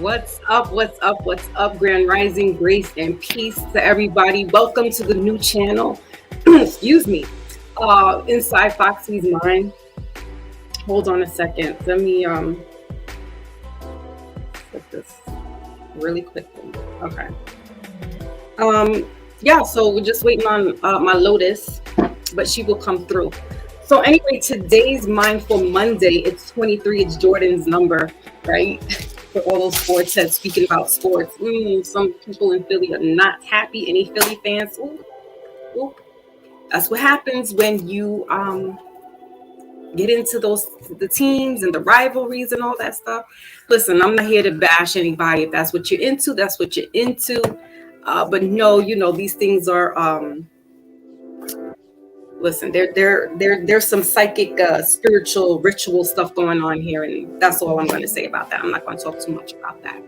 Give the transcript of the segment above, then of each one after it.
What's up? What's up? What's up? Grand Rising, grace and peace to everybody. Welcome to the new channel. Excuse me. Inside Foxy's mind. Hold on a second. Let me put this really quickly. Okay. Yeah. So we're just waiting on my Lotus, but she will come through. So anyway, today's Mindful Monday. It's 23. It's Jordan's number, right? For all those sports heads speaking about sports. Some people in Philly are not happy. Any Philly fans? Ooh. That's what happens when you get into the teams and the rivalries and all that stuff. Listen, I'm not here to bash anybody. If that's what you're into, that's what you're into. But no, these things are listen, there's some psychic spiritual ritual stuff going on here, and that's all I'm going to say about that. I'm not going to talk too much about that.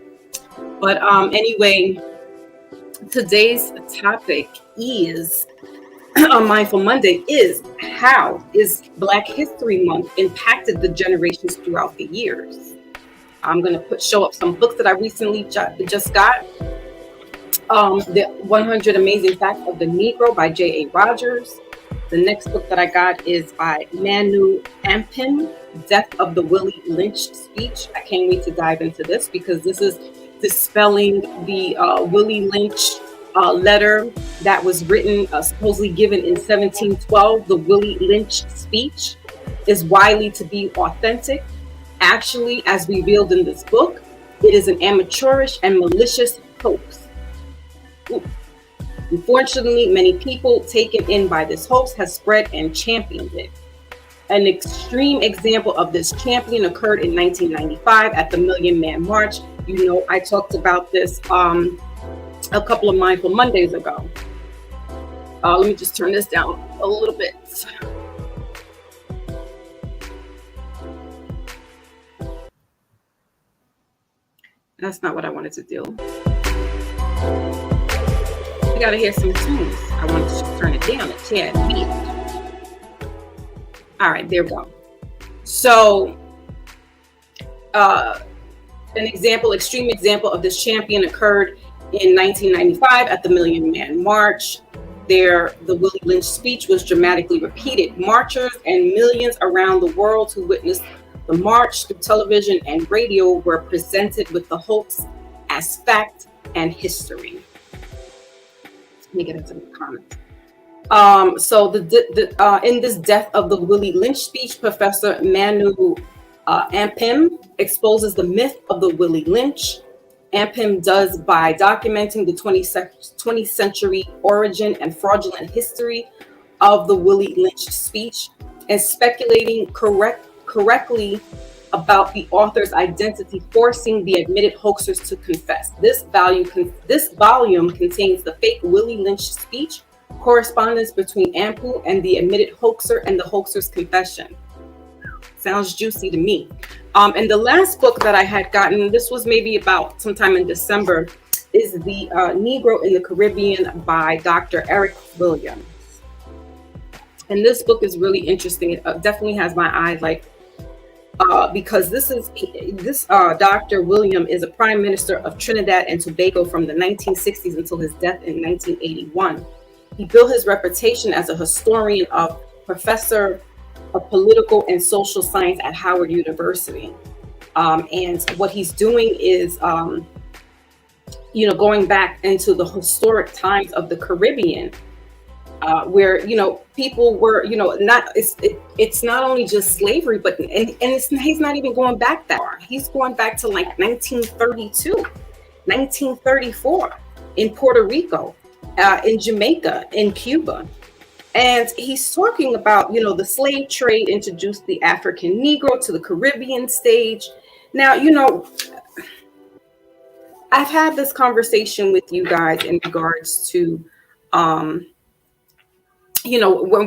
But anyway, today's topic is on Mindful Monday is how is Black History Month impacted the generations throughout the years. I'm going to show up some books that I recently just got. The 100 Amazing Facts of the Negro by J.A. Rogers. The next book that I got is by Manu Ampim, Death of the Willie Lynch Speech. I can't wait to dive into this because this is dispelling the Willie Lynch letter that was written, supposedly given in 1712. The Willie Lynch speech is widely to be authentic. Actually, as revealed in this book, it is an amateurish and malicious hoax. Ooh. Unfortunately, many people taken in by this hoax has spread and championed it. An extreme example of this champion occurred in 1995 at the Million Man March. I talked about this a couple of Mindful Mondays ago. Let me just turn this down a little bit. That's not what I wanted to do. You gotta hear some tunes. I want to turn it down a tad bit. All right, there we go. So, an extreme example of this champion occurred in 1995 at the Million Man March. The Willie Lynch speech was dramatically repeated. Marchers and millions around the world who witnessed the march through television and radio were presented with the hoax as fact and history. Let me get into the comments. So in this Death of the Willie Lynch speech, Professor Manu Ampim exposes the myth of the Willie Lynch. Ampim does by documenting the 20th century origin and fraudulent history of the Willie Lynch speech and speculating correctly about the author's identity, forcing the admitted hoaxers to confess. This volume contains the fake Willie Lynch speech, correspondence between Ampim and the admitted hoaxer, and the hoaxer's confession. Sounds juicy to me. And the last book that I had gotten, this was maybe about sometime in December, is the Negro in the Caribbean by Dr. Eric Williams. And this book is really interesting. It definitely has my eye because this Dr. William is a prime minister of Trinidad and Tobago from the 1960s until his death in 1981. He built his reputation as a historian of professor of political and social science at Howard University. And what he's doing is, going back into the historic times of the Caribbean, where people were it's not only just slavery, but he's not even going back that far. He's going back to like 1932, 1934 in Puerto Rico, in Jamaica, in Cuba. And he's talking about the slave trade introduced the African Negro to the Caribbean stage. Now I've had this conversation with you guys in regards to when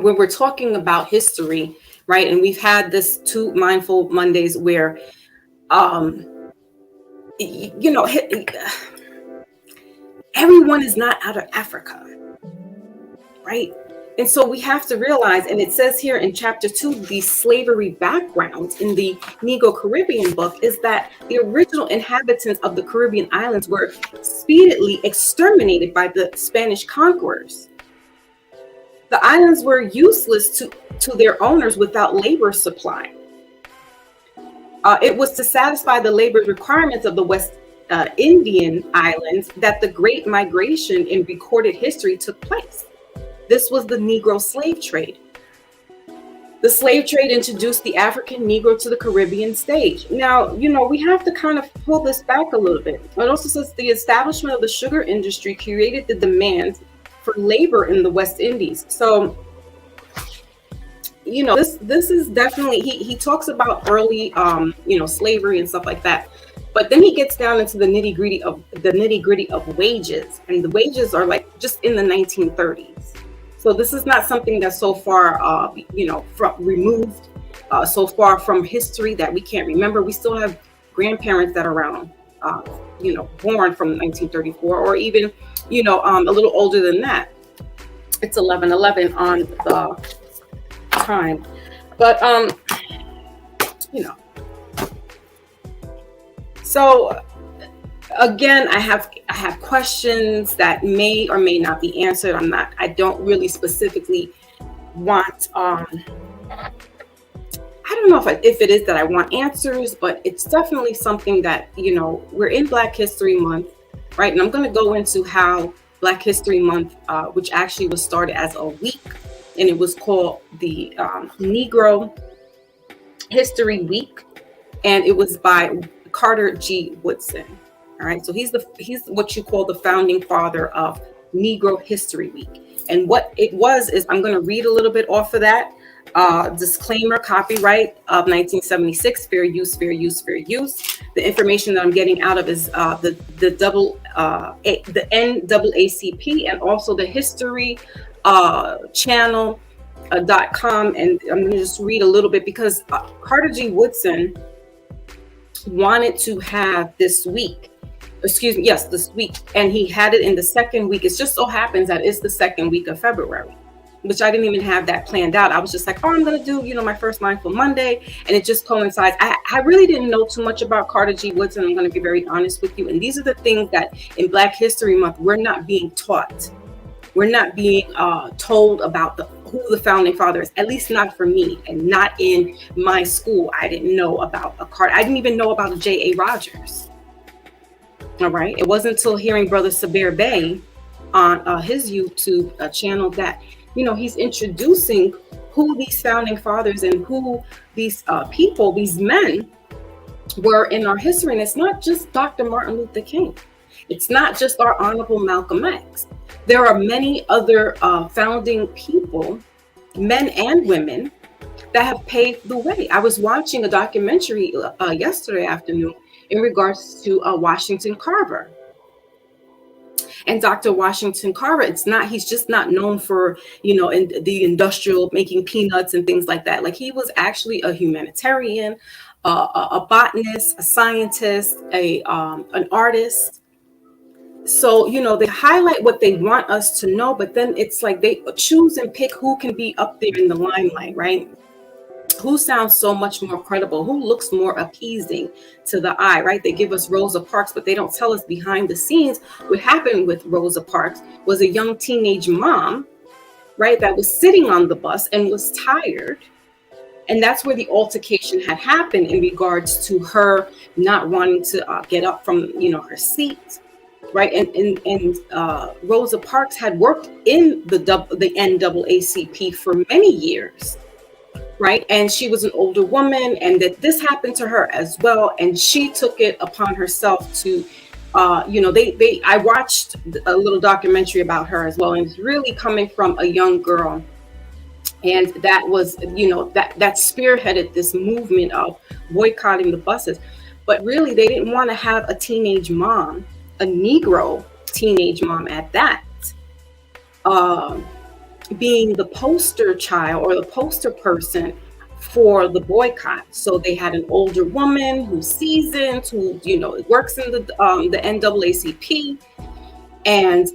we're talking about history, right? And we've had this 2 Mindful Mondays where, everyone is not out of Africa, right? And so we have to realize, and it says here in chapter 2, the slavery background in the Negro Caribbean book is that the original inhabitants of the Caribbean islands were speedily exterminated by the Spanish conquerors. The islands were useless to their owners without labor supply. It was to satisfy the labor requirements of the West Indian islands that the Great Migration in recorded history took place. This was the Negro slave trade. The slave trade introduced the African Negro to the Caribbean stage. Now, we have to kind of pull this back a little bit. It also says the establishment of the sugar industry created the demand for labor in the West Indies. So, this is definitely, he talks about early, slavery and stuff like that. But then he gets down into the nitty gritty of wages, and the wages are like just in the 1930s. So this is not something that's so far, removed, so far from history that we can't remember. We still have grandparents that are around, born from 1934, or even, a little older than that. It's 11/11 on the time, but So again, I have questions that may or may not be answered. I don't really specifically want, I don't know if it is that I want answers, but it's definitely something that, we're in Black History Month, right? And I'm going to go into how Black History Month, which actually was started as a week, and it was called the Negro History Week, and it was by Carter G. Woodson. All right, so he's what you call the founding father of Negro History Week. And what it was is, I'm going to read a little bit off of that. Disclaimer, copyright of 1976, fair use, fair use, fair use. The information that I'm getting out of is the NAACP, and also the History Channel.com. And I'm going to just read a little bit, because Carter G. Woodson wanted to have this week, and he had it in the second week. It just so happens that it's the second week of February, which I didn't even have that planned out. I was just like, I'm going to do, my first Mindful Monday, and it just coincides. I really didn't know too much about Carter G. Woodson. I'm going to be very honest with you. And these are the things that in Black History Month, we're not being taught. We're not being told about who the founding father is, at least not for me, and not in my school. I didn't know about a Carter. I didn't even know about J.A. Rogers. All right. It wasn't until hearing Brother Sabir Bey on his YouTube channel that, he's introducing who these founding fathers and who these people, these men were in our history. And it's not just Dr. Martin Luther King. It's not just our Honorable Malcolm X. There are many other founding people, men and women, that have paved the way. I was watching a documentary yesterday afternoon in regards to Washington Carver. And Dr. Washington Carver, he's just not known for, in the industrial, making peanuts and things like that. Like, he was actually a humanitarian, a botanist, a scientist, an artist. So, they highlight what they want us to know, but then it's like they choose and pick who can be up there in the limelight, right? Who sounds so much more credible, who looks more appeasing to the eye, right? They give us Rosa Parks, but they don't tell us behind the scenes what happened with Rosa Parks was a young teenage mom, right, that was sitting on the bus and was tired. And that's where the altercation had happened in regards to her not wanting to get up from, her seat. Right. And Rosa Parks had worked in the NAACP for many years. Right. And she was an older woman, and that this happened to her as well. And she took it upon herself to, I watched a little documentary about her as well. And it's really coming from a young girl. And that was, that spearheaded this movement of boycotting the buses. But really, they didn't want to have a teenage mom, a Negro teenage mom at that, being the poster child or the poster person for the boycott. So they had an older woman who's seasoned, who works in the NAACP, and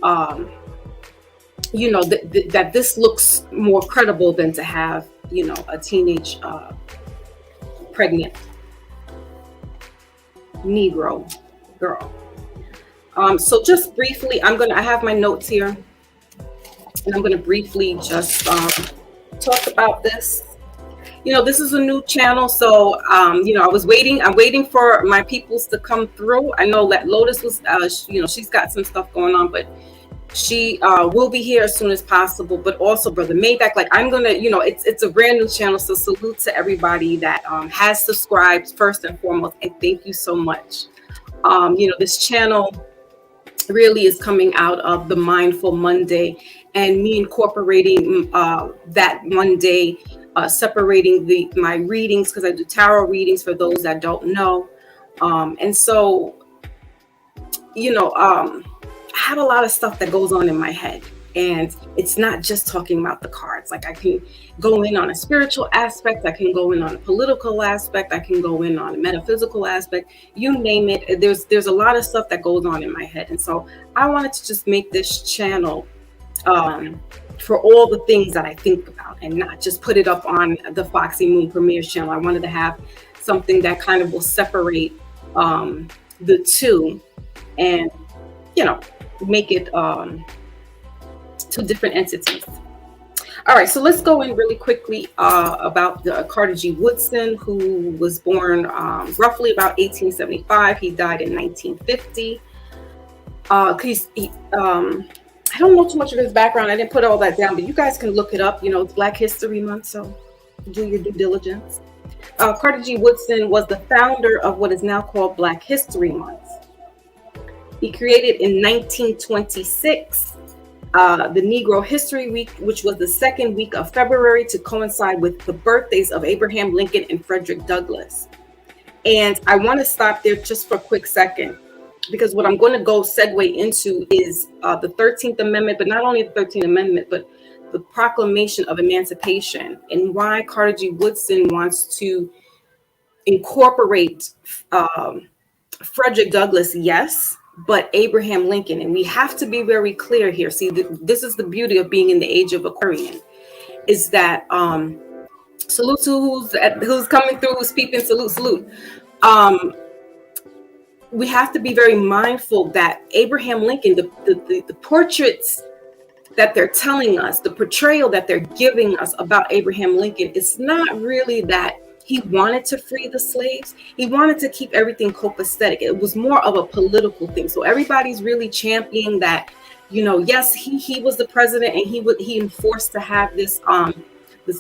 that this looks more credible than to have, a teenage pregnant Negro girl. So just briefly, I have my notes here, and I'm gonna briefly just talk about this. This is a new channel, so I'm waiting for my peoples to come through. I know that Lotus was, she's got some stuff going on, but she will be here as soon as possible. But also Brother Maybach, like I'm gonna, it's a brand new channel, so salute to everybody that has subscribed first and foremost, and thank you so much. This channel really is coming out of the Mindful Monday, and me incorporating that Monday, separating my readings, because I do tarot readings for those that don't know. And so, I have a lot of stuff that goes on in my head, and it's not just talking about the cards. Like I can go in on a spiritual aspect, I can go in on a political aspect, I can go in on a metaphysical aspect, you name it. There's a lot of stuff that goes on in my head. And so I wanted to just make this channel for all the things that I think about, and not just put it up on the Foxy Moon Premiere channel. I wanted to have something that kind of will separate the two, and make it two different entities. All right, so let's go in really quickly about the Carter G. Woodson, who was born roughly about 1875. He died in 1950. I don't know too much of his background. I didn't put all that down, but you guys can look it up. It's Black History Month, so do your due diligence. Carter G. Woodson was the founder of what is now called Black History Month. He created in 1926 the Negro History Week, which was the second week of February, to coincide with the birthdays of Abraham Lincoln and Frederick Douglass. And I want to stop there just for a quick second, because what I'm going to go segue into is the 13th Amendment, but not only the 13th Amendment, but the Proclamation of Emancipation, and why Carter G. Woodson wants to incorporate Frederick Douglass, yes, but Abraham Lincoln. And we have to be very clear here. See, this is the beauty of being in the age of Aquarian, is that salute to who's coming through, who's peeping, salute. We have to be very mindful that Abraham Lincoln, the portraits that they're telling us, the portrayal that they're giving us about Abraham Lincoln, is not really that he wanted to free the slaves. He wanted to keep everything copacetic. It was more of a political thing. So everybody's really championing that, yes, he was the president, and he enforced to have this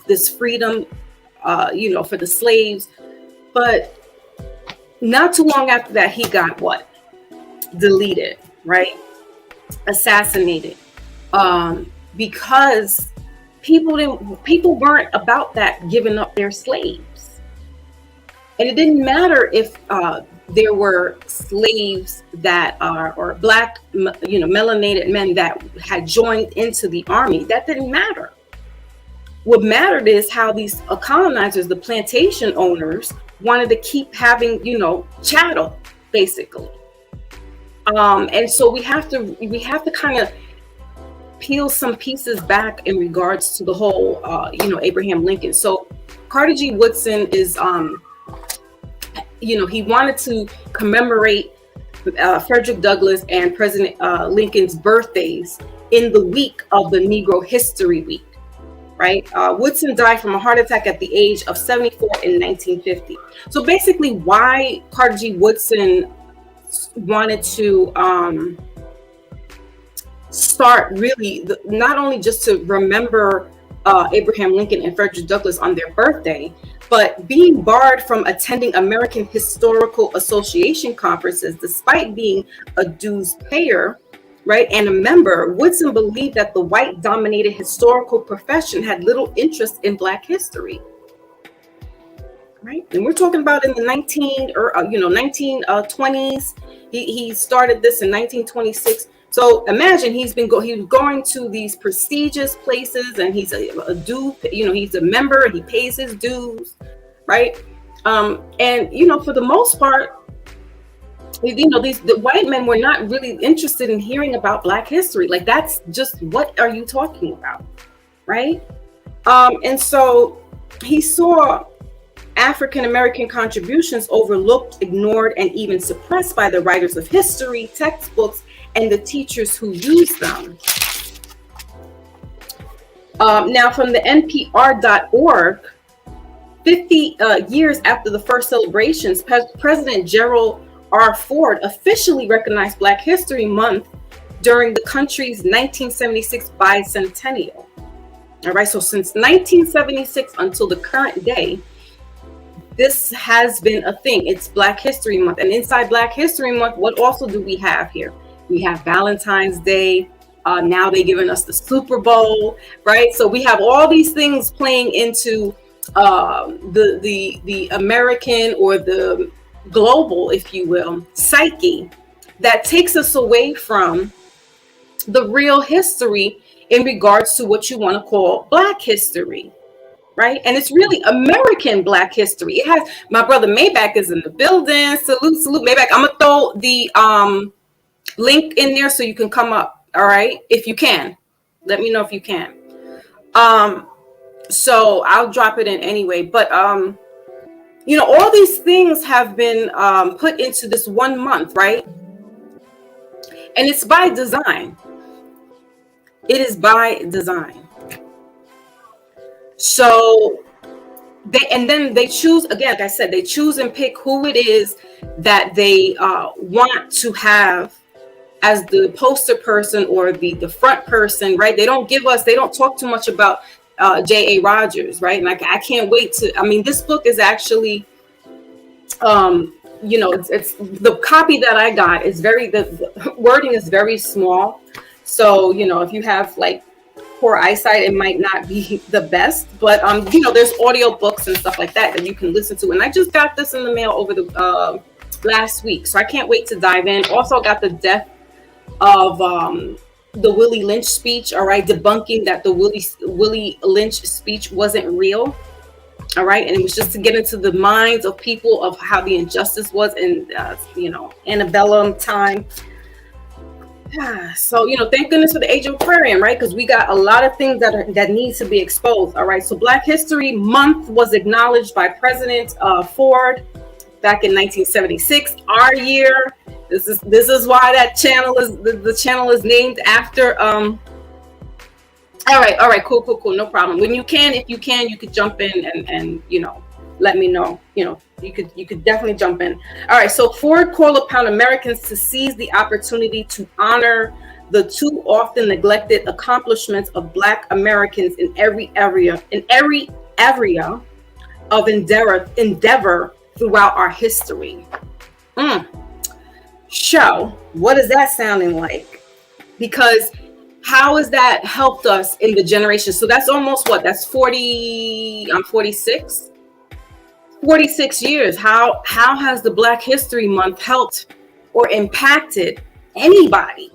this freedom, for the slaves. But not too long after that, he got what? Deleted, right? Assassinated, because people weren't about that, giving up their slaves. And it didn't matter if there were slaves that are, or black, melanated men that had joined into the army. That didn't matter. What mattered is how these colonizers, the plantation owners, wanted to keep having, chattel, basically. And so we have to kind of peel some pieces back in regards to the whole, Abraham Lincoln. So Carter G. Woodson is, he wanted to commemorate Frederick Douglass and President Lincoln's birthdays in the week of the Negro History Week, right? Woodson died from a heart attack at the age of 74 in 1950. So basically, why Carter G. Woodson wanted to start really, not only just to remember Abraham Lincoln and Frederick Douglass on their birthday, but being barred from attending American Historical Association conferences despite being a dues payer, right, and a member. Woodson believed that the white-dominated historical profession had little interest in Black history, right? And we're talking about in the 1920s. He started this in 1926. So imagine he was going to these prestigious places, and he's a due, he's a member, and he pays his dues, right? And for the most part, the white men were not really interested in hearing about Black history. Like, that's just, what are you talking about, right? And so he saw African American contributions overlooked, ignored, and even suppressed by the writers of history, textbooks, and the teachers who used them. Now, from the NPR.org, 50 years after the first celebrations, President Gerald R. Ford officially recognized Black History Month during the country's 1976 bicentennial. All right, so since 1976 until the current day, this has been a thing. It's Black History Month. And inside Black History Month, what also do we have here? We have Valentine's Day. Now they're giving us the Super Bowl, right? So we have all these things playing into the American, or the global, if you will, psyche, that takes us away from the real history in regards to what you want to call Black history, right? And it's really American Black history. It has, my brother Maybach is in the building. Salute Maybach. I'm gonna throw the link in there so you can come up. All right, if you can, let me know if you can. So I'll drop it in anyway. But all these things have been put into this one month, right? And it's by design. It is by design. So they choose, again, like I said, they choose and pick who it is that they want to have as the poster person or the front person, right? They don't talk too much about J.A. Rogers, right? And I can't wait this book is actually, it's the copy that I got is the wording is very small. So, if you have like poor eyesight, it might not be the best, but there's audio books and stuff like that you can listen to. And I just got this in the mail over the last week. So I can't wait to dive in. Also got the death of the Willie Lynch speech, all right, debunking that the Willie Lynch speech wasn't real, all right, and it was just to get into the minds of people of how the injustice was in antebellum time. So thank goodness for the Age of Aquarium, right? Because we got a lot of things that needs to be exposed. All right, so Black History Month was acknowledged by President Ford back in 1976, our year. This is why that channel is the channel is named after. All right, cool, no problem. When you can, if you can, you could jump in and let me know. You could definitely jump in. All right, so Ford called upon Americans to seize the opportunity to honor the too often neglected accomplishments of Black Americans in every area of endeavor throughout our history. So, what is that sounding like? Because how has that helped us in the generation? So that's almost what? That's 40. I'm 46. 46 years. How has the Black History Month helped or impacted anybody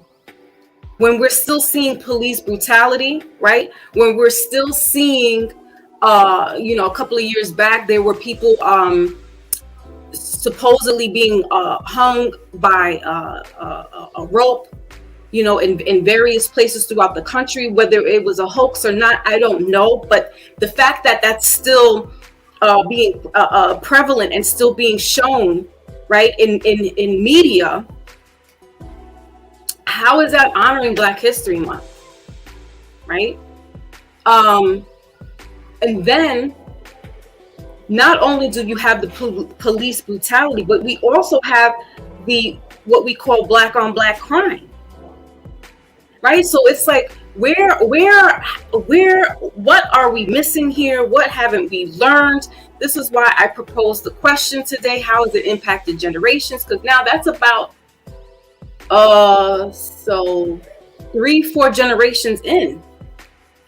when we're still seeing police brutality, right? When we're still seeing, a couple of years back, there were people supposedly being hung by a rope, in various places throughout the country. Whether it was a hoax or not, I don't know. But the fact that that's still being prevalent and still being shown, right, in media, how is that honoring Black History Month, right? And then not only do you have the police brutality, but we also have what we call Black on Black crime, right? So it's like, what are we missing here? What haven't we learned? This is why I proposed the question today. How has it impacted generations? Because now that's about 3-4 generations in,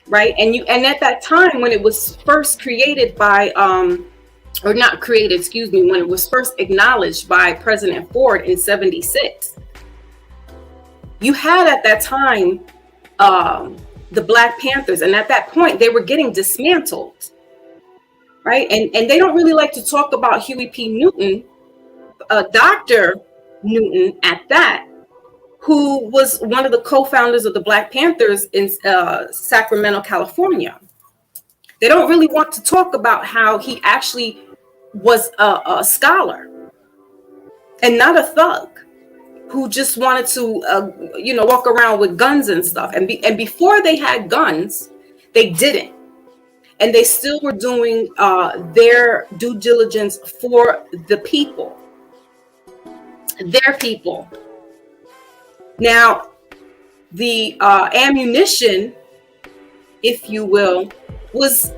right? And at that time when it was first created by or not created, excuse me, when it was first acknowledged by President Ford in 76, you had at that time the Black Panthers, and at that point they were getting dismantled, right? And they don't really like to talk about Huey P. Newton, Dr. Newton at that, who was one of the co-founders of the Black Panthers in Sacramento, California. They don't really want to talk about how he actually was a scholar and not a thug who just wanted to, walk around with guns and stuff. And before they had guns, they didn't. And they still were doing their due diligence for the people, their people. Now, the ammunition, if you will, was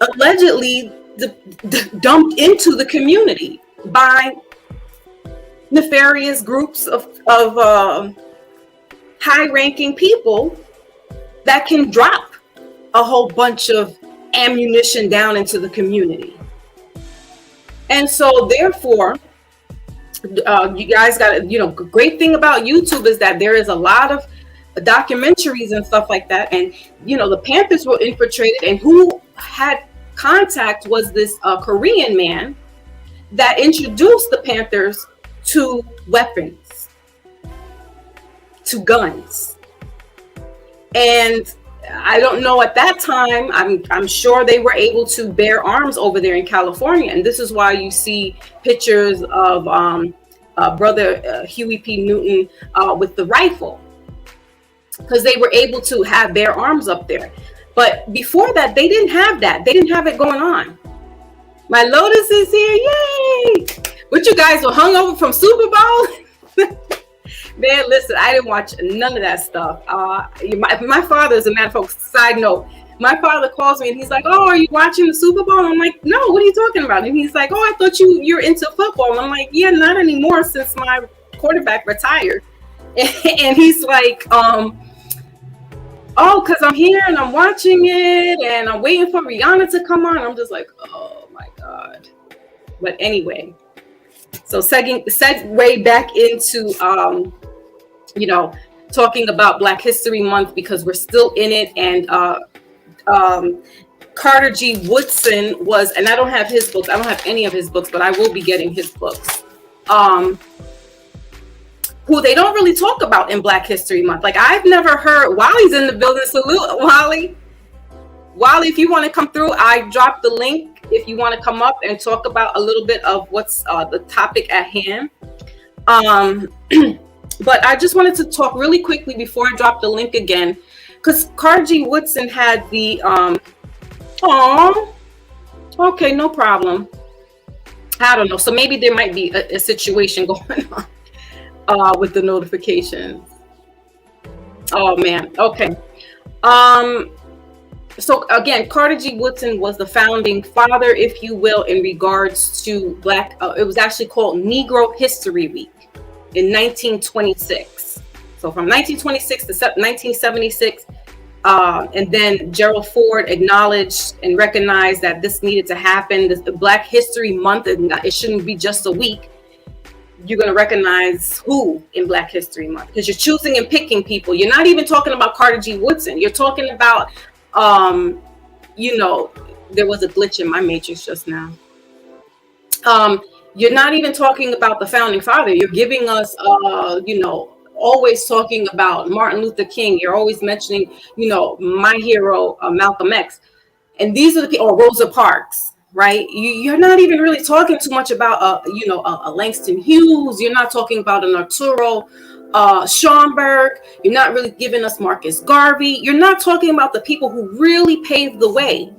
allegedly dumped into the community by nefarious groups of high-ranking people that can drop a whole bunch of ammunition down into the community. And so therefore, you guys got to, great thing about YouTube is that there is a lot of documentaries and stuff like that. And, the Panthers were infiltrated, and who had contact was this Korean man that introduced the Panthers to weapons, to guns. And I don't know, at that time, I'm sure they were able to bear arms over there in California. And this is why you see pictures of brother Huey P. Newton with the rifle, because they were able to have bear arms up there. But before that, they didn't have that. They didn't have it going on. My Lotus is here. Yay! What, you guys were hungover from Super Bowl? Man, listen, I didn't watch none of that stuff. My father, as a matter of fact, side note, my father calls me and he's like, "Oh, are you watching the Super Bowl?" And I'm like, "No, what are you talking about?" And he's like, "Oh, I thought you're into football." And I'm like, "Yeah, not anymore since my quarterback retired." And he's like, "Oh, because I'm here and I'm watching it and I'm waiting for Rihanna to come on." I'm just like, oh my God. But anyway, so segue back into, talking about Black History Month, because we're still in it. And Carter G. Woodson was, and I don't have his books. I don't have any of his books, but I will be getting his books. Who they don't really talk about in Black History Month. Like, I've never heard, Wally's in the building. Salute, Wally. Wally, if you want to come through, I dropped the link if you want to come up and talk about a little bit of what's the topic at hand. But I just wanted to talk really quickly before I drop the link again, because Carter G. Woodson had the, okay, no problem. I don't know. So maybe there might be a situation going on with the notifications. Oh man. Okay. So again, Carter G. Woodson was the founding father, if you will, in regards to Black. It was actually called Negro History Week in 1926. So from 1926 to 1976, and then Gerald Ford acknowledged and recognized that this needed to happen. The Black History Month, it shouldn't be just a week. You're going to recognize who in Black History Month, because you're choosing and picking people. You're not even talking about Carter G. Woodson. You're talking about, there was a glitch in my matrix just now. You're not even talking about the founding father. You're giving us, always talking about Martin Luther King. You're always mentioning, my hero, Malcolm X. And these are the people, or Rosa Parks. Right, you're not even really talking too much about a Langston Hughes. You're not talking about an Arturo Schomburg. You're not really giving us Marcus Garvey. You're not talking about the people who really paved the way,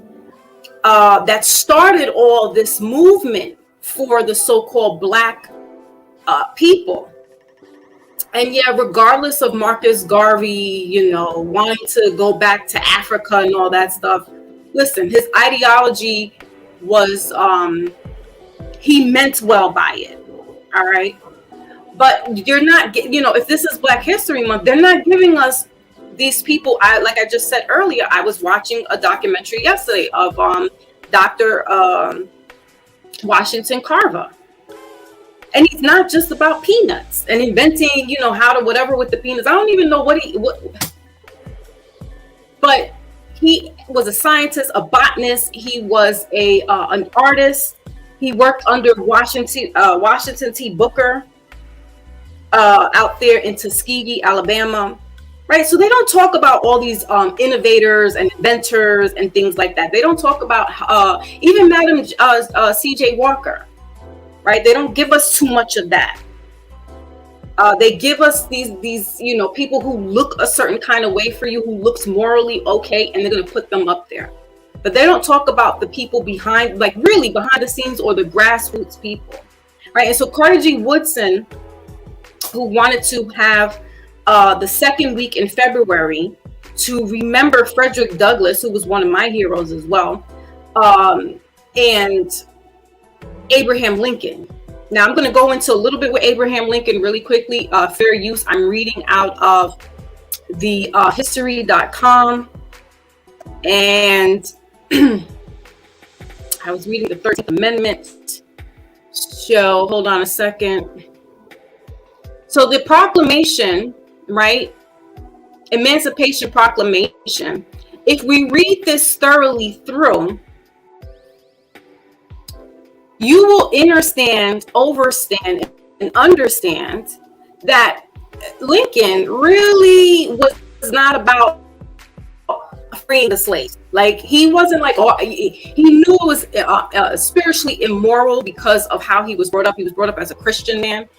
that started all this movement for the so-called Black people. And yeah, regardless of Marcus Garvey, wanting to go back to Africa and all that stuff, listen, his ideology was, he meant well by it. All right. But you're not, if this is Black History Month, they're not giving us these people. Like I just said earlier, I was watching a documentary yesterday of Dr. Washington Carver. And he's not just about peanuts and inventing, how to whatever with the peanuts. I don't even know what but he was a scientist, a botanist. He was an artist. He worked under Washington T. Booker. out there in Tuskegee, Alabama, right? So they don't talk about all these innovators and inventors and things like that. They don't talk about even Madam C.J. Walker, right? They don't give us too much of that. They give us these people who look a certain kind of way for you, who looks morally okay, and they're going to put them up there. But they don't talk about the people behind, like really behind the scenes, or the grassroots people, right? And so Carter G. Woodson, who wanted to have the second week in February to remember Frederick Douglass, who was one of my heroes as well, and Abraham Lincoln. Now I'm going to go into a little bit with Abraham Lincoln really quickly. Fair use. I'm reading out of the history.com, and I was reading the 13th Amendment. So hold on a second. So the proclamation, right? Emancipation Proclamation. If we read this thoroughly through, you will overstand, and understand that Lincoln really was not about freeing the slaves. Like, he wasn't like, he knew it was spiritually immoral because of how he was brought up. He was brought up as a Christian man,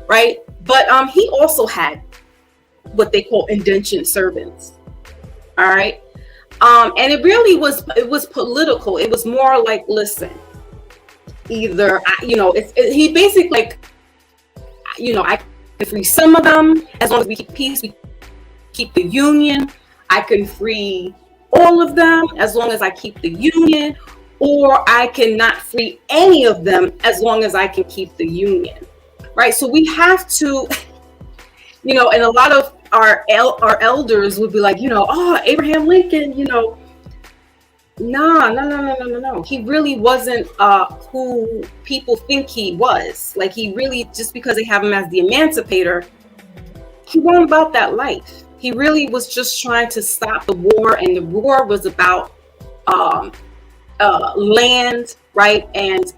right? But he also had what they call indentured servants. All right. And it really was political. It was more like, listen, either, he basically like, I can free some of them as long as we keep peace, we keep the union. I can free all of them as long as I keep the union, or I cannot free any of them as long as I can keep the union, right? So we have to, and a lot of our elders would be like, Abraham Lincoln, no. He really wasn't who people think he was. Like, he really, just because they have him as the emancipator, he wasn't about that life. He really was just trying to stop the war, and the war was about land, right? And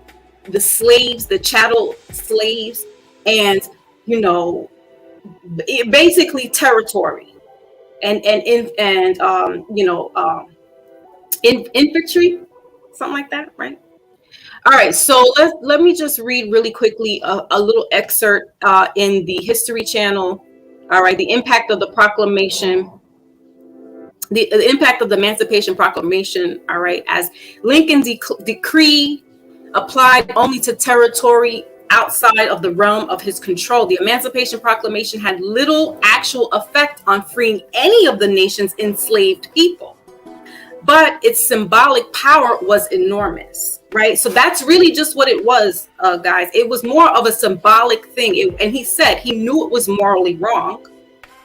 the slaves, the chattel slaves, and basically territory, and infantry, something like that, right? All right, so let me just read really quickly a little excerpt in the History Channel. All right, the impact of the proclamation, the impact of the Emancipation Proclamation. All right, as Lincoln's decree applied only to territory outside of the realm of his control, the Emancipation Proclamation had little actual effect on freeing any of the nation's enslaved people. But its symbolic power was enormous, right? So that's really just what it was, guys. It was more of a symbolic thing. And he said he knew it was morally wrong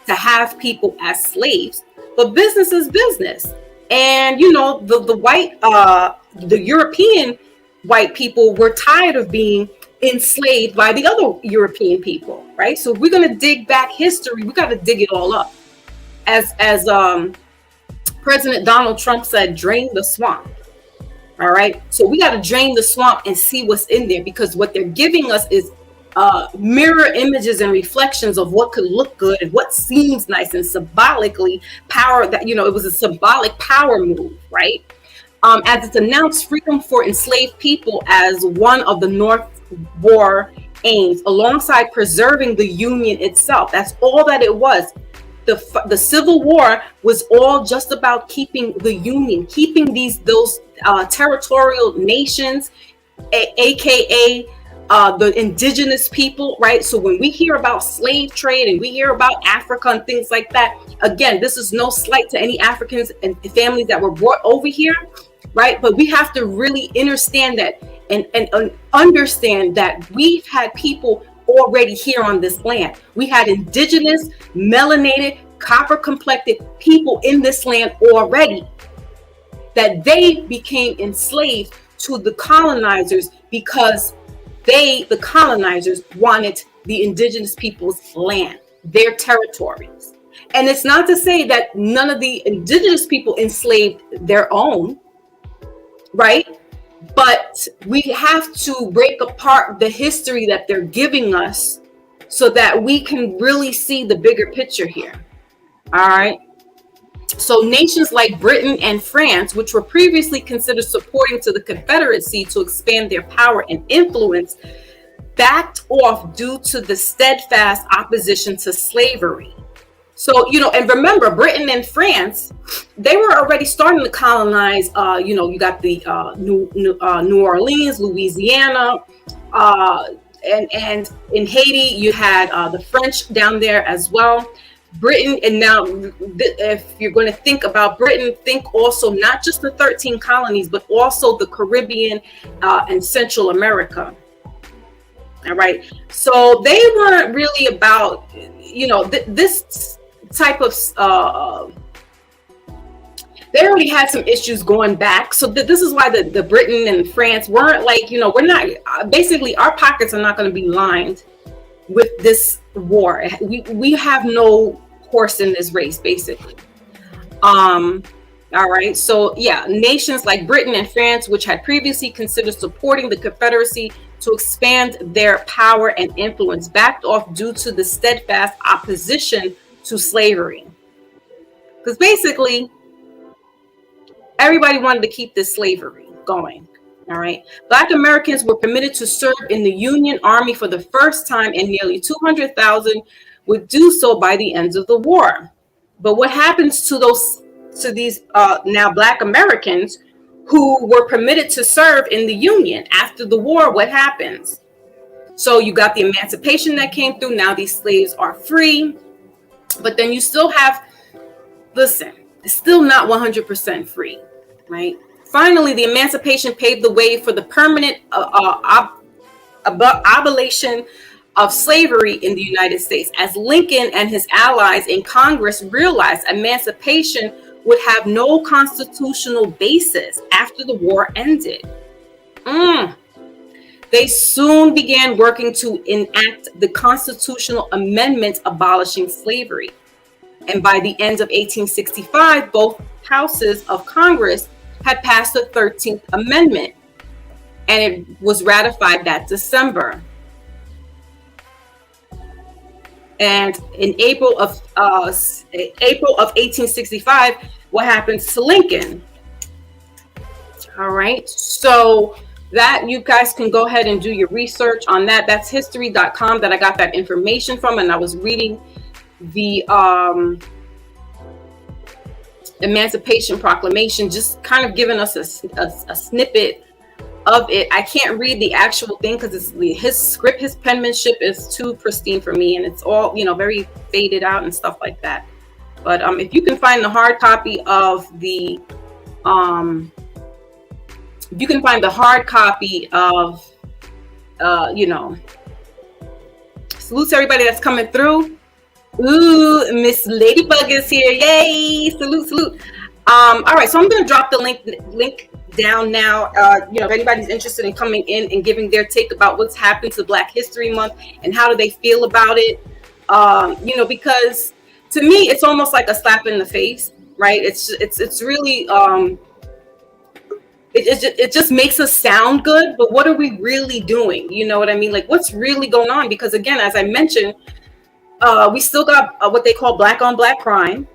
to have people as slaves, but business is business. And, the European white people were tired of being enslaved by the other European people, right? So we're going to dig back history. We got to dig it all up. As President Donald Trump said, drain the swamp. All right. So we got to drain the swamp and see what's in there, because what they're giving us is mirror images and reflections of what could look good and what seems nice, and symbolically power that, it was a symbolic power move, right? As it's announced freedom for enslaved people as one of the North War aims, alongside preserving the Union itself. That's all that it was. The Civil War was all just about keeping the Union, keeping those territorial nations, aka the indigenous people, right? So when we hear about slave trade and we hear about Africa and things like that, again, this is no slight to any Africans and families that were brought over here, right? But we have to really understand that and understand that we've had people already here on this land. We had indigenous, melanated, copper-complected people in this land already, that they became enslaved to the colonizers because the colonizers wanted the indigenous people's land, their territories. And it's not to say that none of the indigenous people enslaved their own, right? But we have to break apart the history that they're giving us so that we can really see the bigger picture here. All right. So nations like Britain and France, which were previously considered supporting to the Confederacy to expand their power and influence, backed off due to the steadfast opposition to slavery. So, and remember, Britain and France, they were already starting to colonize, you got the New Orleans, Louisiana, and in Haiti, you had the French down there as well. Britain, and now if you're going to think about Britain, think also not just the 13 colonies, but also the Caribbean and Central America. All right. So they weren't really about, this type of, they already had some issues going back. So this is why the Britain and France weren't like, we're not, basically our pockets are not going to be lined with this war. We have no horse in this race, basically. All right. So yeah, nations like Britain and France, which had previously considered supporting the Confederacy to expand their power and influence, backed off due to the steadfast opposition to slavery. Because basically, everybody wanted to keep this slavery going. All right. Black Americans were permitted to serve in the Union Army for the first time, and nearly 200,000 would do so by the end of the war. But what happens to these now Black Americans who were permitted to serve in the Union after the war? What happens? So you got the emancipation that came through. Now these slaves are free, but then you still have, listen, it's still not 100% free, right? Finally, the emancipation paved the way for the permanent abolition of slavery in the United States, as Lincoln and his allies in Congress realized emancipation would have no constitutional basis after the war ended. They soon began working to enact the constitutional amendment abolishing slavery. And by the end of 1865, both houses of Congress had passed the 13th Amendment, and it was ratified that December. And in April of 1865, what happens to Lincoln? All right, so that you guys can go ahead and do your research on that. That's history.com that I got that information from, and I was reading the Emancipation Proclamation, just kind of giving us a snippet of it. I can't read the actual thing because it's his script, his penmanship is too pristine for me, and it's all very faded out and stuff like that. But if you can find the hard copy of the salutes everybody that's coming through. Ooh, Miss Ladybug is here. Yay! Salute. All right, so I'm going to drop the link down now. If anybody's interested in coming in and giving their take about what's happened to Black History Month and how do they feel about it, because to me it's almost like a slap in the face, right? It's really it just makes us sound good, but what are we really doing? You know what I mean? Like, what's really going on? Because again, as I mentioned, we still got what they call black on black crime,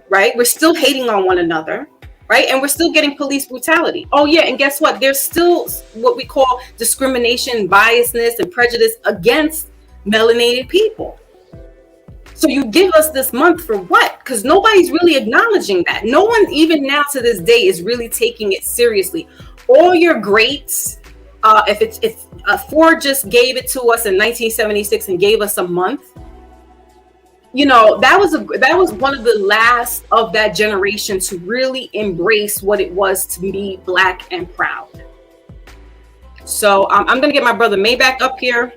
right? We're still hating on one another, right? And we're still getting police brutality. Oh yeah, and guess what? There's still what we call discrimination, biasness, and prejudice against melanated people. So you give us this month for what? Because nobody's really acknowledging that. No one, even now to this day, is really taking it seriously. All your greats, if Ford just gave it to us in 1976 and gave us a month, that was one of the last of that generation to really embrace what it was to be Black and proud. So I'm going to get my brother Maybach up here.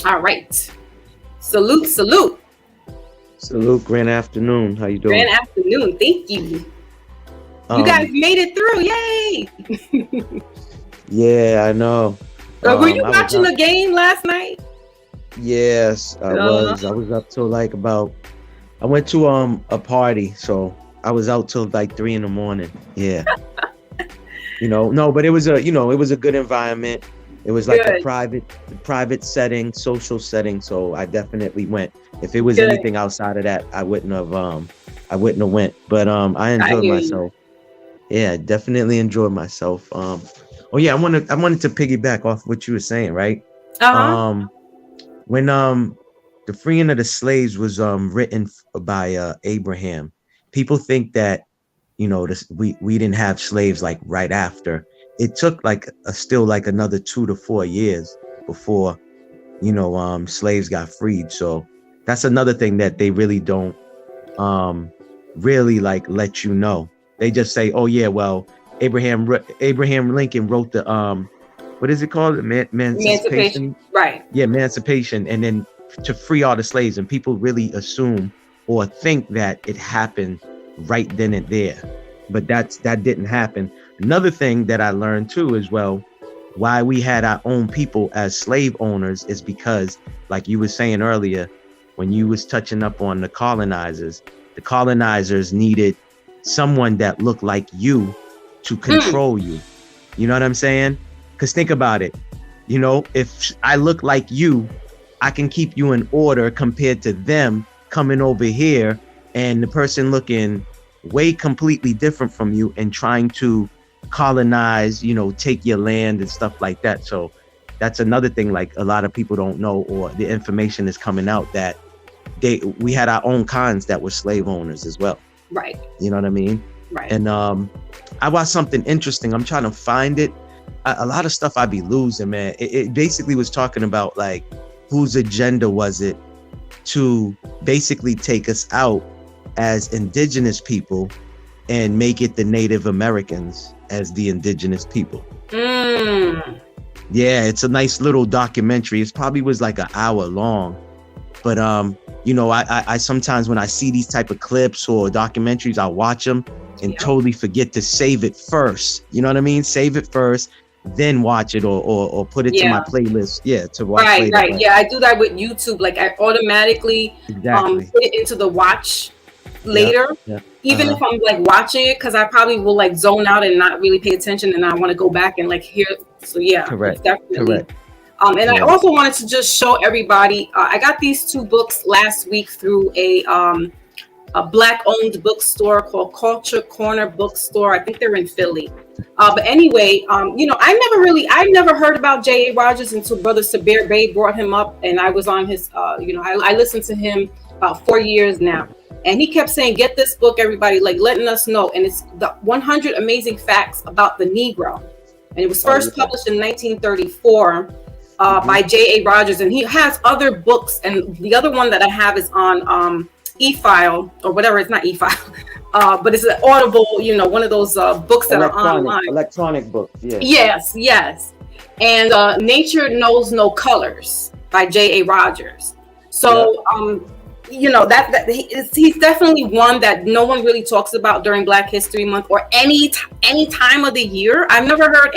All right. Salute. Salute. Grand afternoon. How you doing? Grand afternoon. Thank you. You guys made it through. Yay. Yeah, I know. Were you watching the game last night? Yes, I was. I was up till I went to a party, so I was out till 3 a.m. Yeah. No, but it was a good environment. It was like a Good. private setting, social setting. So I definitely went. If it was Good. anything outside of that, I wouldn't have went. But I I enjoyed hear you. myself. Yeah, definitely enjoyed myself. Oh yeah, I wanted to piggyback off what you were saying, right? Uh-huh. Um, when the freeing of the slaves was written by Abraham, people think that this, we didn't have slaves like right after. It took like still like another 2 to 4 years before slaves got freed. So that's another thing that they really don't um really like let you know. They just say, oh yeah, well, Abraham Lincoln wrote the what is it called, Emancipation. emancipation. Right. Yeah, emancipation, and then to free all the slaves, and people really assume or think that it happened right then and there, but that didn't happen. Another thing that I learned too as well, why we had our own people as slave owners, is because, like you were saying earlier, when you was touching up on the colonizers needed someone that looked like you to control you. You know what I'm saying? Because think about it. If I look like you, I can keep you in order compared to them coming over here and the person looking way completely different from you and trying to colonize, take your land and stuff like that. So that's another thing, like a lot of people don't know, or the information is coming out that we had our own cons that were slave owners as well. Right. You know what I mean? Right. And I watched something interesting. I'm trying to find it. A lot of stuff I be losing, man. It basically was talking about like whose agenda was it to basically take us out as indigenous people and make it the Native Americans as the indigenous people. Yeah, it's a nice little documentary. It probably was like an hour long. But I sometimes when I see these type of clips or documentaries, I watch them and totally forget to save it first. You know what I mean? Save it first, then watch it or put it to my playlist. Yeah, to watch right, later. right. Yeah, I do that with YouTube. Like I automatically put it into the watch later. Yeah. Even if I'm like watching it, because I probably will like zone out and not really pay attention, and I want to go back and like hear. So yeah, correct. Definitely. Correct. And I also wanted to just show everybody. I got these 2 books last week through a Black-owned bookstore called Culture Corner Bookstore. I think they're in Philly. But anyway, I never heard about J.A. Rogers until Brother Sabir Bey brought him up, and I was on his. I listened to him about 4 years now. And he kept saying, get this book, everybody, like letting us know. And it's the 100 Amazing Facts About the Negro. And it was first published in 1934 by J.A. Rogers. And he has other books. And the other one that I have is on e-file or whatever. It's not e-file, but it's an Audible, one of those books that are online. Electronic books, yeah. Yes. And Nature Knows No Colors by J.A. Rogers. So, he's definitely one that no one really talks about during Black History Month or any time of the year. I've never heard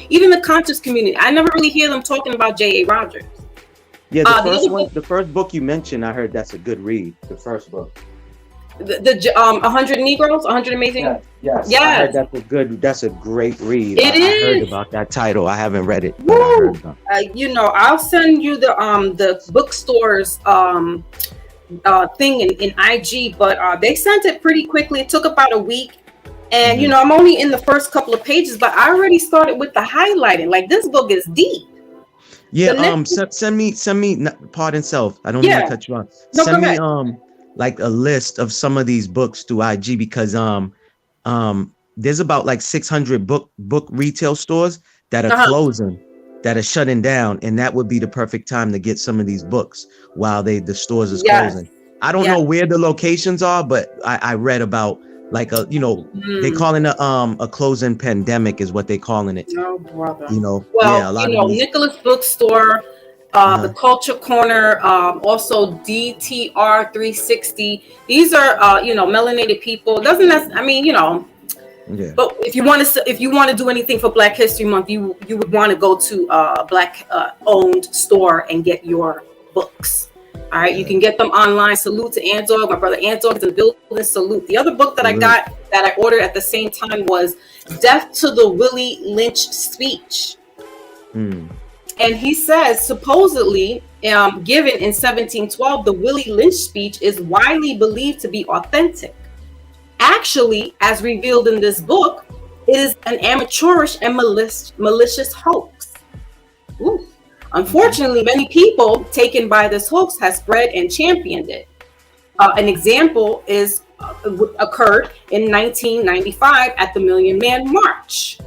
even the conscious community. I never really hear them talking about J.A. Rogers. Yeah, the first book you mentioned, I heard that's a good read. The first book, the 100 Negroes, 100 Amazing. Yes. I heard that's a great read. I heard about that title. I haven't read it. I'll send you the bookstore's thing in IG, but they sent it pretty quickly. It took about a week, and I'm only in the first couple of pages, but I already started with the highlighting. Like, this book is deep. Yeah. Send me. Pardon self. I don't mean to cut you off. Send me like a list of some of these books through IG, because there's about like 600 book retail stores that are closing, that are shutting down, and that would be the perfect time to get some of these books while the stores is closing. I don't know where the locations are, but I read about like they calling it a closing pandemic is what they calling it. Oh, brother. Nicholas Bookstore, the Culture Corner, also DTR 360. These are melanated people. Doesn't that But if you want to do anything for Black History Month, you would want to go to a Black owned store and get your books. All right, you can get them online. Salute to Anzog, my brother Anzog is in the building. Salute. The other book that I got that I ordered at the same time was Death to the Willie Lynch Speech. And he says, supposedly, given in 1712, the Willie Lynch speech is widely believed to be authentic. Actually, as revealed in this book, it is an amateurish and malicious hoax. Ooh. Unfortunately, many people taken by this hoax have spread and championed it. An example occurred in 1995 at the Million Man March.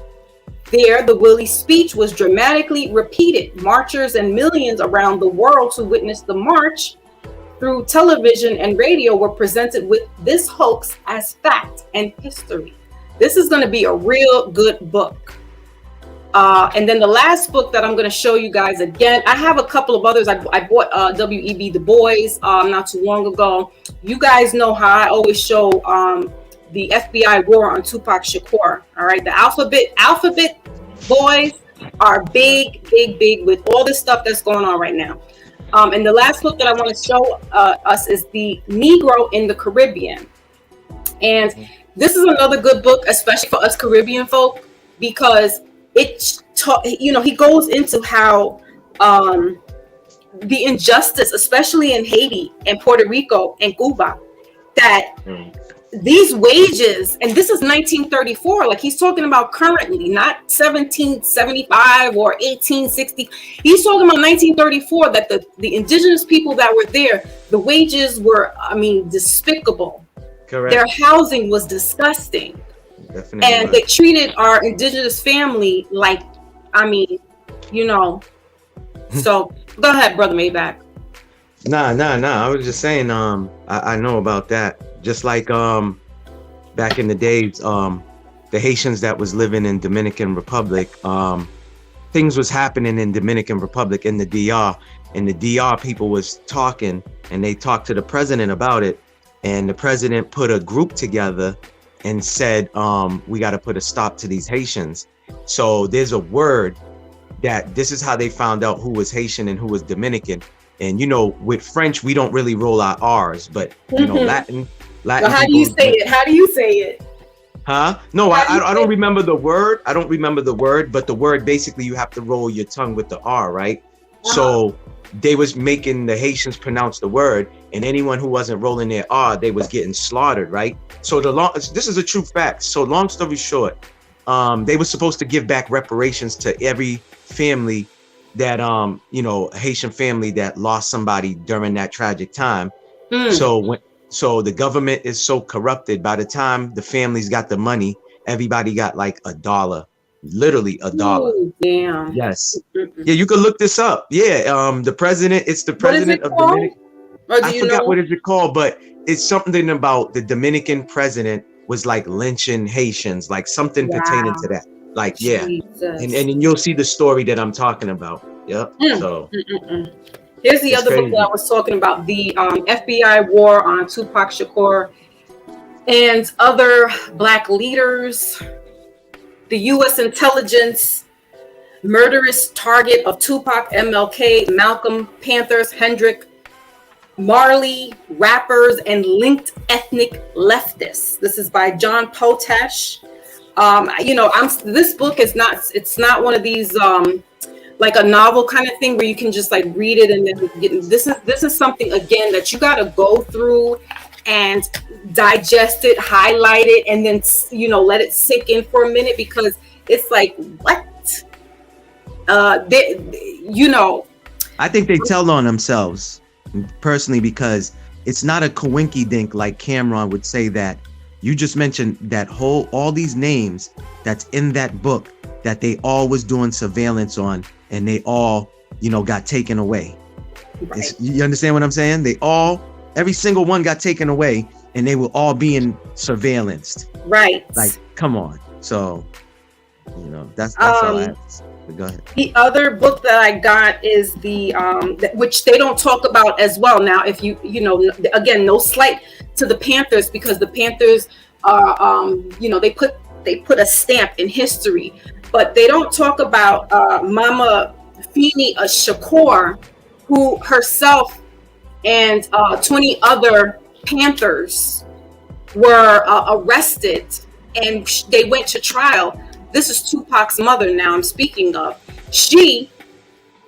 There, the Willie speech was dramatically repeated. Marchers and millions around the world who witnessed the march through television and radio were presented with this hoax as fact and history. This is going to be a real good book. And then the last book that I'm going to show you guys again, I have a couple of others. I bought W.E.B. Du Bois not too long ago. You guys know how I always show the FBI war on Tupac Shakur. All right, the alphabet boys are big with all this stuff that's going on right now. And the last book that I want to show us is the Negro in the Caribbean. And this is another good book, especially for us Caribbean folk, because he goes into how the injustice, especially in Haiti and Puerto Rico and Cuba, that these wages, and this is 1934, like he's talking about currently, not 1775 or 1860. He's talking about 1934, that the indigenous people that were there, the wages were, despicable. Correct. Their housing was disgusting. Definitely. And they treated our indigenous family like, So go ahead, Brother Maybach. Nah. I was just saying, I know about that. Just like back in the days, the Haitians that was living in Dominican Republic, things was happening in Dominican Republic in the DR, and the DR people was talking, and they talked to the president about it, and the president put a group together and said, we got to put a stop to these Haitians. So there's a word that this is how they found out who was Haitian and who was Dominican. And with French, we don't really roll our R's, but Latin. Well, how do you say it? How do you say it? Huh? No, I don't remember the word. I don't remember the word, but the word, basically you have to roll your tongue with the R, right? Uh-huh. So they was making the Haitians pronounce the word, and anyone who wasn't rolling their R, they was getting slaughtered, right? So this is a true fact. So long story short, they were supposed to give back reparations to every family that, Haitian family that lost somebody during that tragic time. So the government is so corrupted, by the time the families got the money, everybody got like $1, literally $1. Ooh, damn. Yes. Yeah, you can look this up. Yeah, it's the president of Dominican. I forgot what is it called, but it's something about the Dominican president was like lynching Haitians, like something pertaining to that. Like, yeah. And you'll see the story that I'm talking about. Yep. So here's the other book that I was talking about, the FBI war on Tupac Shakur and other Black leaders, the U.S. intelligence murderous target of Tupac, MLK, Malcolm, Panthers, Hendrick, Marley, rappers, and linked ethnic leftists. This is by John Potash. This book is not one of these like a novel kind of thing where you can just like read it and then this is something, again, that you got to go through and digest it, highlight it, and then let it sink in for a minute, because it's like, what? I think they tell on themselves personally, because it's not a coinky dink like Cameron would say that. You just mentioned that all these names that's in that book that they all was doing surveillance on, and they all, got taken away. Right. You understand what I'm saying? Every single one got taken away, and they were all being surveillanced. Right. Like, come on. So, that's all I have to say. Go ahead. The other book that I got is the which they don't talk about as well. Now, if again, no slight to the Panthers, because the Panthers are they put a stamp in history, but they don't talk about Mama Fini Shakur, who herself and 20 other Panthers were arrested, and they went to trial. This is Tupac's mother now I'm speaking of. She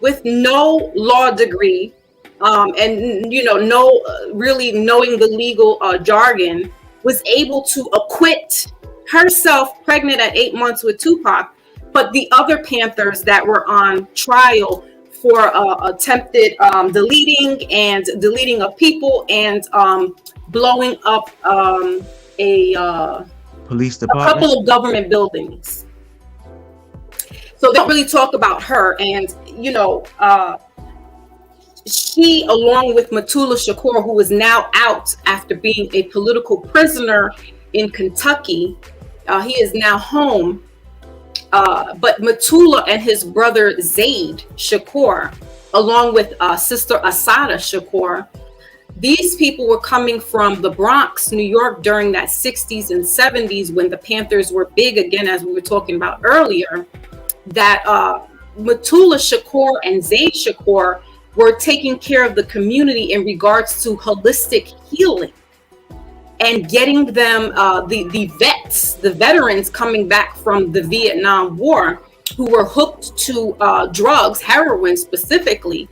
with no law degree, and no really knowing the legal jargon, was able to acquit herself, pregnant at 8 months with Tupac, but the other Panthers that were on trial for attempted deleting of people and blowing up a police department, a couple of government buildings. So they don't really talk about her. And, she, along with Mutulu Shakur, who is now out after being a political prisoner in Kentucky, he is now home. But Mutulu and his brother Zaid Shakur, along with sister Asada Shakur, these people were coming from the Bronx, New York, during that 60s and 70s when the Panthers were big again, as we were talking about earlier. That Mutulu Shakur and Zaid Shakur were taking care of the community in regards to holistic healing and getting them the vets, the veterans coming back from the Vietnam War, who were hooked to drugs, heroin specifically.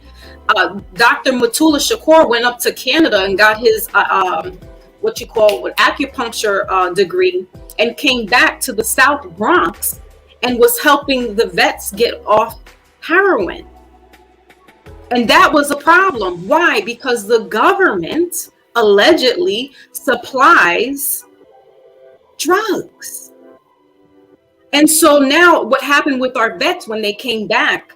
Dr. Mutulu Shakur went up to Canada and got his acupuncture degree, and came back to the South Bronx and was helping the vets get off heroin. And that was a problem. Why? Because the government allegedly supplies drugs. And so now what happened with our vets when they came back,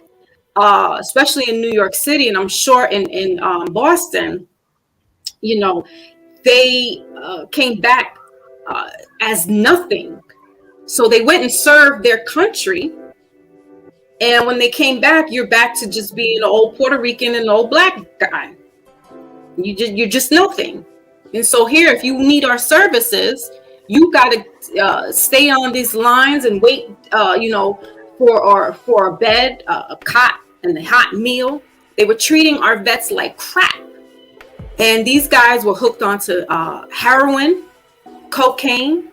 especially in New York City, and I'm sure in Boston, they came back as nothing. So they went and served their country. And when they came back, you're back to just being an old Puerto Rican and an old black guy. You're just nothing. And so here, if you need our services, you got to stay on these lines and wait, for a bed, a cot, and a hot meal. They were treating our vets like crap. And these guys were hooked onto heroin, cocaine.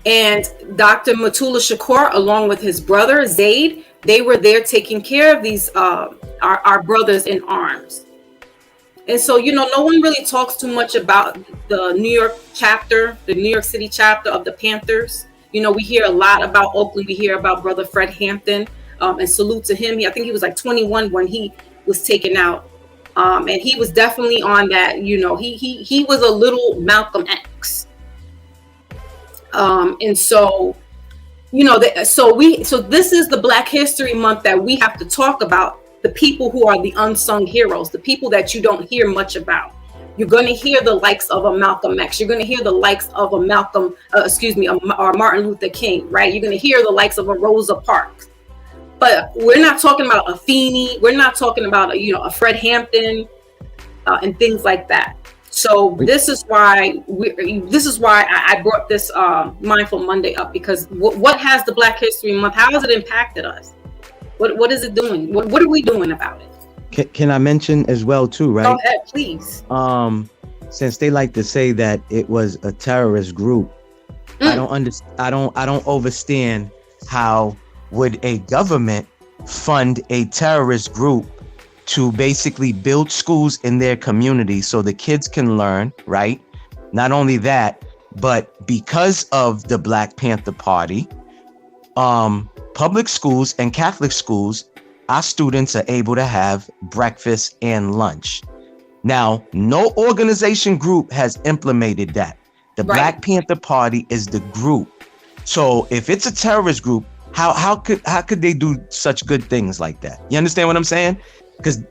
And Dr. Mutulu Shakur, along with his brother Zaid, they were there taking care of these our brothers in arms. And so, no one really talks too much about the New York City chapter of the Panthers. We hear a lot about Oakland. We hear about Brother Fred Hampton, and salute to him. I think he was like 21 when he was taken out. And he was definitely on that, he was a little Malcolm X. And so, so this is the Black History Month that we have to talk about the people who are the unsung heroes, the people that you don't hear much about. You're going to hear the likes of a Malcolm X. You're going to hear the likes of a or Martin Luther King, right? You're going to hear the likes of a Rosa Parks. But we're not talking about a Feeney. We're not talking about a Fred Hampton and things like that. So this is why I brought this Mindful Monday up, because what has the Black History Month? How has it impacted us? What is it doing? What are we doing about it? Can I mention as well too, right? Go ahead, please. Since they like to say that it was a terrorist group, I don't understand how would a government fund a terrorist group to basically build schools in their community so the kids can learn, right? Not only that, but because of the Black Panther Party, public schools and Catholic schools, our students are able to have breakfast and lunch. Now, no organization group has implemented that. The Black Panther Party is the group. So if it's a terrorist group, how could they do such good things like that? You understand what I'm saying? Because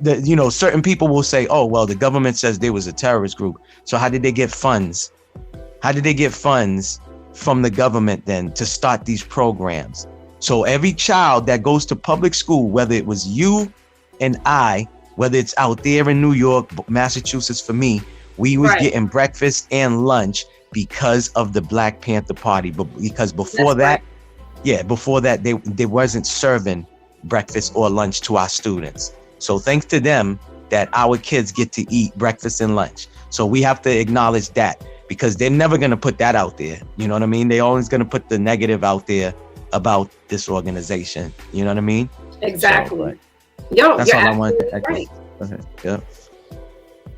certain people will say, oh, well, the government says there was a terrorist group. So how did they get funds? How did they get funds from the government then to start these programs? So every child that goes to public school, whether it was you and I, whether it's out there in New York, Massachusetts, for me, we was getting breakfast and lunch because of the Black Panther Party. But because before that, they wasn't serving breakfast or lunch to our students. So thanks to them that our kids get to eat breakfast and lunch. So we have to acknowledge that, because they're never going to put that out there. You know what I mean? They're always going to put the negative out there about this organization. You know what I mean? Exactly. Yo, That's you're all I wanted to absolutely echo. right. Okay. Yeah.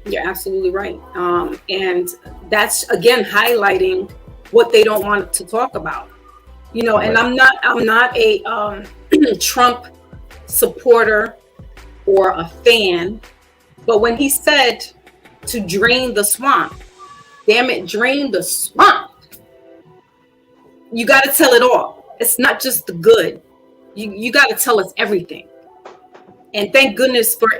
You're absolutely right. And that's again highlighting what they don't want to talk about. You know, and Right. I'm not a Trump supporter or a fan, but when he said to drain the swamp, damn it, drain the swamp. You got to tell it all. It's not just the good. You got to tell us everything. And thank goodness for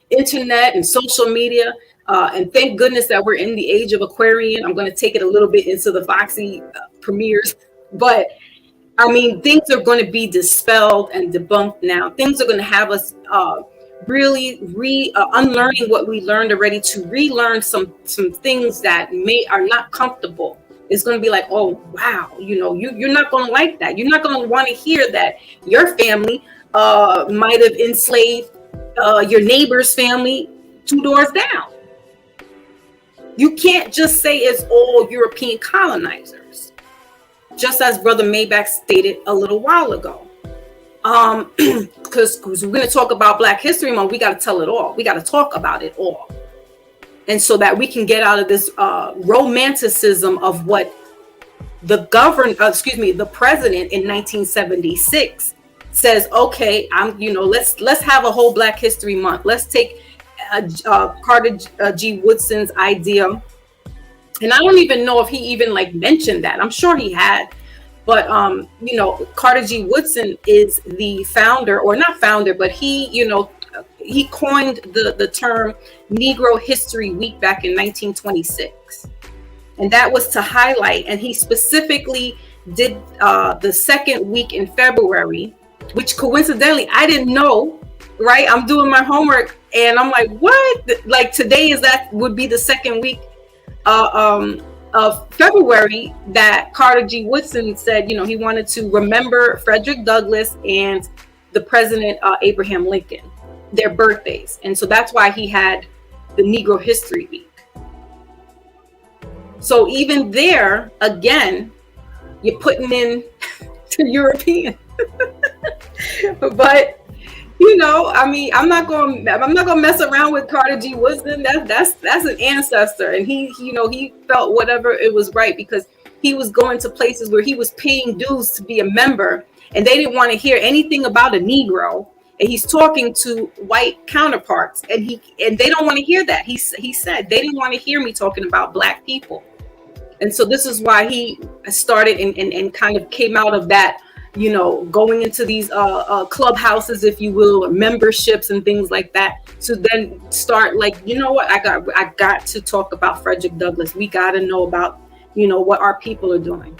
internet and social media. And thank goodness that we're in the age of Aquarian. I'm going to take it a little bit into the Foxy premieres, but I mean, things are going to be dispelled and debunked now. Things are going to have us really unlearning what we learned already to relearn some things that are not comfortable. It's going to be like, oh wow, you know, you're not going to like that. You're not going to want to hear that your family might have enslaved your neighbor's family 2 doors down. You can't just say it's all European colonizers. Just as Brother Maybach stated a little while ago. Because we're going to talk about Black History Month, we got to tell it all. We got to talk about it all. And so that we can get out of this romanticism of what the president in 1976 says, okay, let's have a whole Black History Month. Let's take Carter G. Woodson's idea. And I don't even know if he even mentioned that. I'm sure he had, but Carter G. Woodson is the founder, or not founder, but he coined the term Negro History Week back in 1926, and that was to highlight. And he specifically did the second week in February, which coincidentally I didn't know. Right, I'm doing my homework, and I'm like, what? Like today would be the second week of February that Carter G. Woodson said, he wanted to remember Frederick Douglass and the President Abraham Lincoln, their birthdays. And so that's why he had the Negro History Week. So even there, again, you're putting in to European. But I mean, I'm not going to mess around with Carter G. Woodson. That's an ancestor, and he felt whatever it was right, because he was going to places where he was paying dues to be a member, and they didn't want to hear anything about a Negro. And he's talking to white counterparts, and they don't want to hear that. He said they didn't want to hear me talking about Black people, and so this is why he started and kind of came out of that. Going into these clubhouses, if you will, or memberships and things like that, to then start what, I got to talk about Frederick Douglass. We got to know about what our people are doing,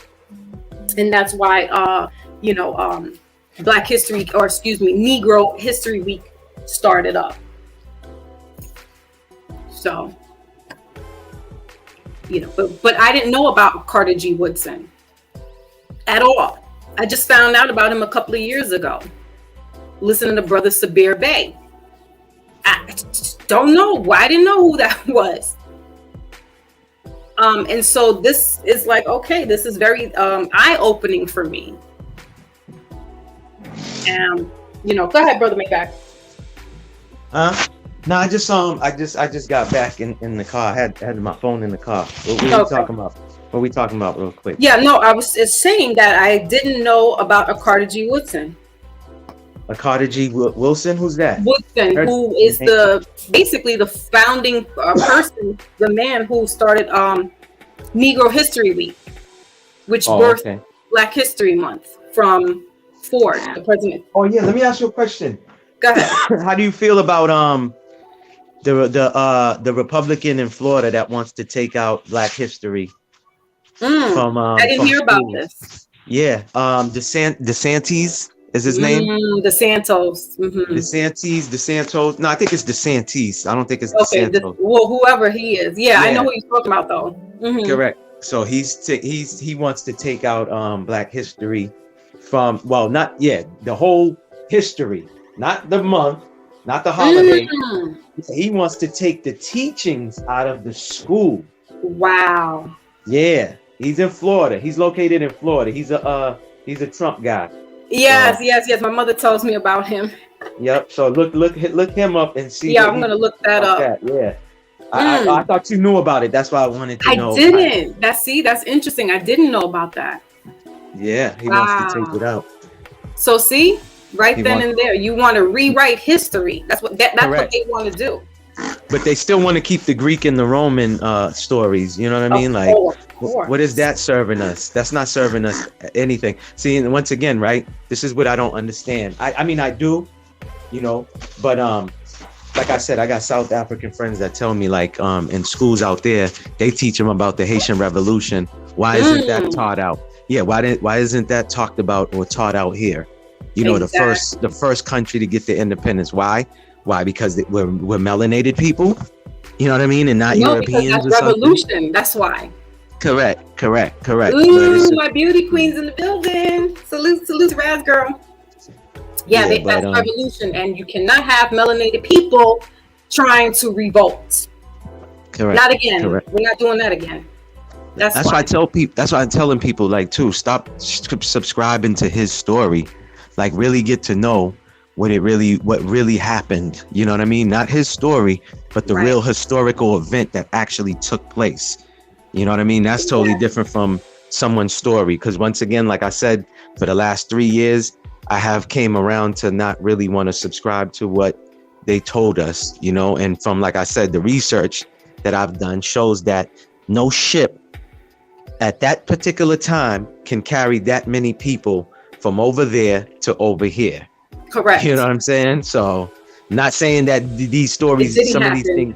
and that's why Black History, or Negro History Week started up. So but I didn't know about Carter G. Woodson at all. I just found out about him a couple of years ago, listening to Brother Sabir Bey. I don't know. I didn't know who that was. And so this is okay, this is very eye-opening for me. Go ahead, Brother Maybach. No, I just got back in the car. I had my phone in the car. What were we talking about? What are we talking about real quick? Yeah, no, I was saying that I didn't know about a Carter G. Woodson. A Carter G. Wilson? Who's that? Woodson, who is basically the founding person, the man who started Negro History Week, which birthed Black History Month from Ford, the president. Oh yeah, let me ask you a question. Go ahead. How do you feel about the Republican in Florida that wants to take out Black history? I didn't hear about this. Yeah, DeSantis is his name. DeSantos. Mm-hmm. DeSantos. No, I think it's DeSantis. I don't think it's DeSantos. Well, whoever he is. Yeah, I know who you're talking about though. Mm-hmm. Correct. So he wants to take out Black history from the whole history, not the month, not the holiday. He wants to take the teachings out of the school. Wow. Yeah. He's in Florida. He's located in Florida. He's a Trump guy. Yes, yes, yes. My mother tells me about him. Yep. So look him up and see. Yeah, what I'm he gonna look that about up. that. Yeah. I thought you knew about it. That's why I wanted to I know. didn't. That's interesting. I didn't know about that. Yeah, he wants to take it Wow. out. So see, right He then wants and there, you want to rewrite history. That's what that's what correct. they want to do. But they still want to keep the Greek and the Roman stories. You know what I mean? Of Like, course. what is that serving us? That's not serving us anything. See, and once again, right? This is what I don't understand. I mean, I do, you know, but like I said, I got South African friends that tell me, like, in schools out there, they teach them about the Haitian Revolution. Why isn't that taught out? Yeah, why isn't that talked about or taught out here? You know, Exactly. the first country to get their independence. Why? Why? Because we're melanated people. You know what I mean? And not No, because Europeans that's or something. revolution. That's why. Correct. Ooh, my beauty queen's in the building. Salute, Raz girl. Yeah, that's revolution, and you cannot have melanated people trying to revolt. Correct. Not again. Correct. We're not doing that again. That's why I tell people. That's why I'm telling people, like, too, stop subscribing to his story. Like, really get to know what really happened. You know what I mean? Not his story, but the real historical event that actually took place. You know what I mean? That's totally different from someone's story. Because once again, like I said, for the last 3 years, I have came around to not really want to subscribe to what they told us, you know, and from, like I said, the research that I've done shows that no ship at that particular time can carry that many people from over there to over here. Correct. You know what I'm saying? So not saying that these stories, some of these things.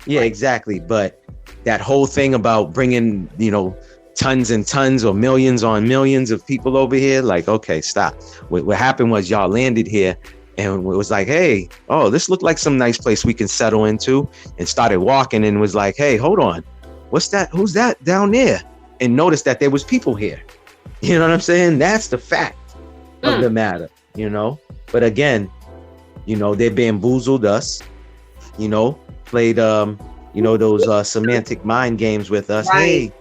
Yeah, exactly. But that whole thing about bringing, you know, tons and tons or millions on millions of people over here, like, okay, stop. What happened was y'all landed here and it was like, hey, oh, this looked like some nice place we can settle into, and started walking and was like, hey, hold on, what's that? Who's that down there? And noticed that there was people here. You know what I'm saying? That's the fact of the matter, you know? But again, you know, they bamboozled us, you know, played, you know, those semantic mind games with us. Hey,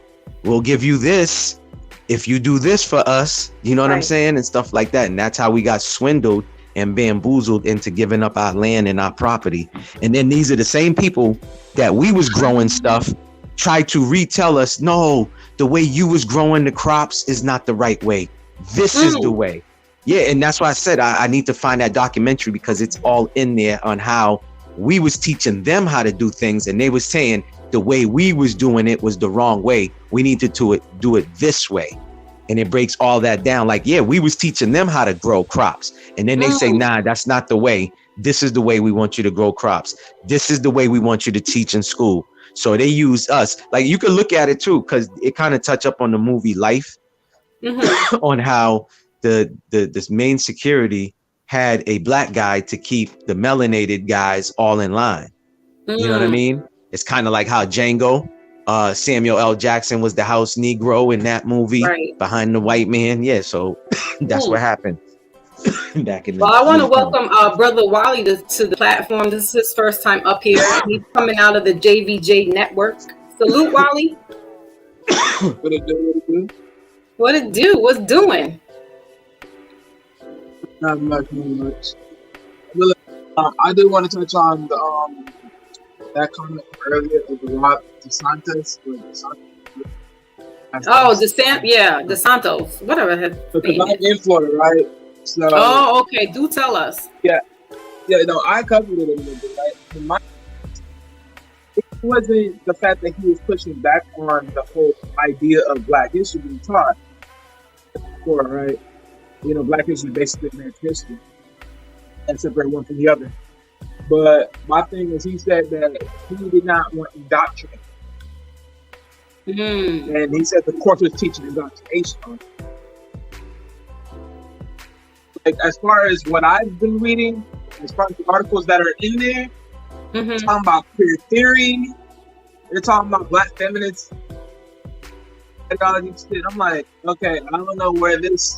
we'll give you this if you do this for us, you know what I'm saying? And stuff like that. And that's how we got swindled and bamboozled into giving up our land and our property. And then these are the same people that we was growing stuff, try to retell us, no, the way you was growing the crops is not the right way. This is the way. Yeah, and that's why I said I need to find that documentary, because it's all in there on how we was teaching them how to do things, and they was saying the way we was doing it was the wrong way. We needed to do it this way. And it breaks all that down. Like, yeah, we was teaching them how to grow crops. And then they say, nah, that's not the way. This is the way we want you to grow crops. This is the way we want you to teach in school. So they use us. Like, you could look at it too, because it kind of touch up on the movie Life, on how this main security had a black guy to keep the melanated guys all in line. You know what I mean? It's kind of like how Django, Samuel L. Jackson was the house Negro in that movie, behind the white man. Yeah, so that's what happened back in the. Well, I want to welcome Brother Wally to the platform. This is his first time up here. He's coming out of the JVJ network. Salute, Wally. What it do? What it do? What's doing? Not much. Well, I did want to touch on the that comment earlier of the Rob DeSantis. DeSantos, whatever. Because I'm in Florida, right? So. Oh, okay. Do tell us. Yeah. No, I covered it a little bit, right? It wasn't the fact that he was pushing back on the whole idea of Black history being taught before, right? You know, Black history basically American history, and separate one from the other. But my thing is, he said that he did not want indoctrination. And he said the course was teaching indoctrination. Like, as far as what I've been reading, as far as the articles that are in there, they're talking about queer theory, they're talking about Black feminists, and all these shit. I'm like, okay, I don't know where this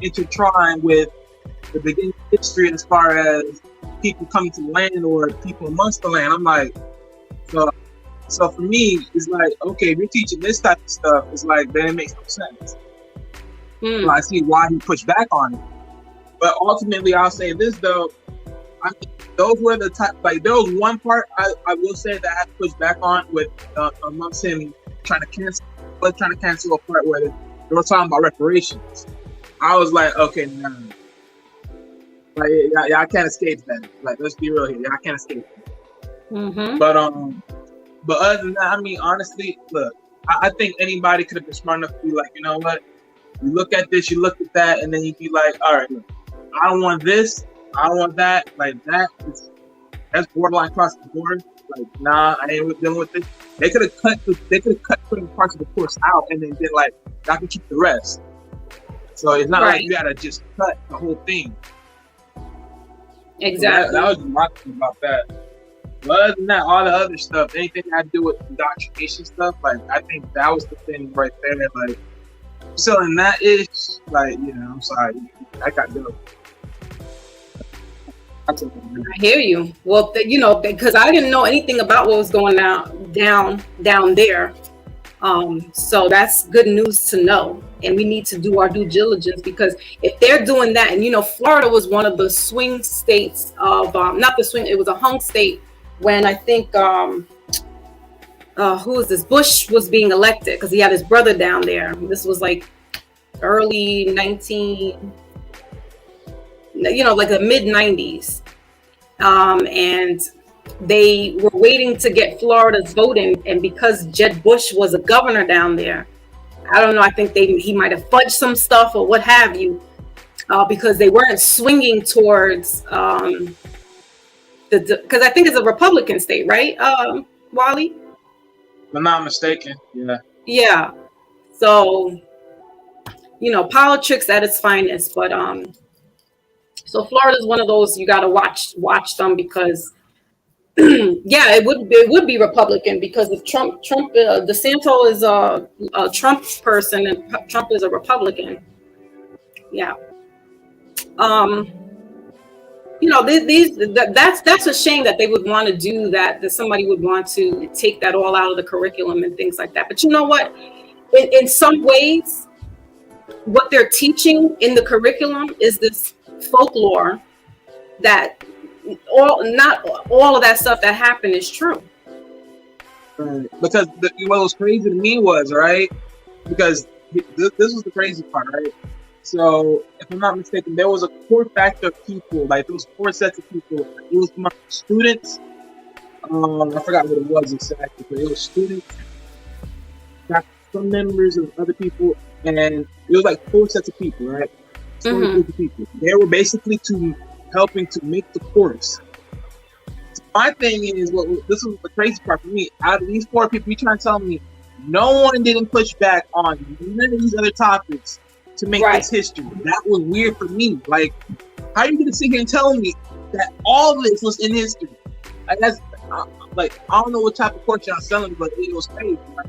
intertwine with the beginning of history as far as people coming to the land or people amongst the land. I'm like, so for me, it's like, okay, if you're teaching this type of stuff, it's like, then it makes no sense. So I see why he pushed back on it. But ultimately, I'll say this though. I mean, those were the type. Like there was one part I will say that I had to push back on with amongst him trying to cancel a part where they were talking about reparations. I was like, okay, nah. Like, yeah, I can't escape that. Like, let's be real here. Yeah, I can't escape that. Mm-hmm. But other than that, I mean, honestly, look, I think anybody could have been smart enough to be like, you know what? You look at this, you look at that, and then you'd be like, all right, look, I don't want this, I don't want that. Like that's borderline across the board. Like, nah, I ain't dealing with this. They could have cut certain parts of the course out, and then been like, I can keep the rest. So it's not like you gotta just cut the whole thing. Exactly. So that was my thing about that. But other than that, all the other stuff, anything that had to do with indoctrination stuff, like I think that was the thing right there. Like, so in that ish, like, you know, I'm sorry, I got to do it. I hear you. Well, you know, because I didn't know anything about what was going down there. So that's good news to know. And we need to do our due diligence, because if they're doing that, and you know, Florida was one of the swing states of not the swing, it was a hung state when I think who was this? Bush was being elected, because he had his brother down there. This was like early 19, you know, like the mid 90s, and they were waiting to get Florida's voting, and because Jeb Bush was a governor down there, I don't know, I think he might have fudged some stuff or what have you, because they weren't swinging towards because I think it's a Republican state, right, Wally? If I'm not mistaken, yeah. Yeah. So, you know, politics at its finest, but so Florida's one of those you got to watch them, because yeah, it would be Republican, because if Trump DeSantis is a Trump person and Trump is a Republican. Yeah. You know, that's a shame that they would want to do that somebody would want to take that all out of the curriculum and things like that. But you know what? In some ways, what they're teaching in the curriculum is this folklore that not all of that stuff that happened is true. Right. Because what was crazy to me was, right, because this was the crazy part, right? So if I'm not mistaken, there was a core factor of people, like there was 4 sets of people. It was among students. I forgot what it was exactly, but it was students, got some members of other people, and it was like 4 sets of people, right? 4 group of people. They were basically helping to make the course. So my thing is, this was the crazy part for me. Out of these 4 people, you trying to tell me no one didn't push back on none of these other topics to make this history? That was weird for me. Like, how are you going to sit here and tell me that all this was in history? Like, I don't know what type of course y'all selling, but it was crazy. Like,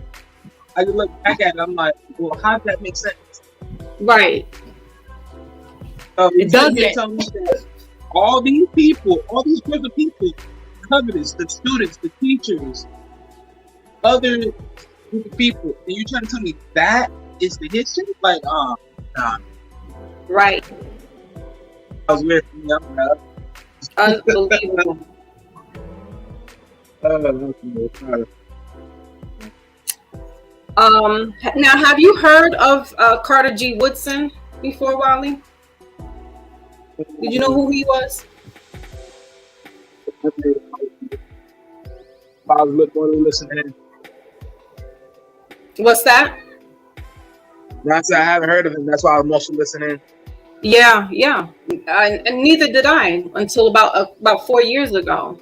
I just look back at it, I'm like, well, how does that make sense? Right. It doesn't tell me that all these people, all these groups of people, covetous, the students, the teachers, other group of people, and you're trying to tell me that is the history? Like, nah. Right. That was weird for me. Unbelievable. Now, have you heard of Carter G. Woodson before, Wally? Did you know who he was? I was listening. What's that? That's I haven't heard of him. That's why I was mostly listening. Yeah. And neither did I until about 4 years ago.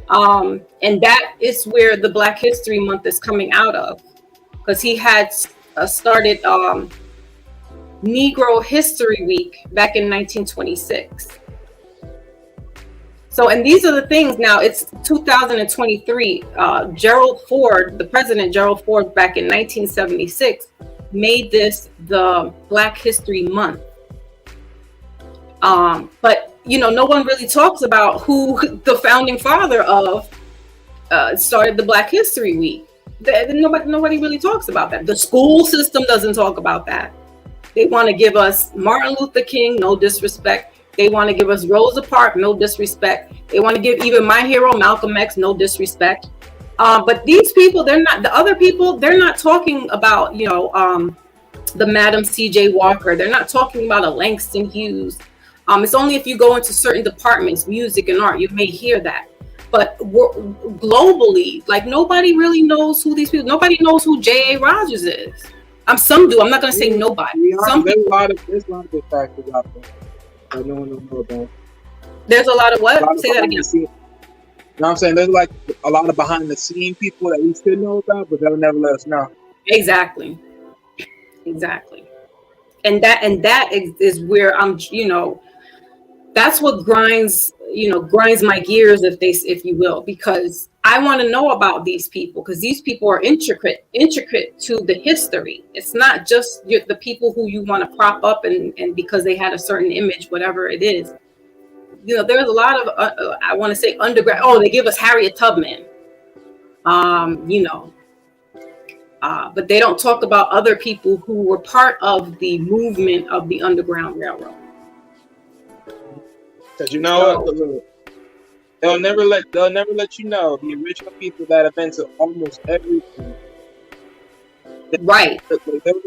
And that is where the Black History Month is coming out of, because he had started Negro History Week back in 1926. So, and these are the things. Now it's 2023. Gerald Ford, the president Gerald Ford, back in 1976, made this the Black History Month. But you know, no one really talks about who the founding father of started the Black History Week. Nobody really talks about that. The school system doesn't talk about that. They want to give us Martin Luther King, no disrespect. They want to give us Rosa Parks, no disrespect. They want to give even my hero Malcolm X, no disrespect. But these people, they're not, the other people, they're not talking about, you know, the Madam C.J. Walker. They're not talking about a Langston Hughes. It's only if you go into certain departments, music and art, you may hear that. But globally, like, nobody really knows who these people. Nobody knows who J.A. Rogers is. Some do. I'm not going to say nobody. There's a lot of good factors out there that no one knows about. There's a lot of what? Say that again. You know what I'm saying? There's like a lot of behind the scene people that we still know about, but they'll never let us know. Exactly. And that is where I'm, you know, that's what grinds my gears, if you will, because I want to know about these people, because these people are intricate to the history. It's not just the people who you want to prop up and because they had a certain image, whatever it is. You know, there's a lot of I want to say underground. Oh, they give us Harriet Tubman, you know, but they don't talk about other people who were part of the movement of the Underground Railroad. Because you know what, they'll never let you know the original people that invented almost everything. Right. They'll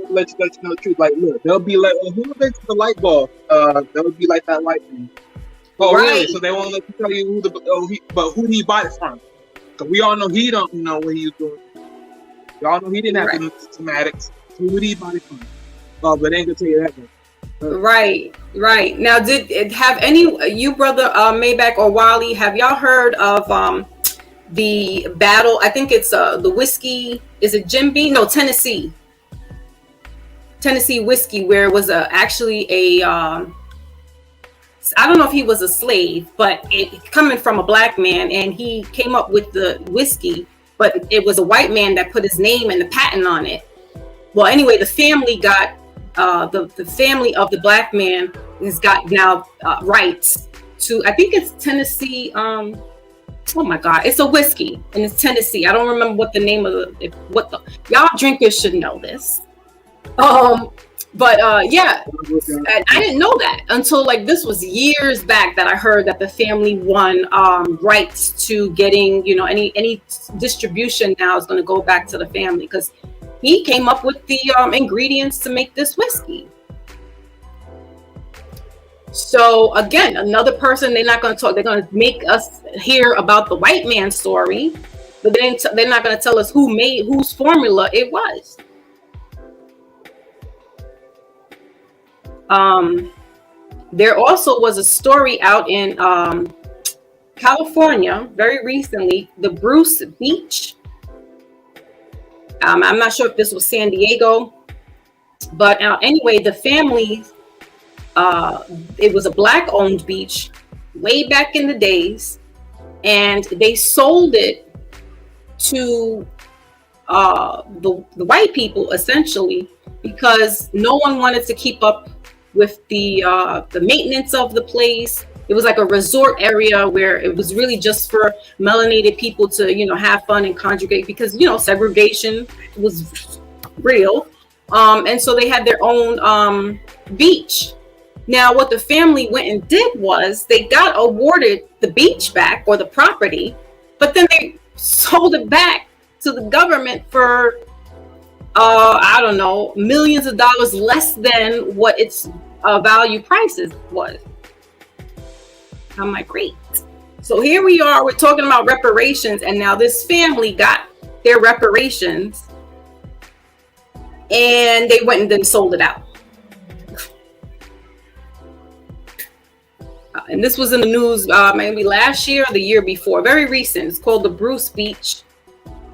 let you know the truth. Like, look, they'll be like, well, who invented the light bulb? They'll be like that light bulb. Oh, right. Really? So they won't let you tell you but who did he buy it from? Because we all know he don't know what he was doing. We all know he didn't have the schematics. So who did he buy it from? Oh, but they ain't gonna tell you that one. Right. Now, did it have any, you brother Maybach or Wally, have y'all heard of the battle? I think it's the whiskey. Is it Jim Beam? No, Tennessee whiskey, where it was actually a I don't know if he was a slave, but it coming from a black man, and he came up with the whiskey, but it was a white man that put his name and the patent on it. Well, anyway, the family got the family of the black man has got now rights to, I think it's Tennessee. Oh my God, it's a whiskey and it's Tennessee. I don't remember what the name of y'all drinkers should know this. But yeah, and I didn't know that until like this was years back that I heard that the family won rights to getting, you know, any distribution now is going to go back to the family, because he came up with the ingredients to make this whiskey. So again, another person they're not going to talk. They're going to make us hear about the white man's story, but then they're not going to tell us whose formula it was. There also was a story out in California very recently, the Bruce Beach. I'm not sure if this was San Diego, but anyway, the family, it was a black-owned beach way back in the days, and they sold it to the white people essentially because no one wanted to keep up with the maintenance of the place. It was like a resort area where it was really just for melanated people to, you know, have fun and congregate, because, you know, segregation was real. And so they had their own beach. Now, what the family went and did was they got awarded the beach back, or the property, but then they sold it back to the government for I don't know, millions of dollars less than what its value prices was. I'm like, great. So here we are, we're talking about reparations, and now this family got their reparations and they went and then sold it out. And this was in the news maybe last year or the year before, very recent. It's called the Bruce Beach,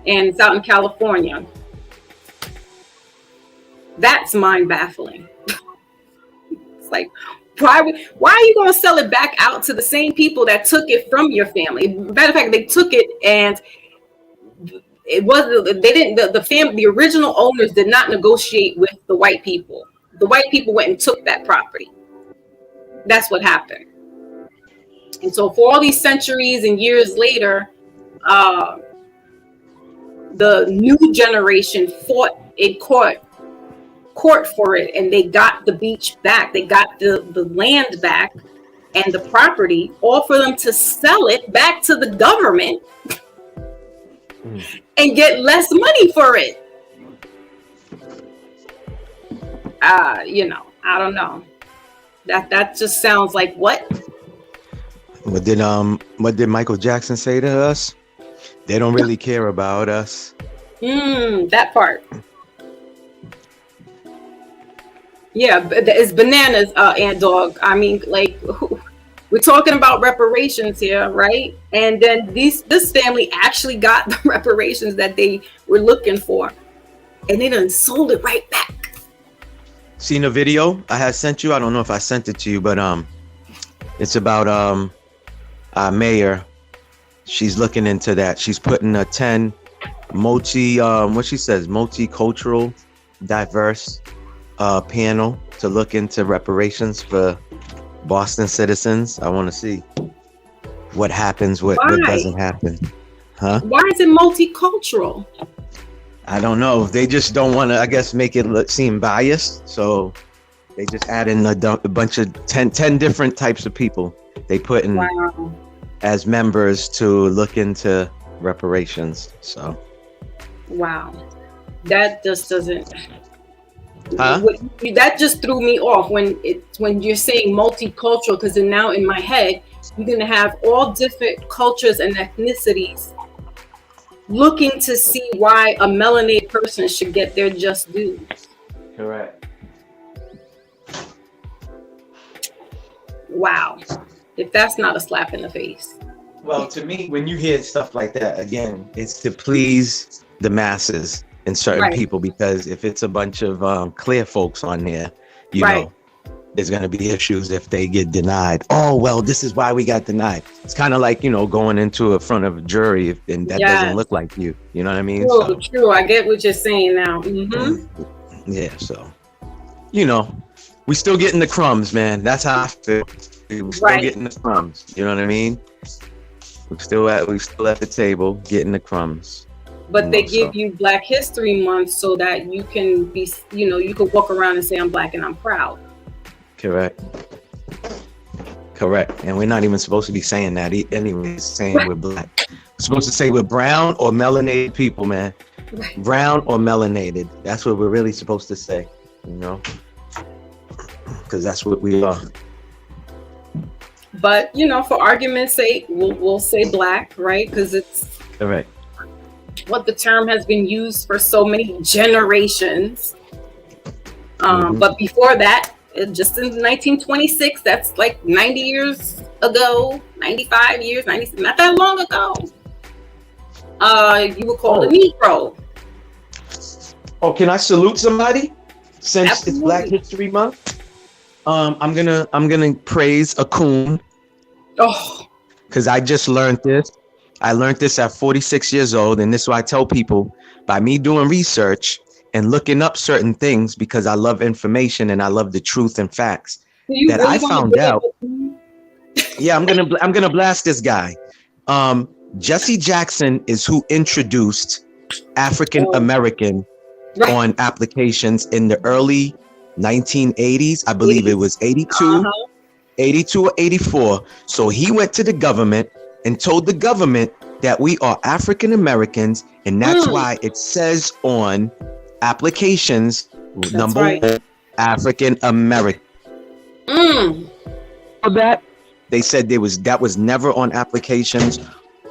and it's out in California. That's mind-baffling. It's like, why are you going to sell it back out to the same people that took it from your family? Matter of fact, they took it, and it was the original owners did not negotiate with the white people. The white people went and took that property. That's what happened. And so for all these centuries and years later, the new generation fought in court court for it, and they got the beach back. They got the land back and the property, all for them to sell it back to the government and get less money for it. You know, I don't know. That just sounds like what? What did Michael Jackson say to us? They don't really care about us. That part. Yeah, it's bananas, Ant Dog. I mean, like, we're talking about reparations here, right? And then this family actually got the reparations that they were looking for, and they done sold it right back. Seen a video I had sent you? I don't know if I sent it to you, but it's about our mayor. She's looking into that. She's putting a 10 multicultural, diverse panel to look into reparations for Boston citizens. I want to see what happens, what doesn't happen. Huh? Why is it multicultural? I don't know. They just don't want to, I guess, make it seem biased. So they just add in a bunch of 10 different types of people they put in as members to look into reparations. So. Wow. That just doesn't. Huh? That just threw me off when you're saying multicultural, because then now in my head you're going to have all different cultures and ethnicities looking to see why a melanated person should get their just dues. Correct. Wow. If that's not a slap in the face. Well, to me, when you hear stuff like that, again, it's to please the masses and certain people, because if it's a bunch of clear folks on there, you know, there's going to be issues if they get denied. Oh, well, this is why we got denied. It's kind of like, you know, going into a front of a jury and that doesn't look like you. You know what I mean? True. I get what you're saying now. Yeah. So, you know, we still getting the crumbs, man. That's how I feel. We're still getting the crumbs. You know what I mean? We're still at the table getting the crumbs. But they give you Black History Month so that you can be, you know, you can walk around and say, I'm Black and I'm proud. Correct. And we're not even supposed to be saying that anyways, saying we're Black. We're supposed to say we're brown or melanated people, man. Brown or melanated. That's what we're really supposed to say, you know? Because that's what we are. But, you know, for argument's sake, we'll say Black, right? Because it's correct. What the term has been used for so many generations. But before that, just in 1926, that's like 90 years ago, 95 years, 90, not that long ago. You were called a Negro. Oh, can I salute somebody? Since Absolutely. It's Black History Month, I'm gonna praise a coon. Oh, because I just learned this. I learned this at 46 years old, and this is why I tell people, by me doing research and looking up certain things, because I love information and I love the truth and facts that I found out. Yeah, I'm gonna blast this guy. Jesse Jackson is who introduced African American on applications in the early 1980s. I believe it was 82, 82 or 84. So he went to the government and told the government that we are African Americans, and that's why it says on applications one, African American. That they said that was never on applications.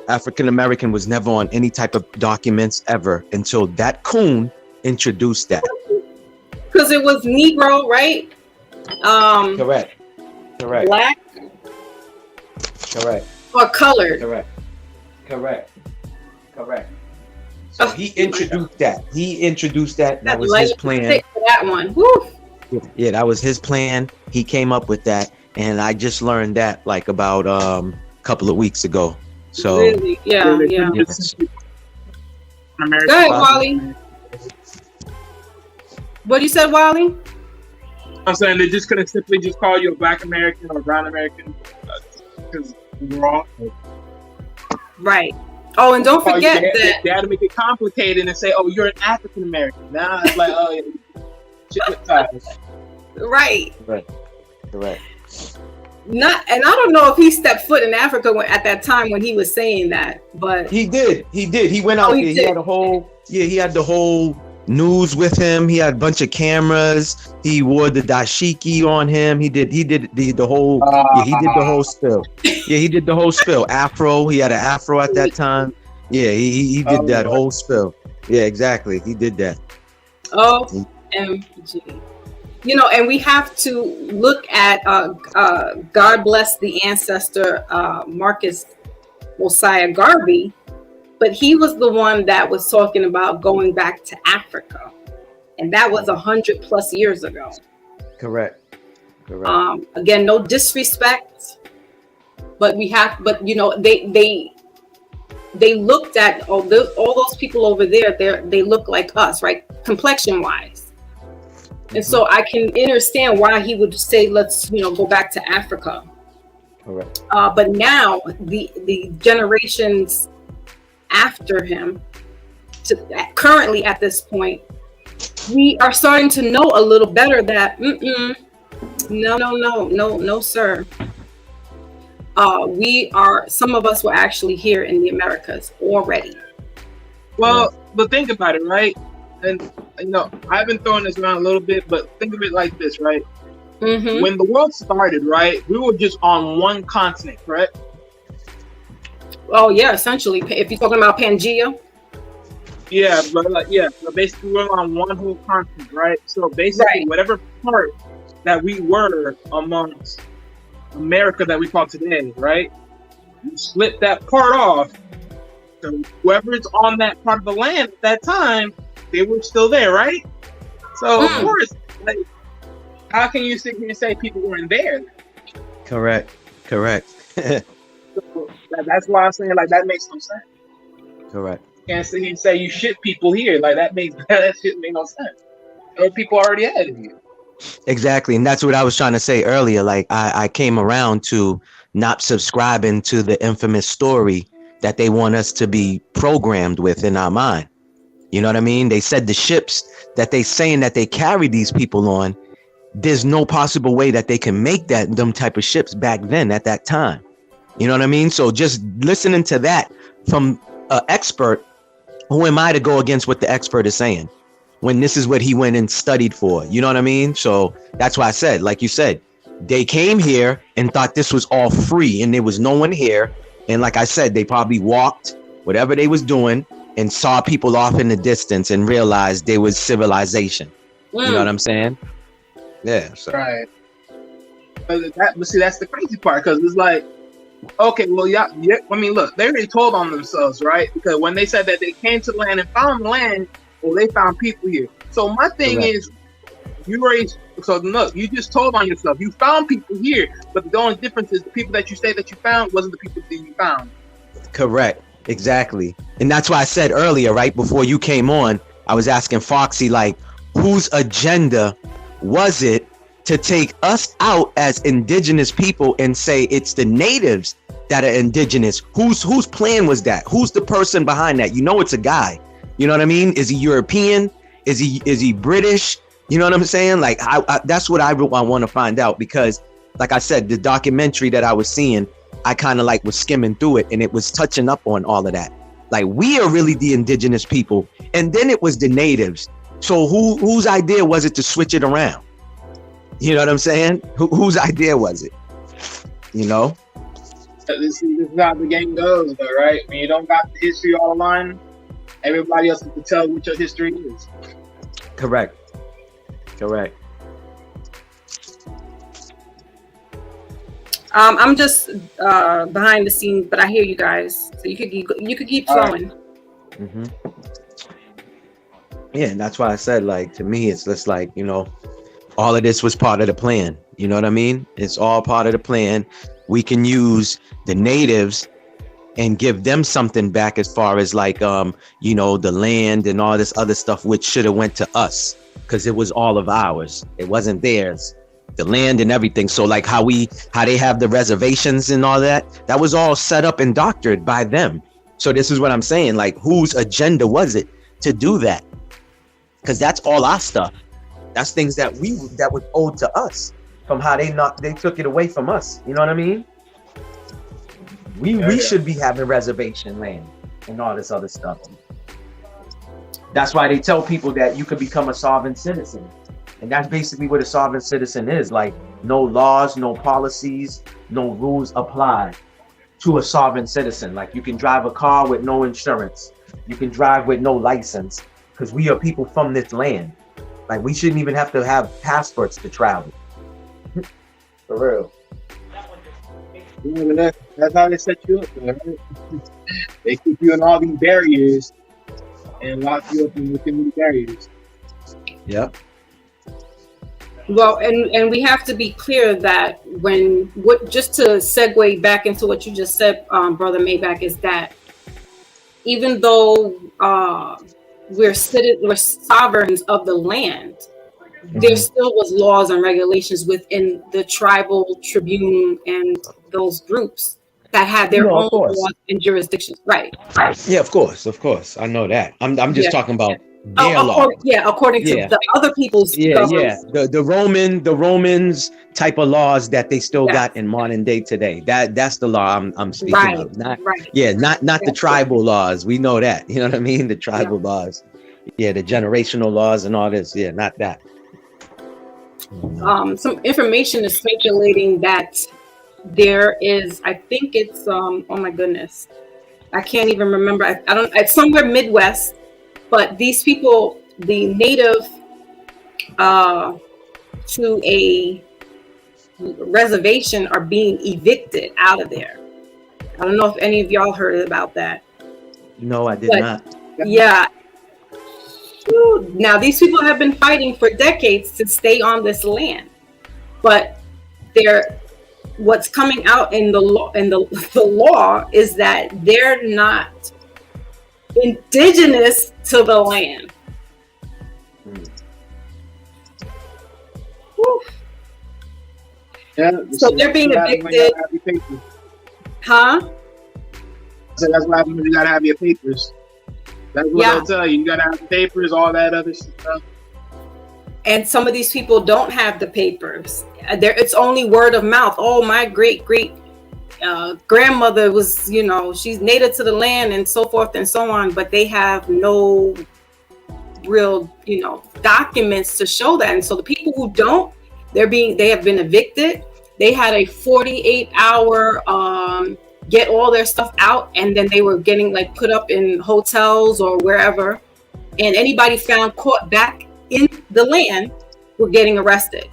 African American was never on any type of documents ever until that coon introduced that. Because it was Negro, right? Correct. Black. Correct. Or colored. Correct. So he introduced that. That was his plan. For that one. Woo. Yeah, that was his plan. He came up with that, and I just learned that like about a couple of weeks ago. So really? Yeah. Yes. Go ahead, Wally. What you said, Wally? I'm saying they just couldn't simply just call you a Black American or Brown American because you're wrong. Right. Oh, and don't forget that they had to make it complicated and say, "Oh, you're an African American." Now it's like, oh, yeah. Right. Correct. Not, and I don't know if he stepped foot in Africa at that time when he was saying that, but he did. He went out there. He had he had the whole news with him. He had a bunch of cameras. He wore the dashiki on him. He did the whole he did the whole spill. Yeah, he did the whole spill. Afro. He had an afro at that time. Yeah, he did that whole spill. Yeah, exactly. He did that. OMG. You know, and we have to look at God bless the ancestor Marcus Mosiah Garvey, but he was the one that was talking about going back to Africa, and that was 100+ years ago. Correct. Again, no disrespect, but you know, they looked at all those people over there. They look like us, right, complexion wise. And so I can understand why he would say, let's, you know, go back to Africa. Correct. But now the generations after him, currently at this point, we are starting to know a little better that no, sir. Some of us were actually here in the Americas already. Well, but think about it, right? And you know, I've been throwing this around a little bit, but think of it like this, right? Mm-hmm. When the world started, right, we were just on one continent, correct? Oh yeah, essentially. If you're talking about Pangea. Yeah, but basically we're on one whole continent, right? So basically, whatever part that we were amongst America that we call today, right? You split that part off. So whoever's on that part of the land at that time, they were still there, right? So of course, like, how can you sit here and say people weren't there? Correct. So that's why I'm saying, like, that makes no sense. Correct. You can't sit here and say you shit people here. Like, that shit make no sense. Those people already ahead of you. Exactly, and that's what I was trying to say earlier. Like, I came around to not subscribing to the infamous story that they want us to be programmed with in our mind. You know what I mean? They said the ships that they saying that they carry these people on, there's no possible way that they can make them type of ships back then at that time. You know what I mean? So just listening to that from an expert, who am I to go against what the expert is saying when this is what he went and studied for? You know what I mean? So that's why I said, like you said, they came here and thought this was all free and there was no one here. And like I said, they probably walked whatever they was doing and saw people off in the distance and realized there was civilization. You know what I'm saying? Yeah. So. Right. But see, that's the crazy part, because it's like, okay, well, yeah. I mean, look, they already told on themselves, right? Because when they said that they came to the land and found the land, well, they found people here. So my thing is, look, you just told on yourself. You found people here, but the only difference is the people that you say that you found wasn't the people that you found. Correct. Exactly. And that's why I said earlier, right before you came on, I was asking Foxy, like, whose agenda was it to take us out as indigenous people and say it's the natives that are indigenous? Whose plan was that? Who's the person behind that? You know, it's a guy. You know what I mean? Is he European? Is he British? You know what I'm saying? Like, that's what I want to find out, because like I said, the documentary that I was seeing, I kind of like was skimming through it and it was touching up on all of that. Like, we are really the indigenous people. And then it was the natives. So whose idea was it to switch it around? You know what I'm saying? Whose idea was it? You know? This is how the game goes, though, right? When you don't got the history all aligned, everybody else can tell what your history is. Correct. I'm just behind the scenes, but I hear you guys, so you could keep flowing. Mm-hmm. Yeah, and that's why I said, like, to me, it's just like, you know, all of this was part of the plan. You know what I mean? It's all part of the plan. We can use the natives and give them something back as far as like, you know, the land and all this other stuff, which should have went to us because it was all of ours. It wasn't theirs. The land and everything. So like how they have the reservations and all that was all set up and doctored by them. So this is what I'm saying. Like, whose agenda was it to do that? Because that's all our stuff. That's things that was owed to us from how they took it away from us. You know what I mean? We should be having reservation land and all this other stuff. That's why they tell people that you could become a sovereign citizen. And that's basically what a sovereign citizen is. Like, no laws, no policies, no rules apply to a sovereign citizen. Like, you can drive a car with no insurance. You can drive with no license, because we are people from this land. Like, we shouldn't even have to have passports to travel. For real. Yeah, that's how they set you up, man. They keep you in all these barriers and lock you up within these barriers. Yep. Well, and we have to be clear that just to segue back into what you just said, Brother Maybach, is that even though we're sovereigns of the land, there still was laws and regulations within the tribal tribune and those groups that had their own laws and jurisdictions. Right. Yeah, of course. I know that. I'm just talking about their law. According to the other people's governments. The Romans type of laws that they still got in modern day today. That's the law I'm speaking of. Not the tribal laws. We know that. You know what I mean? The tribal laws. Yeah, the generational laws and all this. Yeah, not that. Some information is speculating that there is, I think it's oh my goodness, I can't even remember. I don't. It's somewhere Midwest, but these people, the native to a reservation, are being evicted out of there. I don't know if any of y'all heard about that. No, I did not. Yeah. Now, these people have been fighting for decades to stay on this land, but what's coming out in the law is that they're not indigenous to the land. Yeah, so they're being evicted. Huh? So that's what happens when you gotta have your papers. That's what they'll tell you. You gotta have the papers, all that other stuff. And some of these people don't have the papers. It's only word of mouth. Oh, my great grandmother was, she's native to the land and so forth and so on. But they have no real, documents to show that. And so the people who don't, they have been evicted. They had a 48-hour get all their stuff out, and then they were getting put up in hotels or wherever, and anybody found caught back in the land were getting arrested.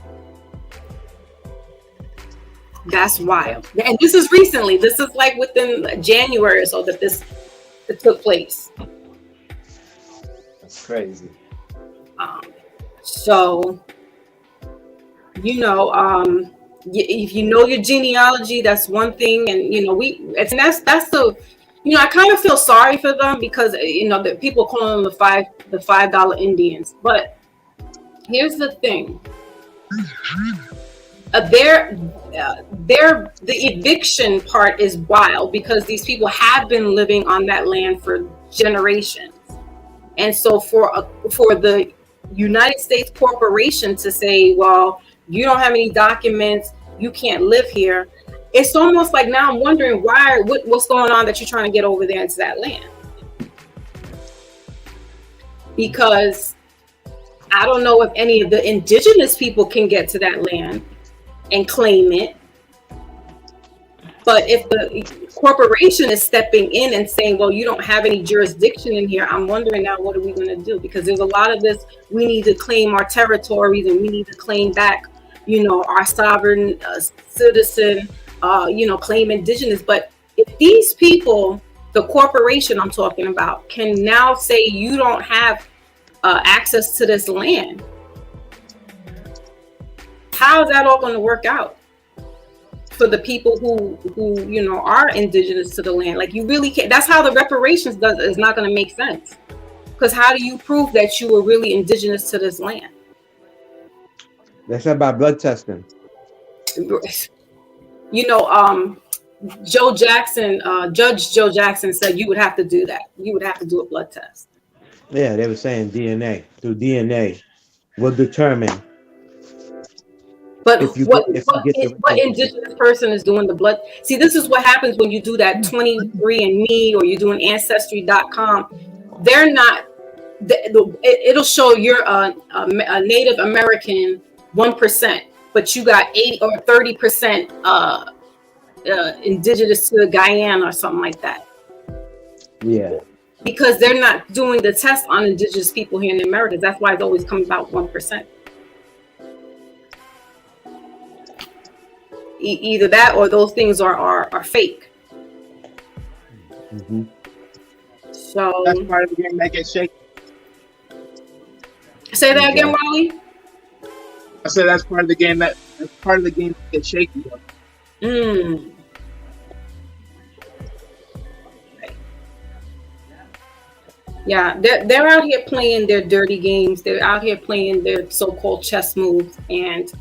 That's wild. And this is recently. This is within January or so that it took place. That's crazy. So if you know your genealogy, that's one thing. And that's the I kind of feel sorry for them, because the people calling them the $5 Indians. But here's the thing. The eviction part is wild, because these people have been living on that land for generations. And so for the United States corporation to say, well, you don't have any documents, you can't live here, it's almost like now I'm wondering what's going on that you're trying to get over there into that land. Because I don't know if any of the indigenous people can get to that land and claim it. But if the corporation is stepping in and saying, well, you don't have any jurisdiction in here, I'm wondering now, what are we going to do? Because there's a lot of this, we need to claim our territories, and we need to claim back, our sovereign citizen, claim indigenous. But if these people, the corporation I'm talking about, can now say you don't have access to this land, how is that all going to work out for the people who are indigenous to the land? You really can't. That's how the reparations is not going to make sense, because how do you prove that you were really indigenous to this land? That's not by blood testing. Judge Joe Jackson said you would have to do that. You would have to do a blood test. Yeah, they were saying through DNA. will determine But if you what get if you what, get is, the what relationship. indigenous person is doing the blood? See, this is what happens when you do that 23andMe or you're doing Ancestry.com. They're not. It'll show you're a Native American 1%, but you got 8 or 30% indigenous to Guyana or something like that. Yeah. Because they're not doing the test on indigenous people here in the Americas. That's why it's always coming about 1%. Either that or those things are fake. Mm-hmm. So That's part of the game that gets shaky. say that again, Raleigh. I said that's part of the game that gets shaky. Mm. Yeah, they're out here playing their dirty games. They're out here playing their so-called chess moves, and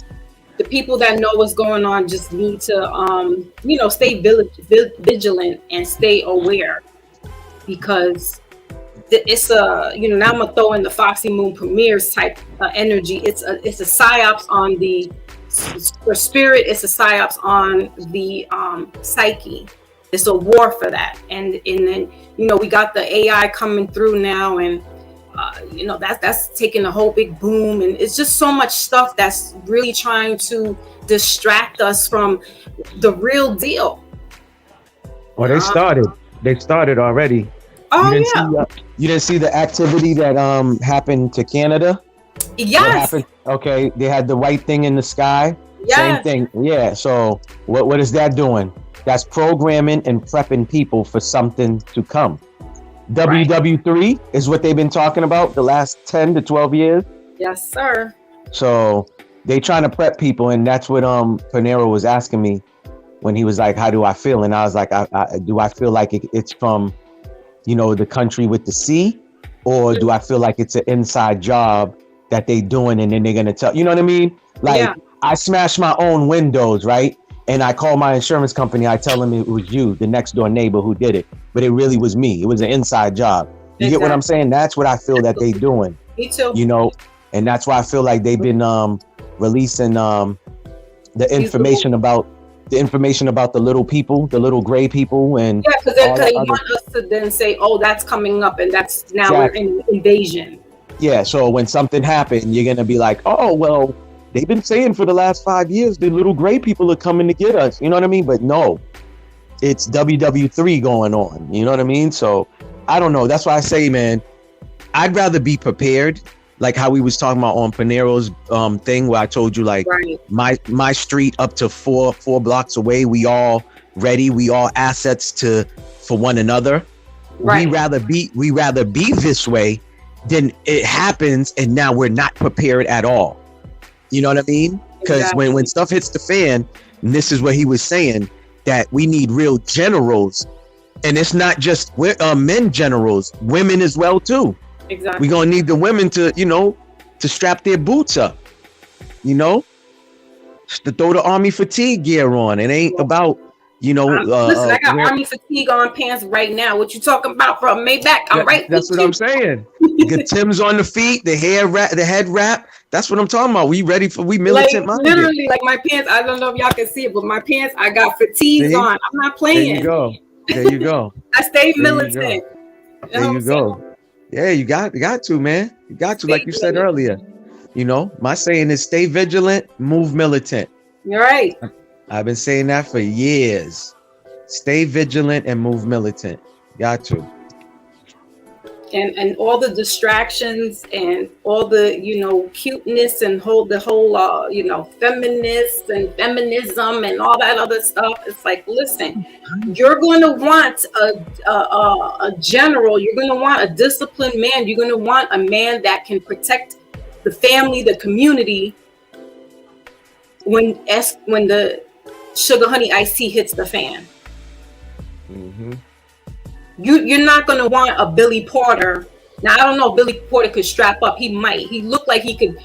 the people that know what's going on just need to, stay vigilant and stay aware, because it's now I'm gonna throw in the Foxy Moon premieres type energy. It's a psyops on the spirit. It's a psyops on the psyche. It's a war for that, and then we got the AI coming through now, and that's taking a whole big boom, and it's just so much stuff that's really trying to distract us from the real deal. Well, they started already. Oh, You didn't see the activity that happened to Canada? Yes. Okay, they had the white thing in the sky. Yes. Same thing. Yeah. So what is that doing? That's programming and prepping people for something to come. Right. WW3 is what they've been talking about the last 10 to 12 years. Yes, sir. So they trying to prep people, and that's what Panero was asking me when he was like, "How do I feel?" And I was like, "Do I feel like it's from, the country with the C, or do I feel like it's an inside job that they doing, and then they're gonna tell?" You know what I mean? Like, yeah. I smashed my own windows, right? And I call my insurance company. I tell them it was you, the next door neighbor, who did it, but it really was me. It was an inside job. You get what I'm saying? That's what I feel that they doing. Me too. And that's why I feel like they've been releasing the information about the little people, the little gray people, and because they want us to then say, "Oh, that's coming up, and that's now we're in invasion." Yeah. So when something happened, you're gonna be like, "Oh, well, they've been saying for the last 5 years the little gray people are coming to get us." You know what I mean? But no, it's WW3 going on. You know what I mean? So I don't know. That's why I say, man, I'd rather be prepared. Like how we was talking about on Panero's thing, where I told you, like, right. my street up to four blocks away, we all ready, we all assets for one another. Right. We rather be this way than it happens and now we're not prepared at all. You know what I mean? Because when stuff hits the fan, and this is what he was saying, that we need real generals, and it's not just men generals, women as well too. Exactly. We're gonna need the women to strap their boots up, to throw the army fatigue gear on. It ain't about, listen, I got army fatigue on pants right now. What you talking about from Maybach? That's what I'm saying. Get Tim's on the feet, the head wrap. That's what I'm talking about. We militant minded. Literally, like my pants. I don't know if y'all can see it, but my pants, I got fatigues on. I'm not playing. There you go. I stay militant. There you go. Yeah, you got to, man. You got to, like you said earlier. My saying is stay vigilant, move militant. You're right. I've been saying that for years. Stay vigilant and move militant. Got to. And all the distractions and all the, cuteness and the whole, feminists and feminism and all that other stuff. It's like, listen, you're going to want a general. You're going to want a disciplined man. You're going to want a man that can protect the family, the community when the sugar honey iced tea hits the fan. Mm-hmm. You're not going to want a Billy Porter. Now, I don't know if Billy Porter could strap up. He might. He looked like he could,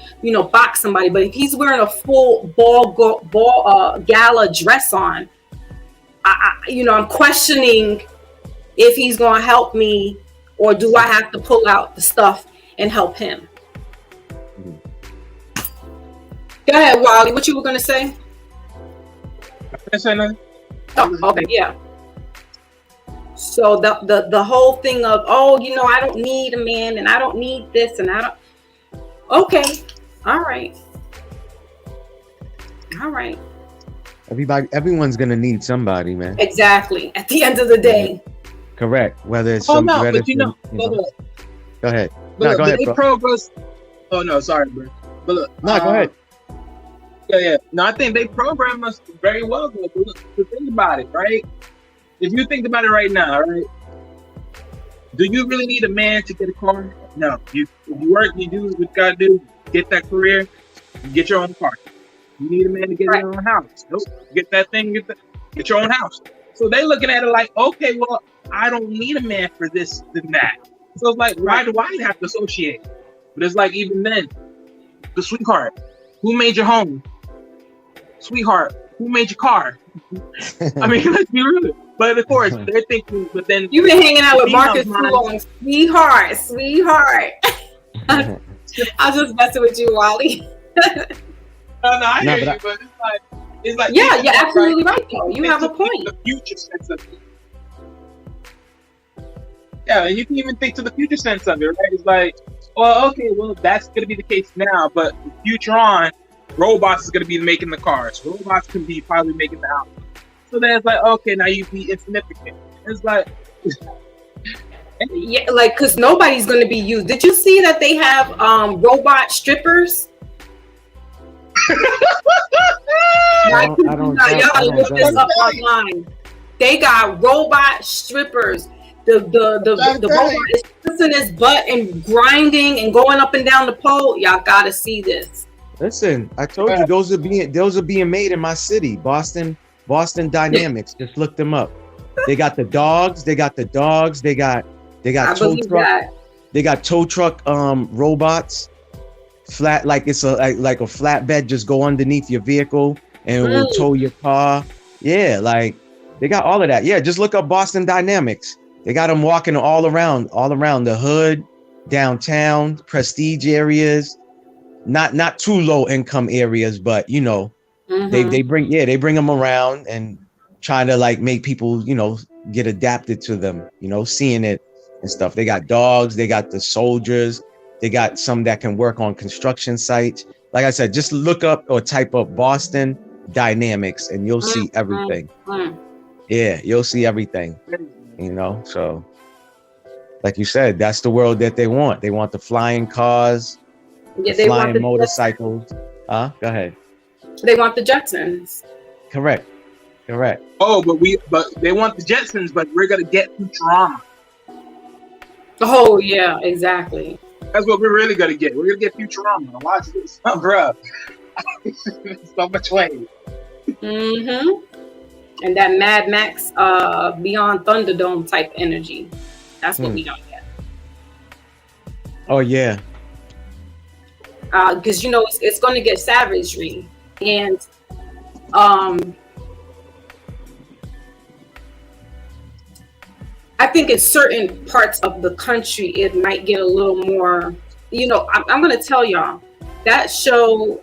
box somebody. But if he's wearing a full ball gala dress on, I'm questioning if he's going to help me, or do I have to pull out the stuff and help him? Go ahead, Wally. What you were gonna say? Oh, okay, yeah. So the whole thing of, oh, you know, I don't need a man, and I don't need this, and I don't. Okay, all right. Everyone's gonna need somebody, man. Exactly. At the end of the day. Correct. Whether it's but go ahead. But go ahead, bro. Oh no, sorry, bro. But look, go ahead. Yeah. No, I think they program us very well. To think about it, right? If you think about it right now, right? Do you really need a man to get a car? No. If you work, you do what you gotta do, get that career, you get your own car. You need a man to get your own house. Nope. Get that thing, get your own house. So they looking at it like, okay, well, I don't need a man for this and that. So it's like, why do I have to associate? But it's like, even then, the sweetheart, who made your home? Sweetheart, who made your car? I mean, let's be real. But of course, they're thinking, but then you've been hanging out with Marcus too long. Sweetheart. I was just messing with you, Wally. No, I hear you, but it's like yeah, you're absolutely right though. You have a point. The future sense of it. Yeah, and you can even think to the future sense of it, right? It's like, well, okay, well, that's gonna be the case now, but the future on, robots is gonna be making the cars. Robots can be probably making the house. So then it's like, okay, now you be insignificant. It's like, yeah, like, because nobody's gonna be used. Did you see that they have robot strippers? I don't look this up online. They got robot strippers. The robot is pushing his butt and grinding and going up and down the pole. Y'all gotta see this. Listen, I told you those are being made in my city, Boston Dynamics. Just look them up. They got the dogs. They got tow truck. They got tow truck robots. Flat, like it's like a flatbed, just go underneath your vehicle and it will tow your car. Yeah, like they got all of that. Yeah, just look up Boston Dynamics. They got them walking all around the hood, downtown, prestige areas, not too low income areas, but you know, they bring them around and trying to like make people, you know, get adapted to them, you know, seeing it and stuff. They got dogs, they got the soldiers. They got some that can work on construction sites. Like I said, just look up or type up Boston Dynamics and you'll see everything. Yeah, you'll see everything, you know? So like you said, that's the world that they want. They want the flying cars, the flying motorcycles. Go ahead. They want the Jetsons. Correct. Oh, but they want the Jetsons, but we're going to get Futurama. Oh, yeah, exactly. That's what we're really gonna get. We're gonna get Futurama. Watch this, bro. So much weight. And that Mad Max Beyond Thunderdome type energy. That's what we don't get. Oh yeah. Because you know it's going to get savagery, and I think in certain parts of the country, it might get a little more, you know, I'm going to tell y'all, that show,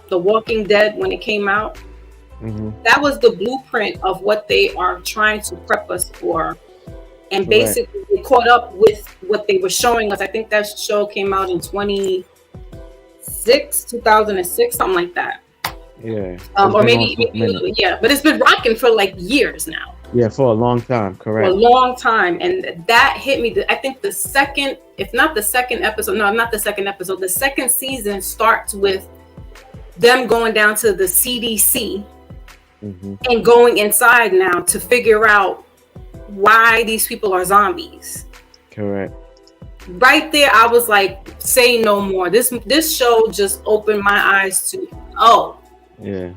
The Walking Dead, when it came out, that was the blueprint of what they are trying to prep us for. And basically, they caught up with what they were showing us. I think that show came out in 2006, something like that. Yeah. Or maybe, yeah. But it's been rocking for like years now. Yeah, for a long time, correct. For a long time. And that hit me. I think the second, if not the second episode, no, not the second episode, the second season starts with them going down to the CDC and going inside now to figure out why these people are zombies. Correct. Right there, I was like, say no more. This show just opened my eyes to, yeah.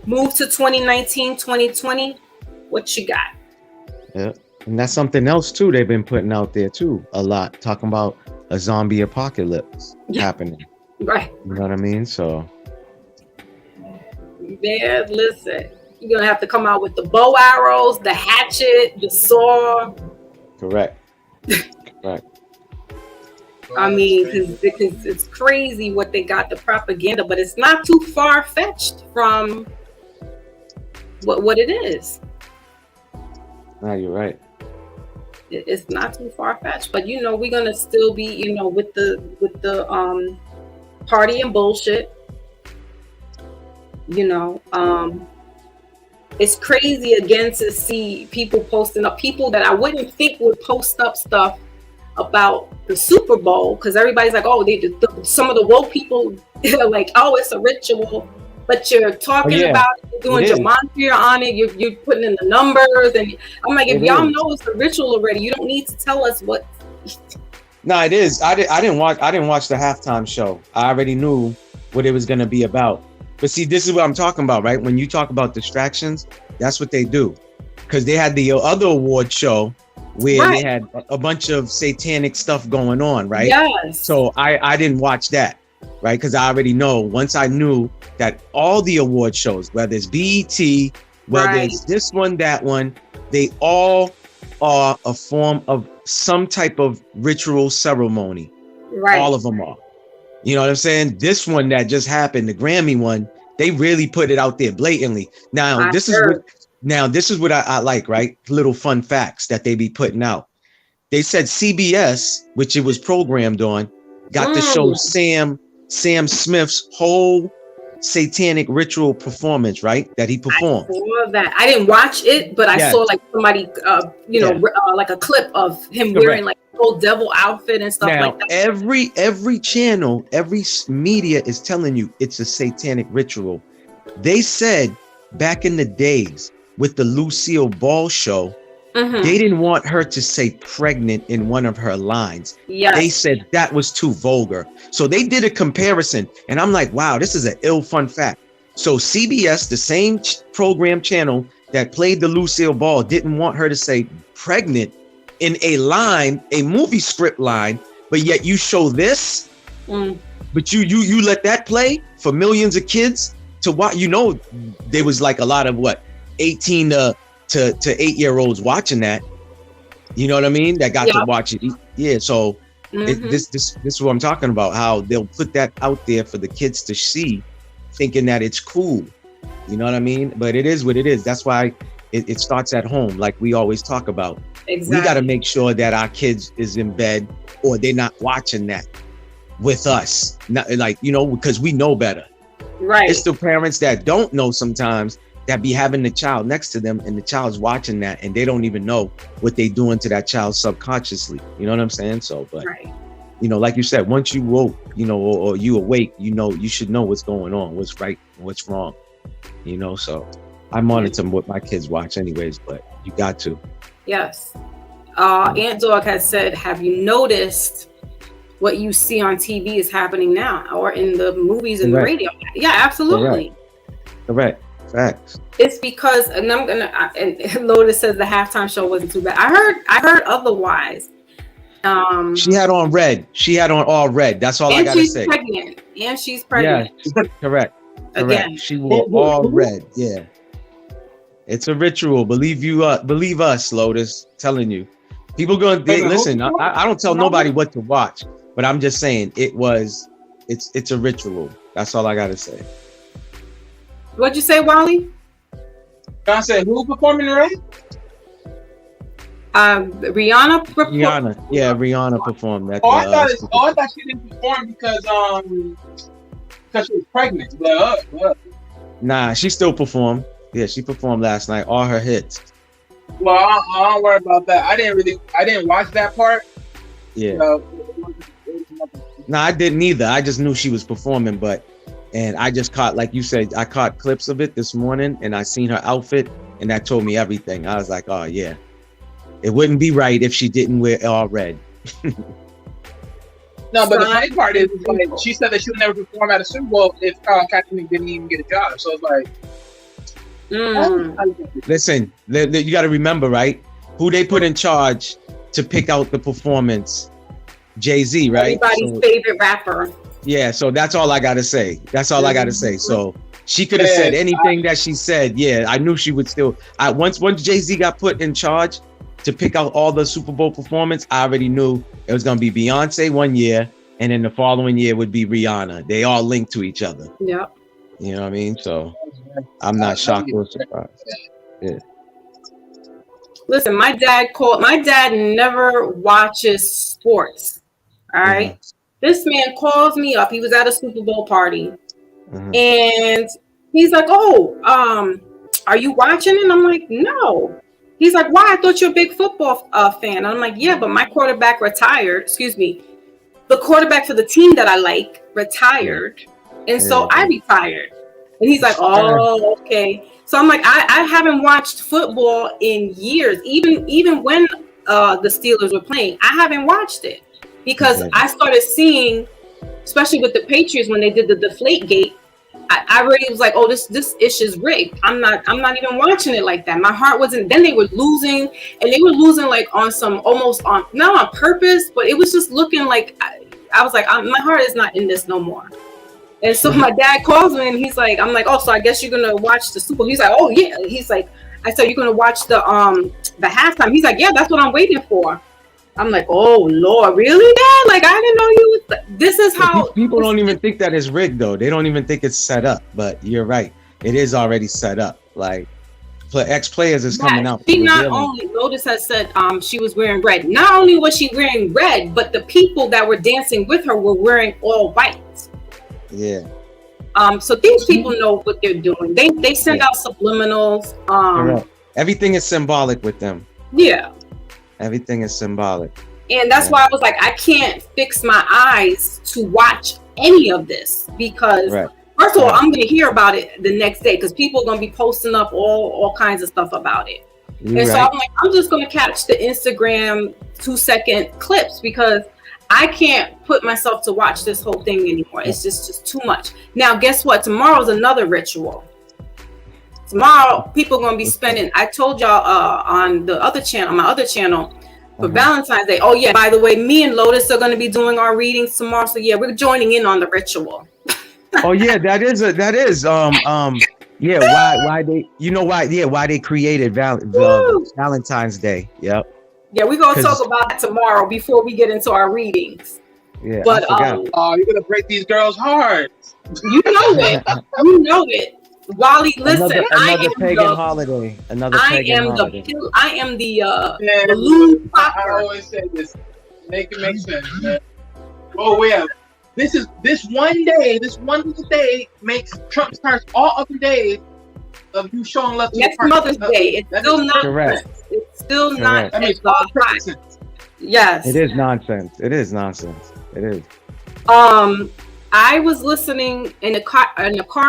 Move to 2019, 2020. What you got? Yeah, and that's something else too. They've been putting out there too a lot, talking about a zombie apocalypse happening. Right. You know what I mean? So. Man, listen, you're gonna have to come out with the bow arrows, the hatchet, the saw. Correct. Correct. I mean, because it's crazy what they got, the propaganda, but it's not too far fetched from what it is. No, you're right. It's not too far fetched, but you know, we're gonna still be, you know, with the party and bullshit. You know, it's crazy again to see people posting up, people that I wouldn't think would post up stuff about the Super Bowl, because everybody's like, oh, some of the woke people are like, oh, it's a ritual, but you're talking about it, you're doing gematria on it, you're putting in the numbers, and I'm like, if y'all know it's a ritual already, you don't need to tell us what. No, it is. I didn't watch the halftime show. I already knew what it was going to be about. But see, this is what I'm talking about, right? When you talk about distractions, that's what they do, because they had the other award show where they had a bunch of satanic stuff going on, right? Yes. So I didn't watch that, right? Because I already know, once I knew that all the award shows, whether it's BET, whether it's this one, that one, they all are a form of some type of ritual ceremony. Right. All of them are. You know what I'm saying? This one that just happened, the Grammy one, they really put it out there blatantly. Now, this is what I like, right? Little fun facts that they be putting out. They said CBS, which it was programmed on, got to show Sam Smith's whole satanic ritual performance, right? That he performed. I saw that. I didn't watch it, but I saw like somebody, like a clip of him wearing like a whole devil outfit and stuff like that. Every channel, every media is telling you it's a satanic ritual. They said back in the days with the Lucille Ball show, they didn't want her to say pregnant in one of her lines. They said that was too vulgar. So they did a comparison, and I'm like, wow, this is an ill fun fact. So CBS, the same program channel that played the Lucille Ball, didn't want her to say pregnant in a line, a movie script line, but yet you show this, but you let that play for millions of kids to watch. You know, there was like a lot of 18 to 8-year-olds watching that. You know what I mean? That got to watch it. Yeah. So this is what I'm talking about, how they'll put that out there for the kids to see, thinking that it's cool. You know what I mean? But it is what it is. That's why it starts at home, like we always talk about. Exactly. We got to make sure that our kids is in bed, or they're not watching that with us. Not like, you know, because we know better. Right. It's the parents that don't know sometimes that be having the child next to them, and the child's watching that, and they don't even know what they doing to that child subconsciously. You know what I'm saying? So, but you know, like you said, once you woke, you know, or you awake, you know, you should know what's going on, what's right, what's wrong. You know, so I monitor what my kids watch anyways, but you got to. Yes. Aunt Dog has said, have you noticed what you see on TV is happening now, or in the movies and the radio? Yeah, absolutely. Correct. Facts. It's because, and Lotus says the halftime show wasn't too bad. I heard otherwise. She had on red. She had on all red. That's all I gotta say. And she's pregnant. Yeah, correct. Again. She wore all red. Yeah. It's a ritual. Believe us, Lotus. Telling you, people listen. I don't tell nobody what to watch, but I'm just saying it's a ritual. That's all I gotta say. What'd you say, Wally? I said, who performing red? Rihanna. Rihanna performed that. I thought she didn't perform because she was pregnant. Nah, she still performed. Yeah, she performed last night. All her hits. Well, I don't worry about that. I didn't watch that part. Yeah. Nah, I didn't either. I just knew she was performing, and I just caught, like you said, I caught clips of it this morning, and I seen her outfit, and that told me everything. I was like, oh yeah, it wouldn't be right if she didn't wear all red. No, but the funny part is, like, she said that she would never perform at a Super Bowl if Kaepernick didn't even get a job. So it's like, listen, you got to remember, right? Who they put in charge to pick out the performance? Jay-Z, right? Everybody's favorite rapper. Yeah, so that's all I gotta say. I gotta say. So she could have said anything that she said. Yeah, I knew she would still. Once Jay-Z got put in charge, to pick out all the Super Bowl performance, I already knew it was going to be Beyonce one year, and then the following year would be Rihanna. They all linked to each other. Yeah. You know what I mean? So I'm not shocked or surprised. Yeah. Listen, my dad never watches sports. All right. Mhm. This man calls me up. He was at a Super Bowl party. Mhm. And he's like, "Oh, are you watching?" And I'm like, "No." He's like, "Why? I thought you're a big football fan." And I'm like, "Yeah, but my quarterback retired. Excuse me, the quarterback for the team that I like retired, and so I retired." And he's like, "Oh, okay." So I'm like, I haven't watched football in years. Even when the Steelers were playing, I haven't watched it because I started seeing, especially with the Patriots when they did the Deflate Gate. I already was like, "Oh, this issue's rigged." I'm not even watching it like that. My heart wasn't. Then they were losing, and they were losing like on some almost on not on purpose, but it was just looking like I was like, my heart is not in this no more. And so my dad calls me and he's like, I'm like, "Oh, so I guess you're gonna watch the Super Bowl." He's like, "Oh yeah." He's like, I said, "You're gonna watch the halftime?" He's like, "Yeah, that's what I'm waiting for." I'm like, "Oh Lord, really, Dad? Like I didn't know you was this is how people don't even think that it's rigged though. They don't even think it's set up. But you're right, it is already set up. Like ex-players is coming out. She not only, Lotus has said she was wearing red. Not only was she wearing red, but the people that were dancing with her were wearing all white. Yeah. So these people know what they're doing. They send out subliminals. Everything is symbolic with them. Yeah. Everything is symbolic. And that's why I was like, I can't fix my eyes to watch any of this because first of all, I'm going to hear about it the next day because people are going to be posting up all kinds of stuff about it. So I'm like, I'm just going to catch the Instagram 2-second clips because I can't put myself to watch this whole thing anymore. It's just too much. Now, guess what? Tomorrow's another ritual. Tomorrow, people are going to be spending, I told y'all on the other channel, my other channel, for Valentine's Day. Oh, yeah, by the way, me and Lotus are going to be doing our readings tomorrow. So, yeah, we're joining in on the ritual. Oh, yeah, that is, yeah, why they, you know why, yeah, why they created Valentine's Day. Yep. Yeah, we're going to talk about that tomorrow before we get into our readings. Yeah, but you're going to break these girls' hearts. You know it. You know it. Wally, listen, another pagan holiday. Another pagan holiday. I am the balloon popper. I always say this. Make it make sense, man. Oh, yeah. This one little day makes Trump starts all other days of you showing love to next Mother's Day. It's still not correct. It's still not. That makes all nonsense. Yes. It is nonsense. It is nonsense. It is. I was listening in a car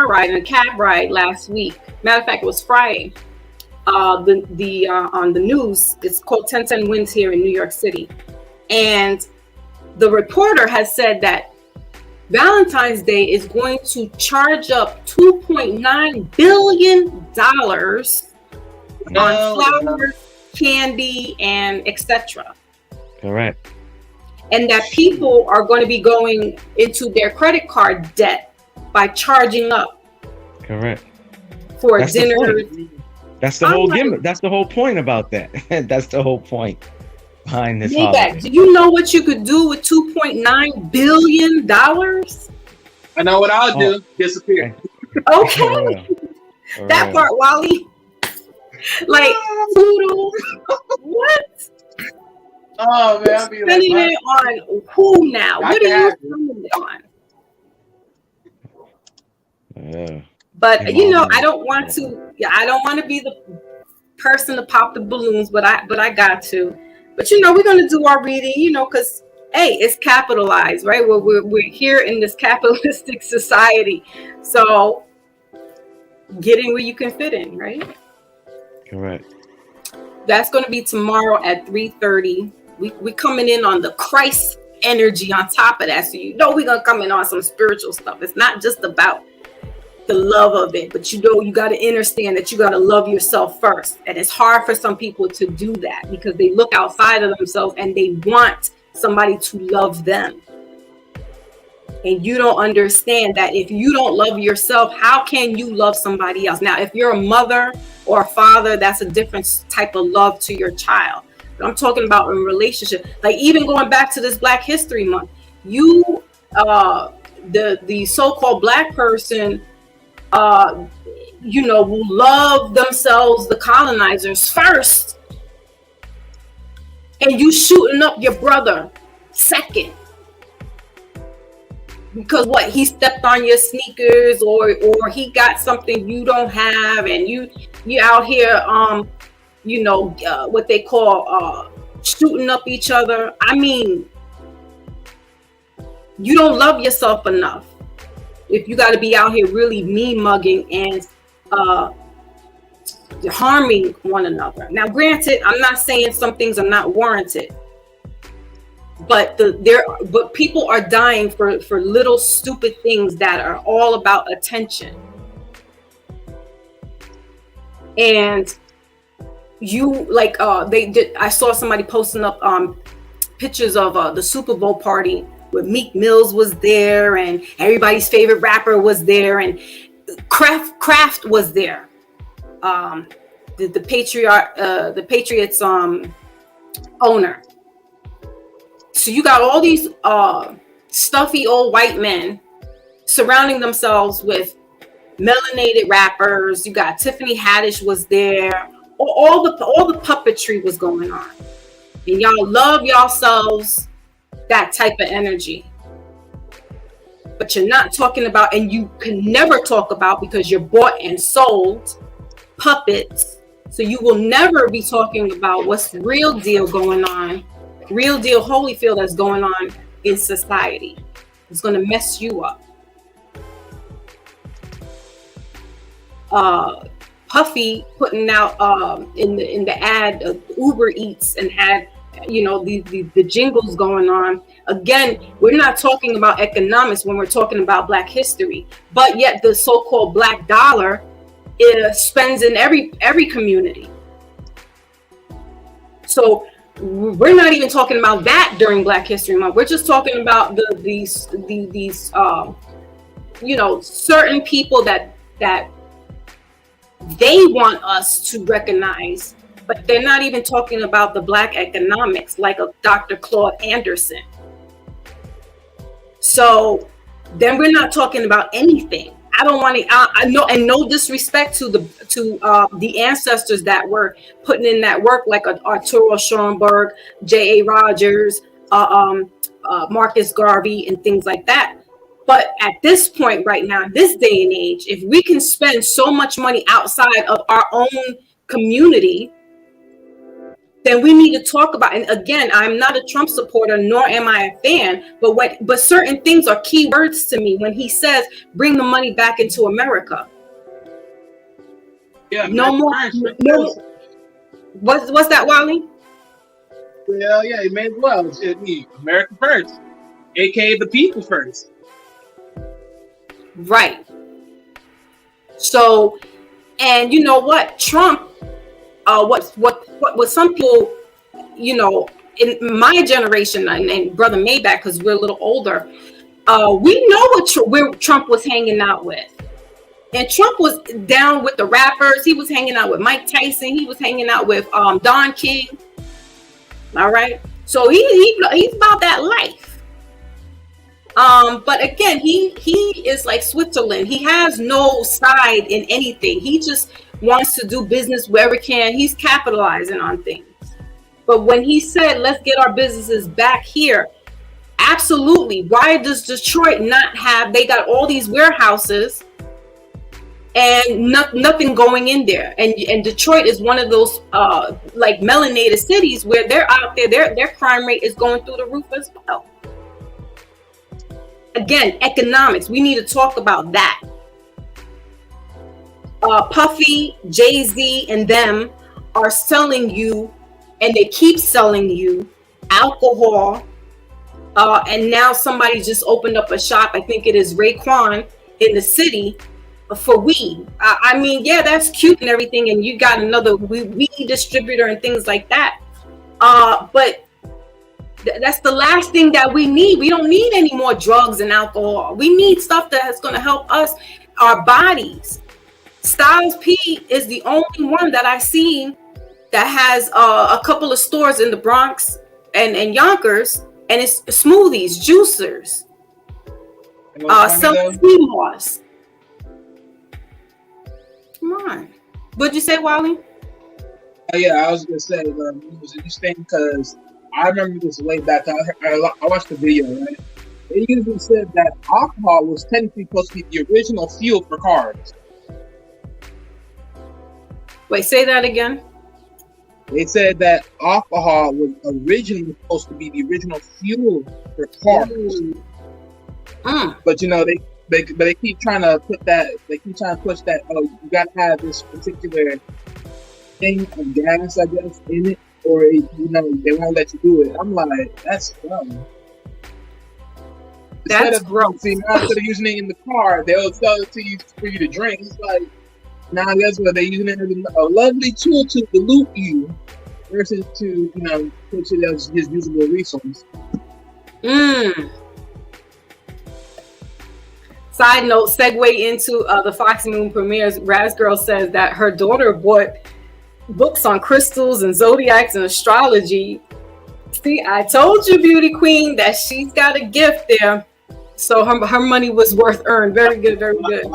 ride, in a cab ride last week. Matter of fact, it was Friday. On the news, it's called 1010 Winds here in New York City. And the reporter has said that Valentine's Day is going to charge up $2.9 billion on flowers, candy, and etc. Correct. And that people are going to be going into their credit card debt by charging up. Correct. For dinner. That's the whole gimmick. That's the whole point about that. That's the whole point behind this holiday. Do you know what you could do with $2.9 billion? I know what I'll do. Disappear. Okay. That part, Wally. Like, poodle. What? Oh man, I'll be spending it on who now? What are you spending it on? But I don't want to. Yeah, I don't want to be the person to pop the balloons, but I got to. But we're gonna do our reading, because hey, it's capitalized, right? We're here in this capitalistic society, so get in where you can fit in, right? Correct. That's going to be tomorrow at 3:30. We coming in on the Christ energy on top of that. So we're going to come in on some spiritual stuff. It's not just about the love of it, but you got to understand that you got to love yourself first. And it's hard for some people to do that because they look outside of themselves and they want somebody to love them. And you don't understand that if you don't love yourself, how can you love somebody else? Now, if you're a mother or a father, that's a different type of love to your child. I'm talking about in relationship. Like even going back to this Black History Month, you, the so-called Black person, you know, will love themselves, the colonizers first, and you shooting up your brother second. Because what, he stepped on your sneakers, or he got something you don't have, and you out here you know, what they call shooting up each other. I mean, you don't love yourself enough if you got to be out here really mean mugging and harming one another. Now granted, I'm not saying some things are not warranted, but but people are dying for little stupid things that are all about attention. And you, like, I saw somebody posting up pictures of the Super Bowl party where Meek Mills was there and everybody's favorite rapper was there, and Kraft was there, the Patriots owner. So you got all these stuffy old white men surrounding themselves with melanated rappers. You got Tiffany Haddish was there. All the puppetry was going on, and y'all love yourselves that type of energy. But you're not talking about, and you can never talk about, because you're bought and sold puppets. So you will never be talking about what's real deal going on, real deal Holyfield that's going on in society. It's going to mess you up. Puffy putting out in the ad, Uber Eats, and had, you know, the jingles going on. Again, we're not talking about economics when we're talking about Black history, but yet the so-called Black dollar spends in every community. So we're not even talking about that during Black History Month. We're just talking about these you know, certain people that they want us to recognize, but they're not even talking about the Black economics, like a Dr. Claude Anderson. So then we're not talking about anything. I don't want to. I know, and no disrespect to the ancestors that were putting in that work, like Arturo Schoenberg, J.A. Rogers, Marcus Garvey, and things like that. But at this point right now, this day and age, if we can spend so much money outside of our own community, then we need to talk about. And again, I'm not a Trump supporter, nor am I a fan. But certain things are key words to me when he says, "Bring the money back into America." Yeah. No more. No. What's that, Wally? Well, yeah, it may as well. It's America first, aka the people first. Right. So, and you know what, Trump, what some people, you know, in my generation, and Brother Maybach, because we're a little older, we know where Trump was hanging out with. And Trump was down with the rappers. He was hanging out with Mike Tyson. He was hanging out with Don King. All right. So he's about that life. But again, he is like Switzerland. He has no side in anything. He just wants to do business wherever he can. He's capitalizing on things. But when he said, let's get our businesses back here, absolutely. Why does Detroit not have, they got all these warehouses and nothing going in there. And Detroit is one of those like melanated cities where they're out there, their crime rate is going through the roof as well. Again, economics. We need to talk about that. Puffy, Jay-Z, and them are selling you, and they keep selling you alcohol. And now somebody just opened up a shop. I think it is Raekwon in the city for weed. I mean, yeah, that's cute and everything. And you got another weed distributor and things like that. But that's the last thing that we need. We don't need any more drugs and alcohol. We need stuff that's going to help us, our bodies. Styles P is the only one that I see that has a couple of stores in the Bronx and Yonkers, and it's smoothies, juicers, some sea moss. Come on. What'd you say, Wally? Yeah, I was gonna say it was interesting because I remember this way back. I watched the video, right? They usually said that alcohol was technically supposed to be the original fuel for cars. Wait, say that again. They said that alcohol was originally supposed to be the original fuel for cars. But you know, they keep trying to put that. They keep trying to push that. Oh, you gotta have this particular thing of gas, I guess, in it, or you know, they won't let you do it. I'm like, that's dumb. That's gross. See, now instead of using it in the car, they'll sell it to you for you to drink. It's like, now that's what they're using it as a lovely tool to dilute you, versus to, you know, put it as his usable resource. Side note, segue into the Fox Moon premieres. Raz Girl says that her daughter bought books on crystals and zodiacs and astrology. See, I told you, beauty queen, that she's got a gift there. So her money was worth earned. Very good, very good.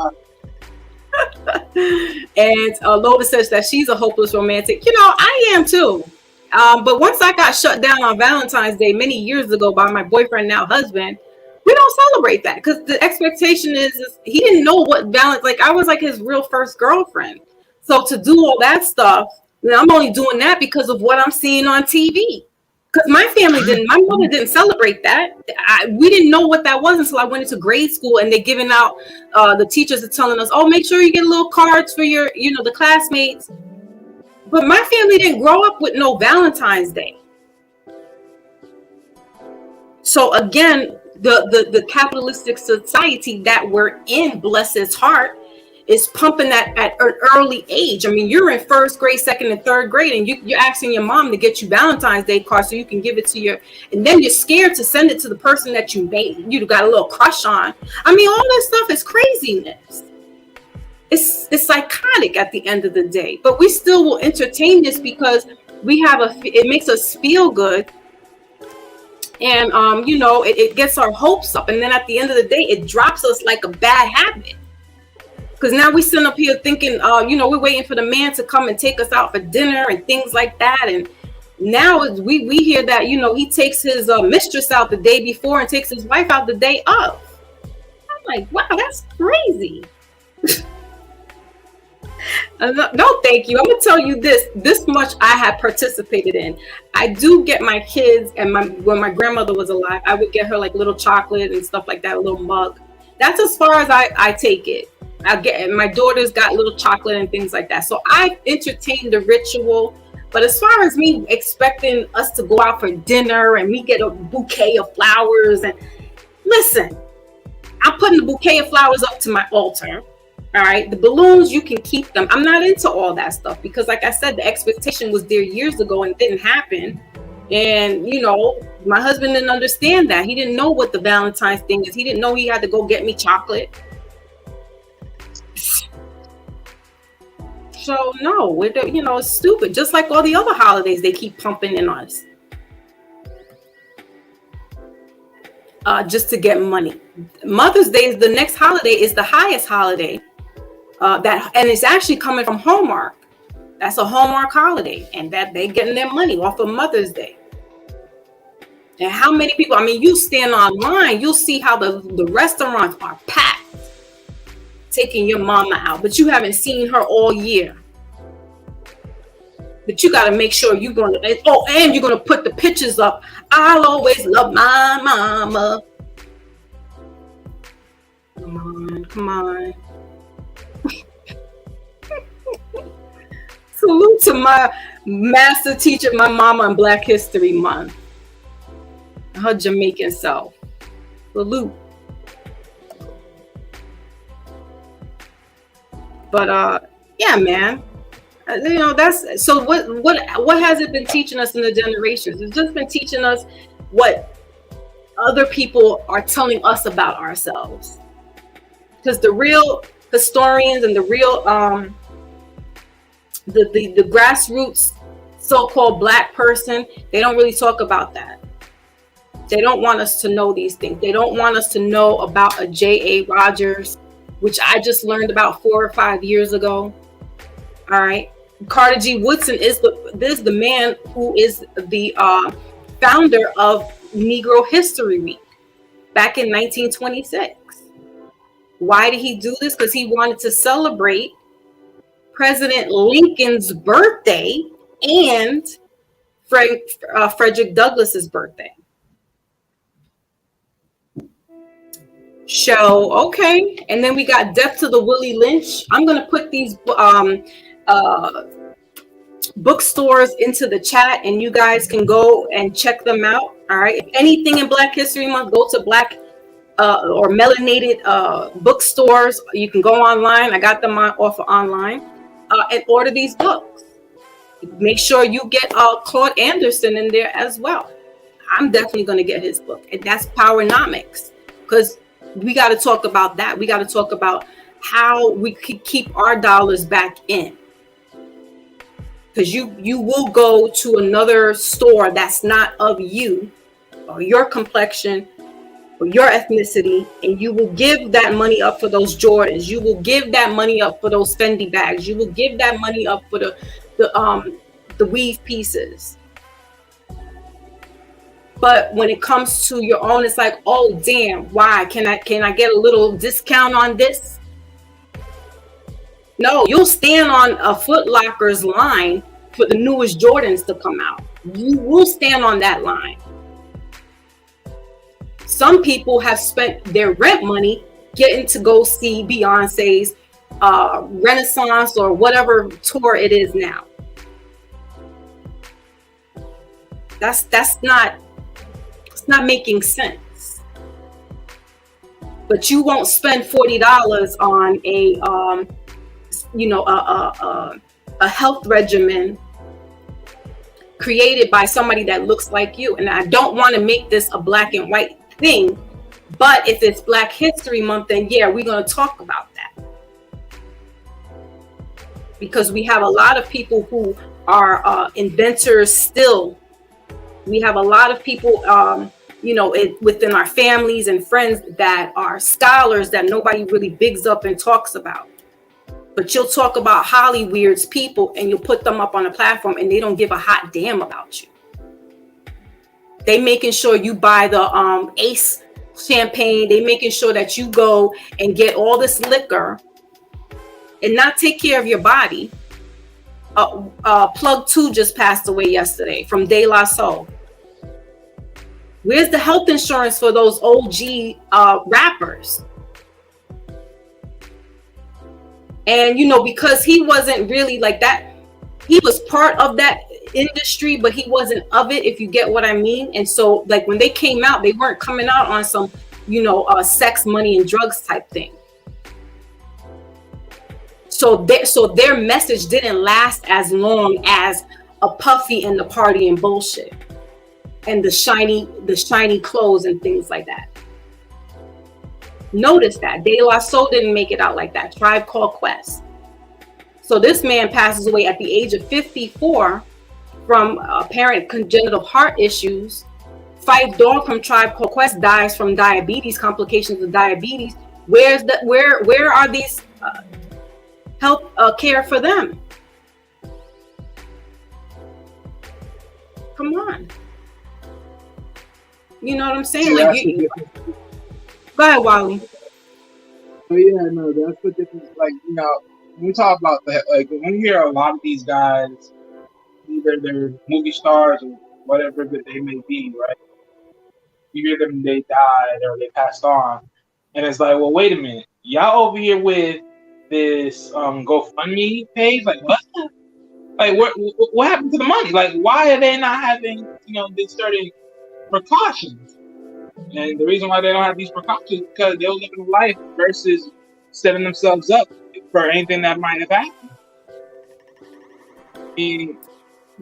And Lola says that she's a hopeless romantic. You know, I am too. But once I got shut down on Valentine's Day many years ago by my boyfriend, now husband, we don't celebrate that because the expectation is he didn't know what Valentine's, like I was like his real first girlfriend. So to do all that stuff, I'm only doing that because of what I'm seeing on TV. Because my mother didn't celebrate that. We didn't know what that was until I went into grade school, and they're giving out, the teachers are telling us, oh, make sure you get little cards for your, you know, the classmates. But my family didn't grow up with no Valentine's Day. So again, the capitalistic society that we're in, bless its heart, is pumping that at an early age. I mean, you're in first grade, second and third grade, and you're asking your mom to get you Valentine's Day cards so you can give it to your, and then you're scared to send it to the person that you got a little crush on. I mean, all this stuff is craziness. It's psychotic at the end of the day, but we still will entertain this because it makes us feel good. And, you know, it gets our hopes up. And then at the end of the day, it drops us like a bad habit. Because now we sit up here thinking, you know, we're waiting for the man to come and take us out for dinner and things like that. And now we hear that, you know, he takes his mistress out the day before and takes his wife out the day of. I'm like, wow, that's crazy. No, thank you. I'm gonna tell you this much I have participated in. I do get my kids, and when my grandmother was alive, I would get her like little chocolate and stuff like that, a little mug. That's as far as I take it. My daughter's got little chocolate and things like that. So I entertain the ritual. But as far as me expecting us to go out for dinner and me get a bouquet of flowers, and listen, I'm putting the bouquet of flowers up to my altar. All right, the balloons, you can keep them. I'm not into all that stuff because, like I said, the expectation was there years ago and it didn't happen. And, you know, my husband didn't understand that. He didn't know what the Valentine's thing is. He didn't know he had to go get me chocolate. So, no, you know, it's stupid. Just like all the other holidays they keep pumping in us. Just to get money. Mother's Day is the next holiday, is the highest holiday. And it's actually coming from Hallmark. That's a Hallmark holiday, and that they're getting their money off of Mother's Day. And how many people, I mean, you stand online, you'll see how the restaurants are packed, taking your mama out, but you haven't seen her all year. But you got to make sure you're going to, and you're going to put the pictures up. I'll always love my mama. Come on. Salute to my master teacher, my mama in Black History Month. Her Jamaican self. Salute. But yeah, man. You know, that's so what has it been teaching us in the generations? It's just been teaching us what other people are telling us about ourselves. Because the real historians and the real the grassroots so-called black person, they don't really talk about that. They don't want us to know these things. They don't want us to know about a J.A. Rogers, which I just learned about 4 or 5 years ago. All right. Carter G. Woodson is the man who is the founder of Negro History Week back in 1926. Why did he do this? Because he wanted to celebrate President Lincoln's birthday and Frederick Douglass's birthday. Okay, and then we got Death to the Willie Lynch. I'm gonna put these bookstores into the chat, and you guys can go and check them out. All right, if anything in Black History Month, go to Black or melanated bookstores. You can go online. I got them off of online and order these books. Make sure you get Claude Anderson in there as well. I'm definitely going to get his book, and that's Powernomics, because we got to talk about that. We got to talk about how we could keep our dollars back in. Because you will go to another store that's not of you or your complexion or your ethnicity, and you will give that money up for those Jordans. You will give that money up for those Fendi bags. You will give that money up for the weave pieces. But when it comes to your own, it's like, oh damn, why? Can I get a little discount on this? No, you'll stand on a Foot Locker's line for the newest Jordans to come out. You will stand on that line. Some people have spent their rent money getting to go see Beyonce's Renaissance or whatever tour it is now. That's not making sense. But you won't spend $40 on a health regimen created by somebody that looks like you. And I don't want to make this a black and white thing, but if it's Black History Month, then yeah, we're going to talk about that. Because we have a lot of people who are inventors still. We have a lot of people, within our families and friends that are scholars that nobody really bigs up and talks about. But you'll talk about Hollyweird's people and you'll put them up on a platform and they don't give a hot damn about you. They making sure you buy the Ace champagne. They making sure that you go and get all this liquor and not take care of your body. Plug 2 just passed away yesterday from De La Soul. Where's the health insurance for those OG rappers? And, because he wasn't really like that, he was part of that industry, but he wasn't of it, if you get what I mean. And so, like, when they came out, they weren't coming out on some, sex, money, and drugs type thing. So their message didn't last as long as a Puffy and the party and bullshit and the shiny clothes and things like that. Notice that De La Soul didn't make it out like that. Tribe Called Quest. So this man passes away at the age of 54 from apparent congenital heart issues. Phife Dawg from Tribe Called Quest dies from diabetes, complications of diabetes. Where are these health care for them? Come on. You know what I'm saying? Go ahead, Wally. Oh yeah, no, that's the difference. Like, when we talk about that, like when we hear a lot of these guys, either they're movie stars or whatever that they may be, right? You hear them, they died or they passed on, and it's like, well, wait a minute, y'all over here with this GoFundMe page, like what? Like what happened to the money? Like, why are they not having these certain precautions? And the reason why they don't have these precautions is because they're living a life versus setting themselves up for anything that might have happened.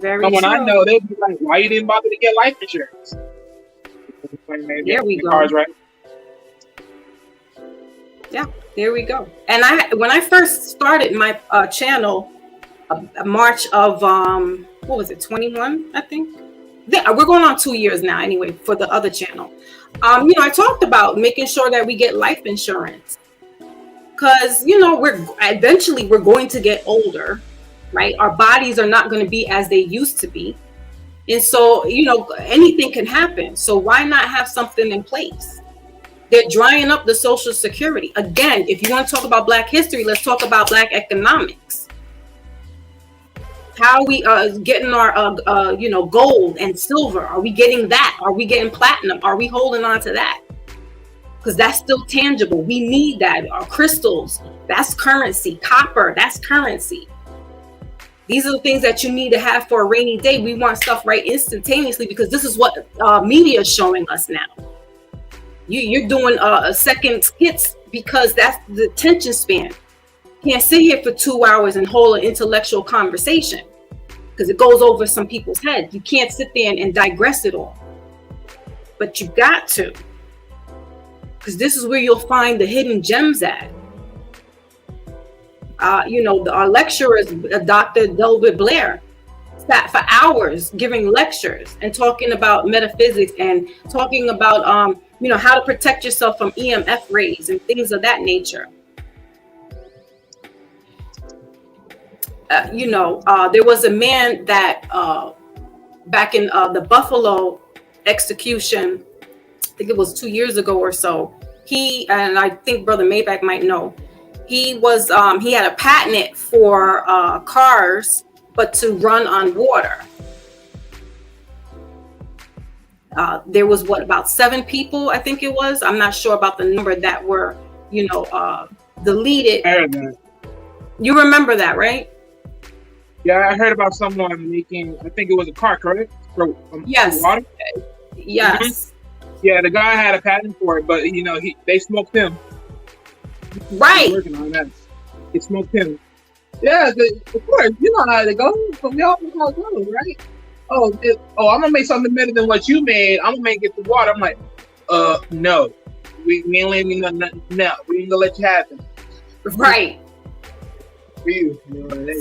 Someone I know, they'd be like, why you didn't bother to get life insurance? There we go. Cars, right? Yeah, there we go. And when I first started my channel March of what was it, 21, I think. We're going on 2 years now anyway for the other channel. I talked about making sure that we get life insurance, because we're eventually going to get older, right? Our bodies are not going to be as they used to be, and so anything can happen. So why not have something in place? They're drying up the Social Security again. If you want to talk about Black history, let's talk about Black economics. How are we getting our gold and silver? Are we getting that? Are we getting platinum? Are we holding on to that? Because that's still tangible. We need that. Our crystals, that's currency. Copper, that's currency. These are the things that you need to have for a rainy day. We want stuff right instantaneously, because this is what media is showing us now. You're doing a second hits because that's the attention span. Can't sit here for 2 hours and hold an intellectual conversation, because it goes over some people's heads. You can't sit there and digress it all, but you got to, because this is where you'll find the hidden gems at. Our lecturer is Dr. Delbert Blair, sat for hours giving lectures and talking about metaphysics and talking about how to protect yourself from EMF rays and things of that nature. There was a man that back in the Buffalo execution, I think it was 2 years ago or so. He, and I think Brother Maybach might know, he had a patent for cars, but to run on water. There was about 7 people, I think it was. I'm not sure about the number that were, deleted. I heard that. You remember that, right? Yeah, I heard about someone making, I think it was a car, correct? Yes. Water? Yes. Mm-hmm. Yeah, the guy had a patent for it, but they smoked him. Right. Working on that. They smoked him. Yeah, of course. You know how they go. So we all know how it goes, right? I'm gonna make something better than what you made. I'm gonna make it the water. I'm like, no. We ain't letting you know nothing. No, we ain't gonna let you happen. Right.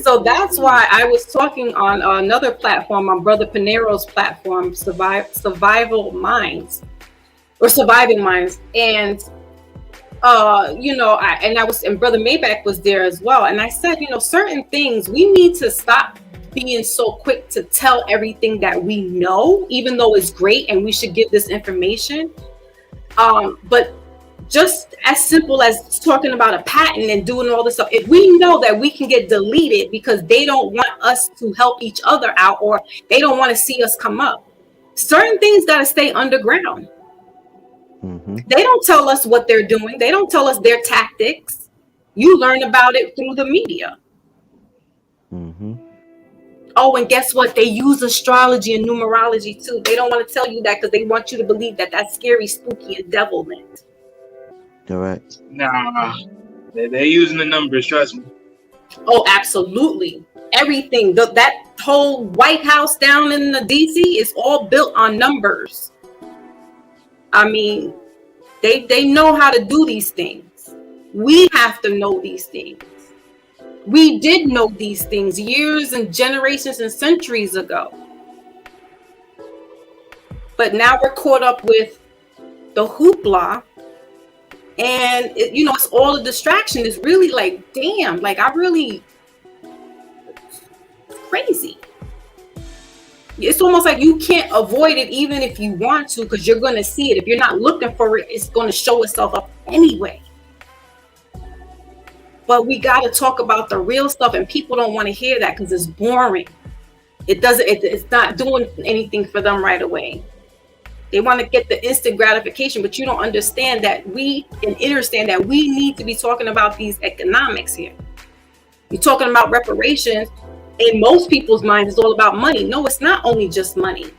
So that's why I was talking on another platform, on Brother Pinero's platform, Surviving Minds, and and Brother Maybach was there as well, and I said, certain things we need to stop being so quick to tell everything that we know, even though it's great and we should give this information, but just as simple as talking about a patent and doing all this stuff, if we know that we can get deleted because they don't want us to help each other out, or they don't want to see us come up, certain things got to stay underground. Mm-hmm. They don't tell us what they're doing. They don't tell us their tactics. You learn about it through the media. Mm-hmm. Oh, and guess what? They use astrology and numerology too. They don't want to tell you that because they want you to believe that that's scary, spooky, and devilment. Correct. Nah, they're using the numbers. Trust me. Oh, absolutely. Everything. That whole White House down in the DC is all built on numbers. I mean, they know how to do these things. We have to know these things. We did know these things years and generations and centuries ago. But now we're caught up with the hoopla. And, it's all a distraction. It's really like, damn, like crazy. It's almost like you can't avoid it even if you want to, because you're going to see it. If you're not looking for it, it's going to show itself up anyway. But we got to talk about the real stuff, and people don't want to hear that because it's boring. It's not doing anything for them right away. They want to get the instant gratification, but you don't understand that we need to be talking about these economics here. You're talking about reparations. In most people's minds, it's all about money. No, it's not only just money.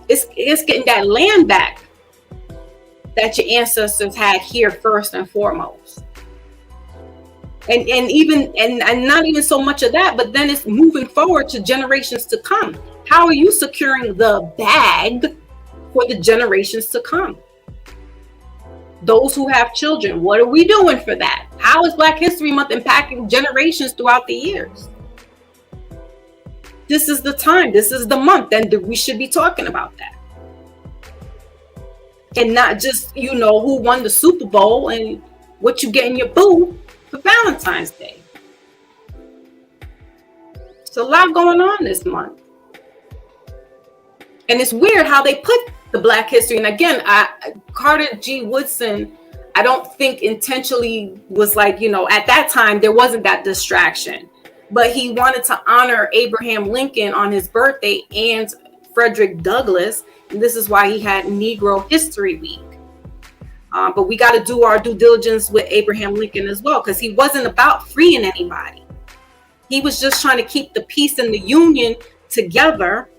It's getting that land back that your ancestors had here first and foremost. And not even so much of that, but then it's moving forward to generations to come. How are you securing the bag for the generations to come? Those who have children, what are we doing for that? How is Black History Month impacting generations throughout the years? this is the time, this is the month, and we should be talking about that. And not just, you know, who won the Super Bowl and what you get in your boo for Valentine's Day. There's a lot going on this month. And it's weird how they put the Black history. And again, Carter G. Woodson, I don't think intentionally was like, you know, at that time, there wasn't that distraction. But he wanted to honor Abraham Lincoln on his birthday and Frederick Douglass. And this is why he had Negro History Week. But we got to do our due diligence with Abraham Lincoln as well, because he wasn't about freeing anybody. He was just trying to keep the peace and the union together.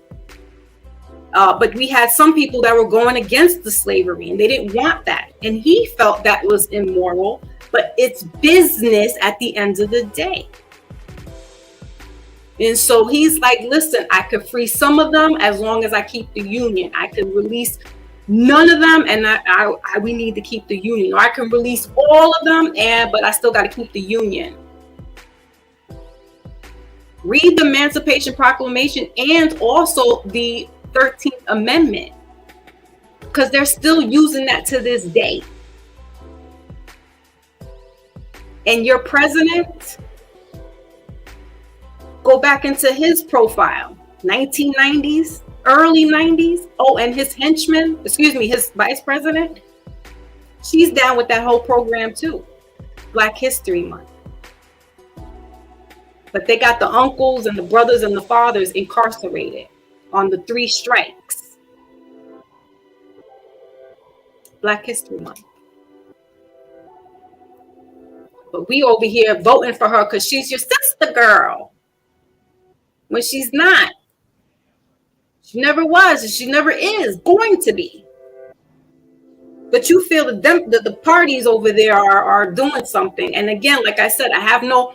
But we had some people that were going against the slavery, and they didn't want that. And he felt that was immoral, but it's business at the end of the day. And so he's like, listen, I could free some of them as long as I keep the union. I could release none of them, and we need to keep the union. Or I can release all of them, but I still got to keep the union. Read the Emancipation Proclamation and also the 13th Amendment, because they're still using that to this day. And your president, go back into his profile, 1990s, early 90s. Oh, and his henchman, his vice president, she's down with that whole program too. Black History Month. But they got the uncles and the brothers and the fathers incarcerated on the 3 strikes. Black History Month. But we over here voting for her because she's your sister girl. When she's not. She never was, and she never is going to be. But you feel that the parties over there are doing something. And again, like I said, I have no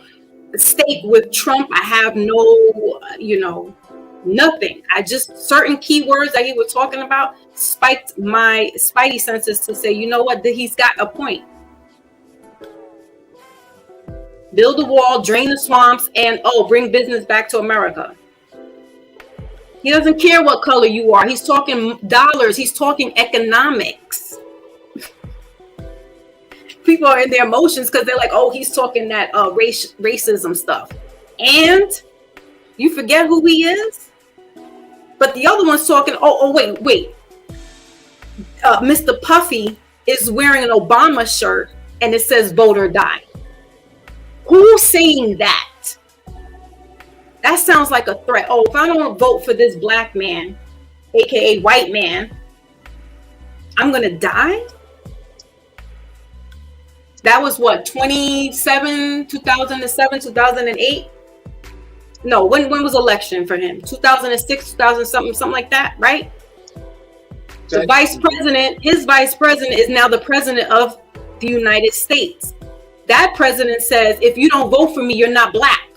stake with Trump. I have no, nothing. I just, certain keywords that he was talking about spiked my spidey senses to say, you know what, he's got a point. Build a wall, drain the swamps, and bring business back to America. He doesn't care what color you are. He's talking dollars. He's talking economics. People are in their emotions because they're like, he's talking that racism stuff. And you forget who he is? But the other one's talking, wait. Mr. Puffy is wearing an Obama shirt and it says vote or die. Who's saying that? That sounds like a threat. If I don't vote for this black man, aka white man, I'm gonna die? That was what, 2007, 2008? No, when was election for him? 2006, 2000 something like that, right? The vice president, his vice president is now the president of the United States. That president says, if you don't vote for me, you're not black.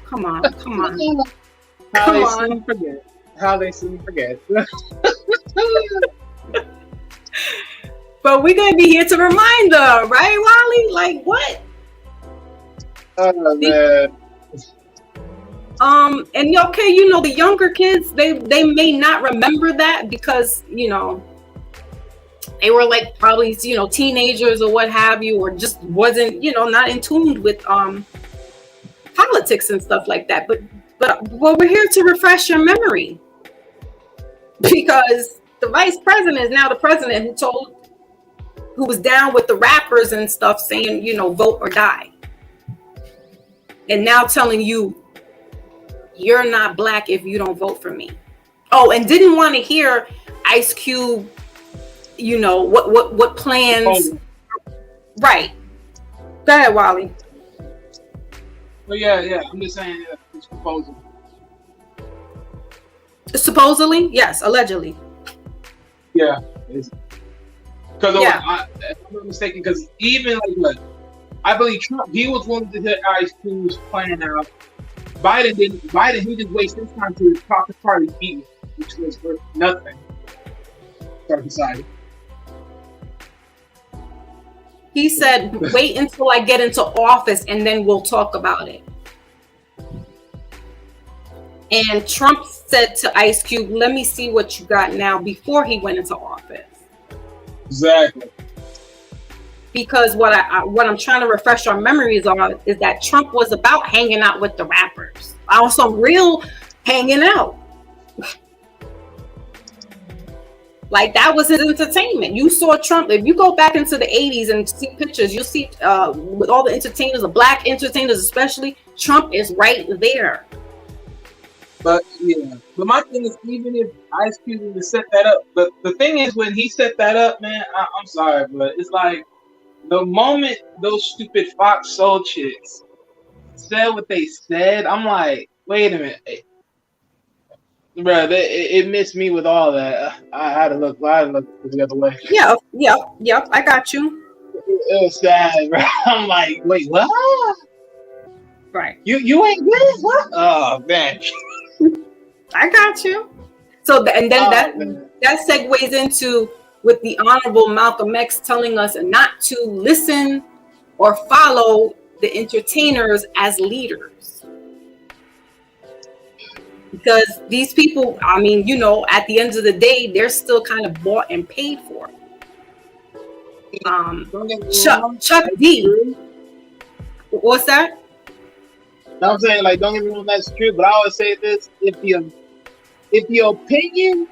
Come on. How they soon forget. But we're going to be here to remind them, right, Wally? Like, what? Oh, man. And okay, the younger kids, they may not remember that because, they were like probably, teenagers or what have you, or just wasn't, not in tune with politics and stuff like that. But we're here to refresh your memory, because the vice president is now the president who was down with the rappers and stuff saying, vote or die. And now telling you, you're not black if you don't vote for me. And didn't want to hear Ice Cube, what plans. Right. Go ahead, Wally. Well, yeah. I'm just saying it's proposal. Supposedly, yes. Allegedly. Yeah. Because if I'm not mistaken, because even I believe Trump, he was willing to hit Ice Cube's plan out. Biden didn't. He just wasted his time to talk to party meeting, which was worth nothing. Start deciding. He said, wait until I get into office and then we'll talk about it. And Trump said to Ice Cube, "Let me see what you got now," before he went into office. Exactly. Because what I'm trying to refresh our memories on is that Trump was about hanging out with the rappers. On some real hanging out. Like, that was his entertainment. You saw Trump. If you go back into the 80s and see pictures, you'll see with all the entertainers, the black entertainers especially, Trump is right there. But yeah, but my thing is, even if Ice Cube would set that up, but the thing is, when he set that up, man, I'm sorry, but it's like the moment those stupid Fox Soul chicks said what they said, I'm like, wait a minute, bro, it missed me with all that. I had to look the other way. Yeah, I got you. It was sad, bro. I'm like, wait, what? Right. You ain't good? What? Oh man. I got you. So and then that segues into with the Honorable Malcolm X telling us not to listen or follow the entertainers as leaders. Because these people, I mean, you know, at the end of the day, they're still kind of bought and paid for. Chuck D. What's that? No, I'm saying, like, don't get me wrong, that's true, but I always say this: if your opinion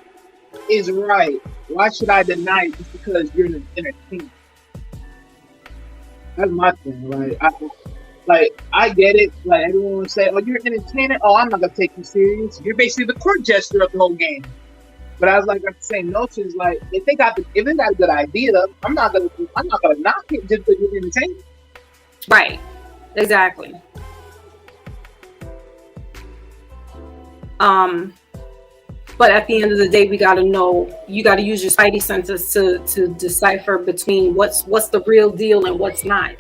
is right, why should I deny it just because you're an entertainer? That's my thing. I get it. Like, everyone would say, "Oh, you're an entertainer. Oh, I'm not gonna take you serious. You're basically the court jester of the whole game." But I was like, at the same notion, like, if they got a good idea, I'm not gonna knock it just because you're an entertainer. Right. Exactly. But at the end of the day, we got to know, you got to use your spidey senses to decipher between what's the real deal and what's not.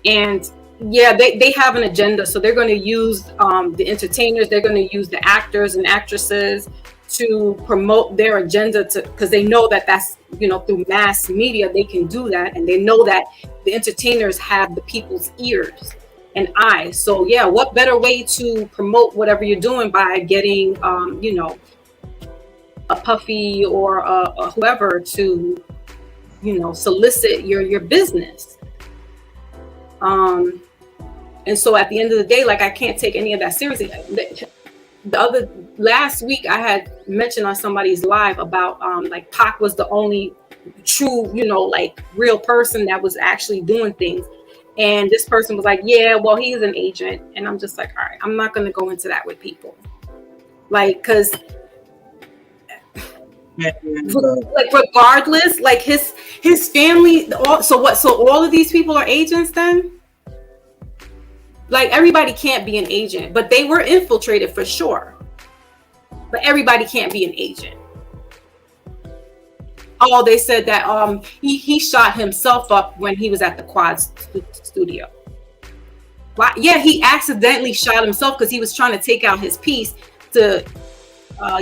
And yeah, they have an agenda, so they're going to use the entertainers, they're going to use the actors and actresses to promote their agenda, because they know that that's, you know, through mass media they can do that, and they know that the entertainers have the people's ears and eyes. So yeah, what better way to promote whatever you're doing by getting you know, a Puffy or a whoever to, you know, solicit your business. And so at the end of the day, like, I can't take any of that seriously. Last week I had mentioned on somebody's live about like Pac was the only true, you know, like, real person that was actually doing things. And this person was like, yeah, well, he's an agent. And I'm just like, all right, I'm not going to go into that with people. Like, because like, regardless, like, his family, so all of these people are agents then? Like, everybody can't be an agent, but they were infiltrated for sure. But everybody can't be an agent. Oh, they said that he shot himself up when he was at the Quad studio. Why? Yeah, he accidentally shot himself because he was trying to take out his piece to,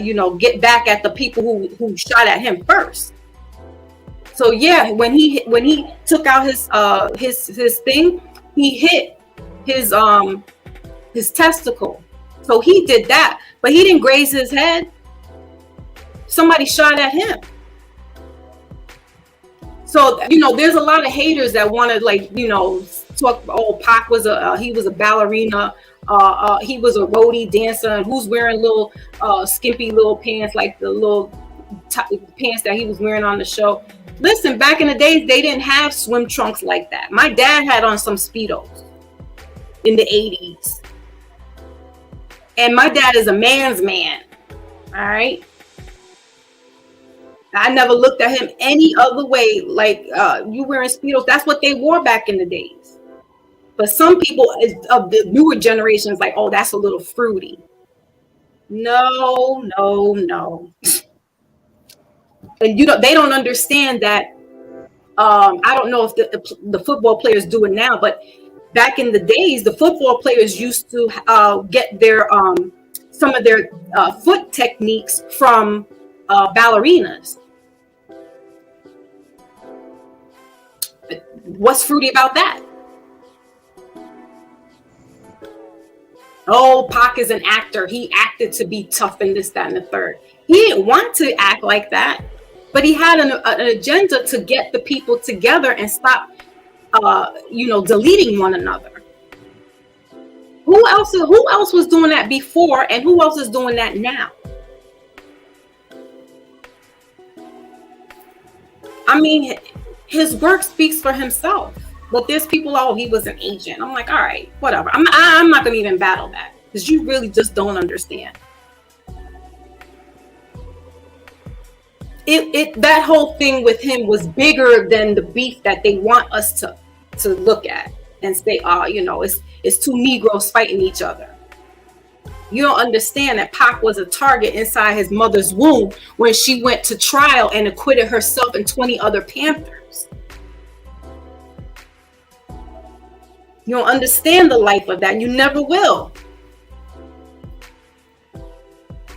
you know, get back at the people who shot at him first. So yeah, when he took out his thing, he hit his testicle. So he did that, but he didn't graze his head. Somebody shot at him. So, you know, there's a lot of haters that want to, like, you know, talk. Oh, Pac was he was a ballerina. He was a roadie dancer, and who's wearing little skimpy little pants, like the little pants that he was wearing on the show. Listen, back in the days, they didn't have swim trunks like that. My dad had on some Speedos in the 80s. And my dad is a man's man. All right. I never looked at him any other way. Like, you wearing Speedos, that's what they wore back in the days. But some people of the newer generations, like, oh, that's a little fruity. No. And they don't understand that. I don't know if the football players do it now, but back in the days, the football players used to get their some of their foot techniques from ballerinas. What's fruity about that? Oh, Pac is an actor. He acted to be tough and this, that, and the third. He didn't want to act like that, but he had an agenda to get the people together and stop, deleting one another. Who else was doing that before, and who else is doing that now? I mean, his work speaks for himself. But there's people, oh, he was an agent. I'm like, all right, whatever. I'm not going to even battle that, because you really just don't understand. That whole thing with him was bigger than the beef that they want us to look at and say, oh, it's two Negroes fighting each other. You don't understand that Pac was a target inside his mother's womb when she went to trial and acquitted herself and 20 other Panthers. You don't understand the life of that. You never will.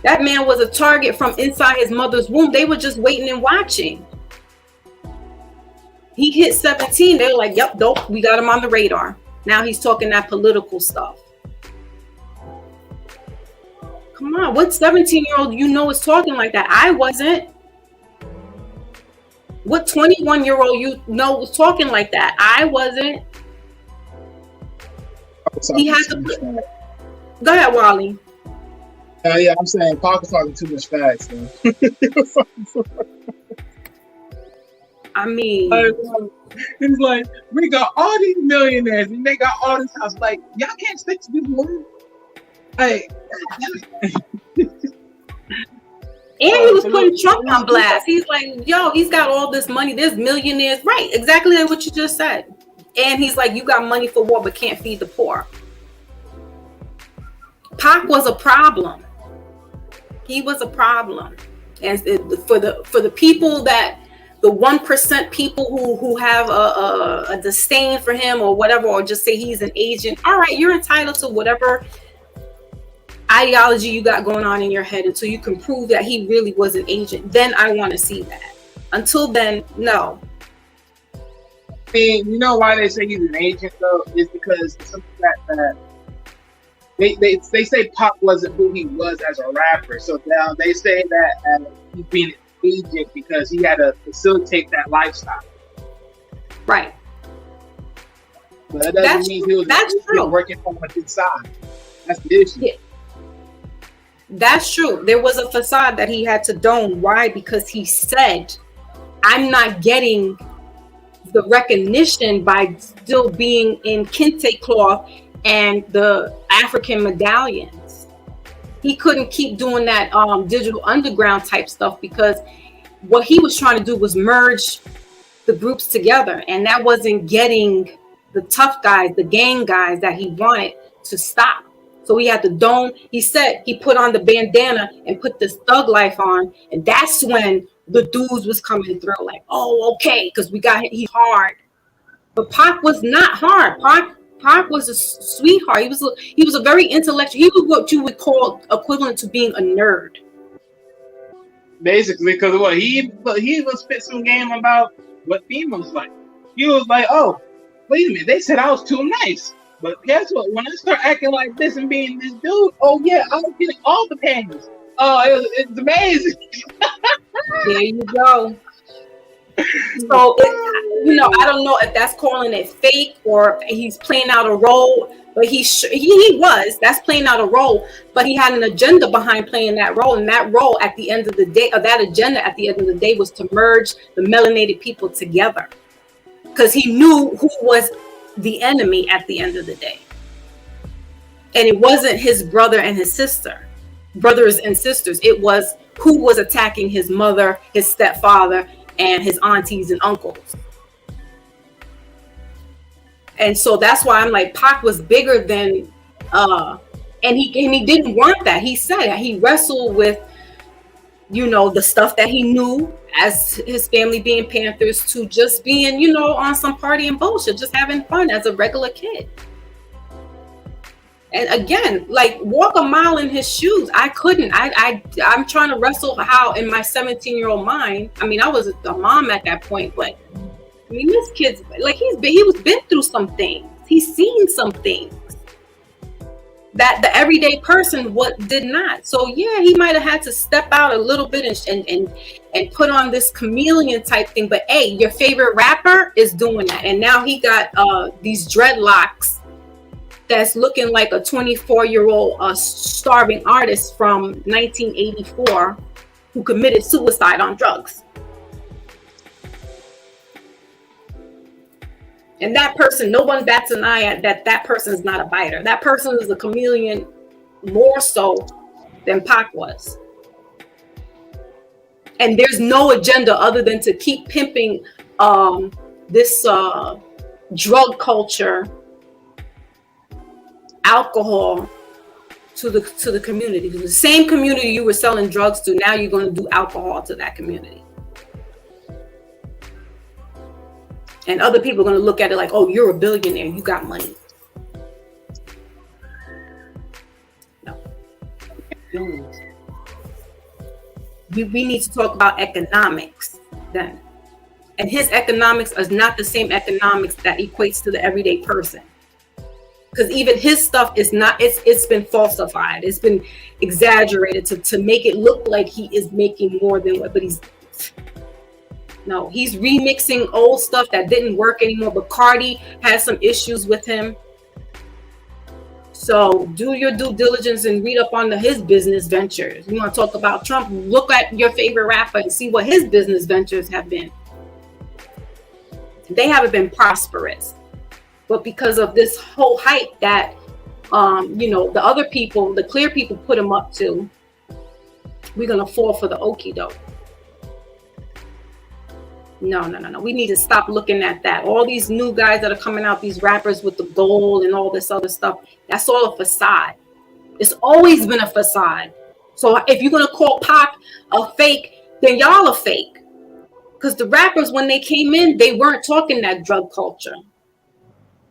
That man was a target from inside his mother's womb. They were just waiting and watching. He hit 17. They were like, yep, dope, we got him on the radar. Now he's talking that political stuff. Come on, what 17-year-old is talking like that? I wasn't. What 21-year-old was talking like that? I wasn't. He had to. Go ahead, Wally. Yeah, I'm saying Pac was talking too much facts. I mean, it's like, we got all these millionaires and they got all this house. Like, y'all can't stick to this one. Hey. And he was putting Trump on blast. He's like, yo, he's got all this money. There's millionaires. Right. Exactly like what you just said. And he's like, you got money for war, but can't feed the poor. Pac was a problem. He was a problem. And for the people that, the 1% people who have a disdain for him or whatever, or just say he's an agent. All right, you're entitled to whatever ideology you got going on in your head until you can prove that he really was an agent. Then I want to see that. Until then, no. I mean, you know why they say he's an agent though? Is because something that they say Pac wasn't who he was as a rapper. So now they say that he's being an agent because he had to facilitate that lifestyle. Right. But that doesn't mean he was working from his side. That's the issue. Yeah. That's true. There was a facade that he had to don. Why? Because he said, I'm not getting the recognition by still being in kente cloth and the African medallions. He couldn't keep doing that digital underground type stuff because what he was trying to do was merge the groups together, and that wasn't getting the tough guys, the gang guys that he wanted to stop. So he had to don. He said he put on the bandana and put this thug life on, and that's when the dudes was coming through like, oh, okay, because he's hard. But Pac was not hard. Pac was a sweetheart. He was a very intellectual. He was what you would call equivalent to being a nerd. Basically, because he was spit some game about what females like. He was like, oh, wait a minute, they said I was too nice. But guess what? When I start acting like this and being this dude, oh yeah, I was getting all the panties. Oh, it's amazing. There you go. So, I don't know if that's calling it fake or he's playing out a role, but he was. That's playing out a role, but he had an agenda behind playing that role, and that role at the end of the day, or that agenda at the end of the day, was to merge the melanated people together, because he knew who was the enemy at the end of the day, and it wasn't his brothers and sisters. It was who was attacking his mother, his stepfather, and his aunties and uncles. And so that's why I'm like, Pac was bigger than, and he didn't want that. He said he wrestled with, the stuff that he knew as his family being Panthers to just being, on some party and bullshit, just having fun as a regular kid. And again, like, walk a mile in his shoes. I couldn't. I'm trying to wrestle how in my 17-year-old mind. I mean, I was a mom at that point, but I mean, this kid's like, he was been through some things. He's seen some things. that the everyday person did not. So yeah, he might have had to step out a little bit and put on this chameleon type thing. But hey, your favorite rapper is doing that, and now he got these dreadlocks that's looking like a 24-year-old starving artist from 1984 who committed suicide on drugs. And that person, no one bats an eye at that person is not a biter. That person is a chameleon more so than Pac was. And there's no agenda other than to keep pimping this drug culture, alcohol to the community. The same community you were selling drugs to, now you're going to do alcohol to that community. And other people are going to look at it like, oh, you're a billionaire, you got money. No. We need to talk about economics then. And his economics is not the same economics that equates to the everyday person. Because even his stuff is not, it's been falsified. It's been exaggerated to make it look like he is making more than what, but he's remixing old stuff that didn't work anymore. But Cardi has some issues with him. So do your due diligence and read up on his business ventures. You want to talk about Trump? Look at your favorite rapper and see what his business ventures have been. They haven't been prosperous. But because of this whole hype that, the other people, the clear people put him up to, we're going to fall for the okie doke. No. We need to stop looking at that. All these new guys that are coming out, these rappers with the gold and all this other stuff, that's all a facade. It's always been a facade. So if you're going to call Pac a fake, then y'all are fake. Because the rappers, when they came in, they weren't talking that drug culture.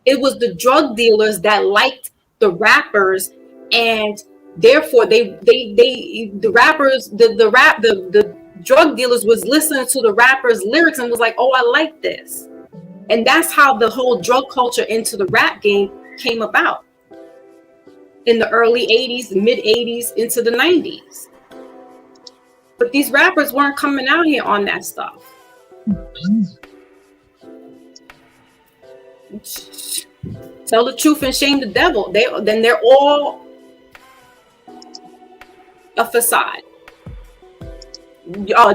It was the drug dealers that liked the rappers, and therefore the drug dealers was listening to the rappers' lyrics and was like, oh, I like this. And that's how the whole drug culture into the rap game came about in the early 80s, mid 80s, into the 90s. But these rappers weren't coming out here on that stuff. Tell the truth and shame the devil. They're all a facade.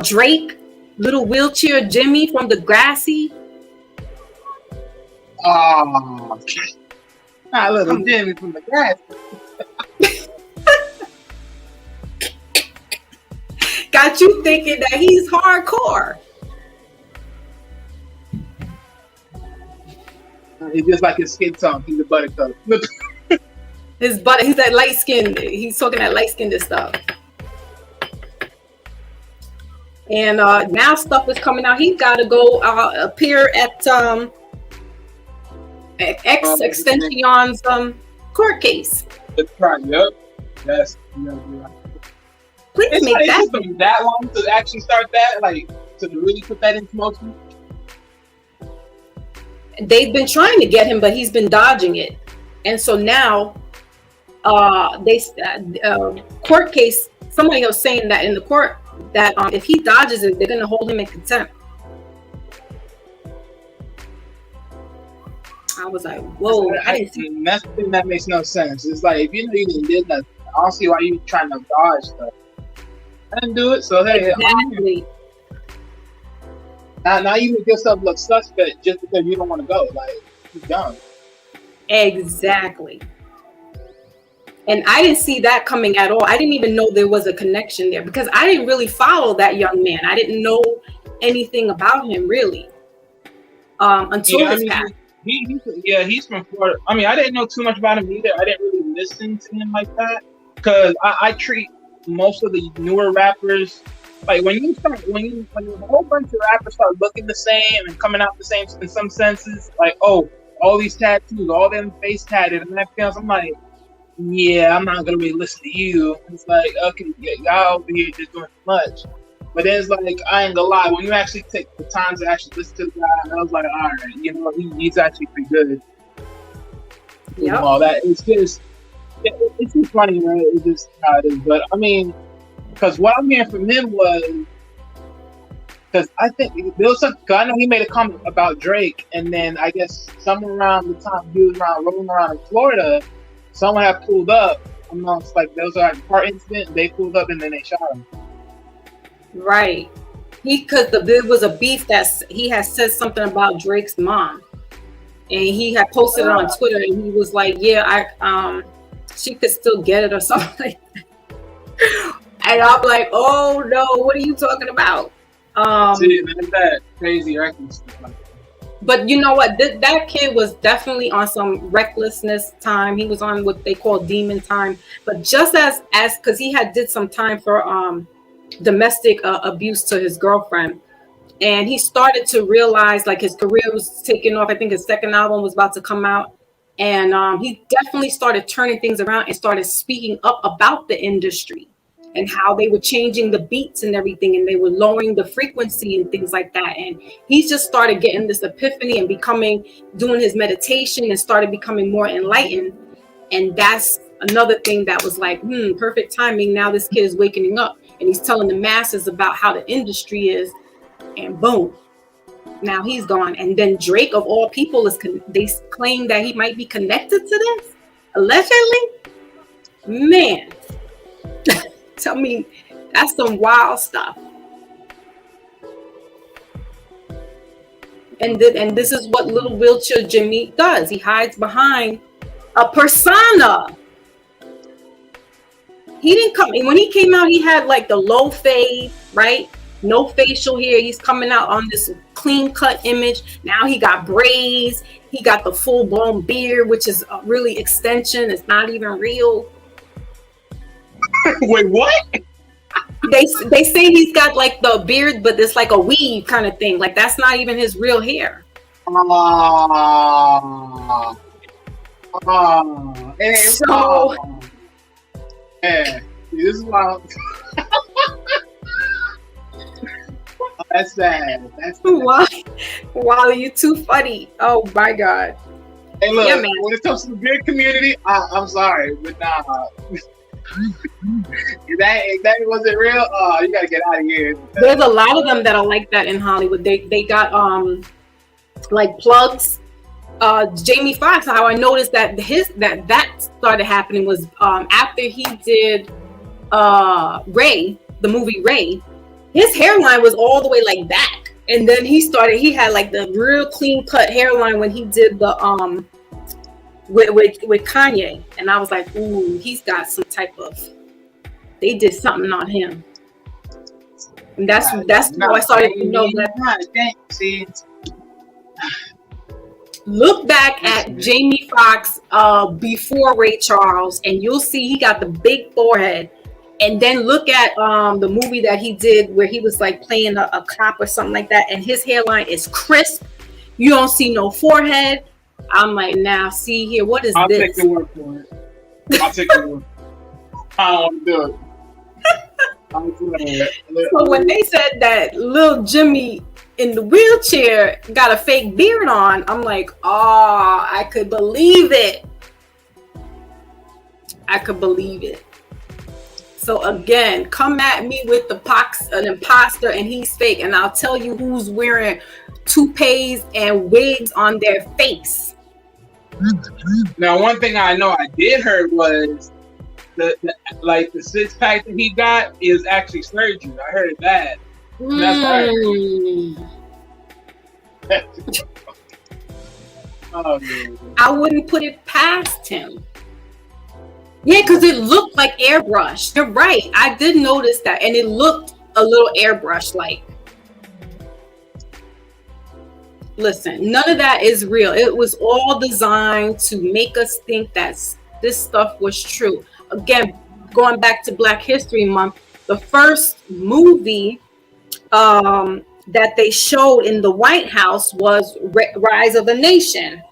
Drake, little wheelchair Jimmy from Degrassi. Oh, not little Jimmy from Degrassi. Got you thinking that he's hardcore. He's just like his skin tone. He's a buttercup. He's that light skinned. He's talking that light skinned stuff. And now stuff is coming out. He's got to go appear at Extension's court case. That's right. Yep. Yes. Please make that. It's been that long to actually start that, like to really put that into motion. They've been trying to get him, but he's been dodging it, and so now, court case. Somebody was saying that in the court that if he dodges it, they're going to hold him in contempt. I was like, whoa! That's the thing that makes no sense. It's like if you know you did nothing, I don't see why you trying to dodge stuff. I didn't do it, so hey. Exactly. Now you make yourself look suspect just because you don't want to go. Like, you're dumb. Exactly. And I didn't see that coming at all. I didn't even know there was a connection there because I didn't really follow that young man. I didn't know anything about him really until his past. He's from Florida. I mean, I didn't know too much about him either. I didn't really listen to him like that because I treat most of the newer rappers like when a whole bunch of rappers start looking the same and coming out the same in some senses, like, oh, all these tattoos, all them face tatted and that feels, I'm like, yeah, I'm not gonna really listen to you. It's like, okay, yeah, y'all over here just doing too much. But then it's like, I ain't gonna lie, when you actually take the time to actually listen to the guy, I was like, all right, you know, he's actually pretty good. Yeah. All that, it's just, it it's just funny, right? It's just how it is. But I mean, because what I'm hearing from him was, because I think there was some. Cause I know he made a comment about Drake, and then I guess somewhere around the time he was rolling around in Florida, someone had pulled up. Amongst like there was like a car incident. They pulled up and then they shot him. Right. Because there was a beef that he had said something about Drake's mom, and he had posted it on Twitter, and he was like, "Yeah, she could still get it or something like that." And I'm like, "Oh no, what are you talking about?" See, that's that crazy reckless stuff like that. But you know what? That kid was definitely on some recklessness time. He was on what they call demon time. But just as because he had did some time for domestic abuse to his girlfriend, and he started to realize like his career was taking off. I think his second album was about to come out, and he definitely started turning things around and started speaking up about the industry and how they were changing the beats and everything, and they were lowering the frequency and things like that. And he just started getting this epiphany and doing his meditation and started becoming more enlightened. And that's another thing that was like, perfect timing. Now this kid is waking up and he's telling the masses about how the industry is, and boom, now he's gone. And then Drake, of all people, they claim that he might be connected to this, allegedly. Man, tell me, that's some wild stuff. And this is what little wheelchair Jimmy does. He hides behind a persona. He didn't come, when he came out, he had like the low fade, right? No facial hair. He's coming out on this clean cut image. Now he got braids. He got the full blown beard, which is really extension. It's not even real. Wait, what? They say he's got like the beard, but it's like a weave kind of thing. Like that's not even his real hair. So yeah, this is wild. That's sad. That's sad. Wow, you too funny. Oh my God. Hey, look, yeah, man. When it comes to the beard community, I'm sorry, but nah. if that wasn't real, you gotta get out of here. There's a lot of them that are like that in Hollywood. They got like plugs. Jamie Foxx, how I noticed that that started happening was after he did Ray, the movie Ray, his hairline was all the way like back, and then he had like the real clean cut hairline when he did the with Kanye, and I was like, ooh, he's got some type of, they did something on him, and that's how I started to know that. See. Look back at Jamie Foxx before Ray Charles, and you'll see he got the big forehead. And then look at the movie that he did where he was like playing a cop or something like that, and his hairline is crisp. You don't see no forehead. I'm like, now see here, what is I'll this? I'll take your word for it. I'll take your word. I don't want to do it. So when they said that Lil Jimmy in the wheelchair got a fake beard on, I'm like, oh, I could believe it. I could believe it. So again, come at me with an imposter and he's fake, and I'll tell you who's wearing toupees and wigs on their face. Now, one thing I know I did heard was the 6-pack that he got is actually surgery. I heard that. That's right. Oh, man. I wouldn't put it past him. Yeah, because it looked like airbrush. You're right. I did notice that, and it looked a little airbrush like. Listen, none of that is real. It was all designed to make us think that this stuff was true. Again, going back to Black History Month, the first movie that they showed in the White House was Rise of the Nation.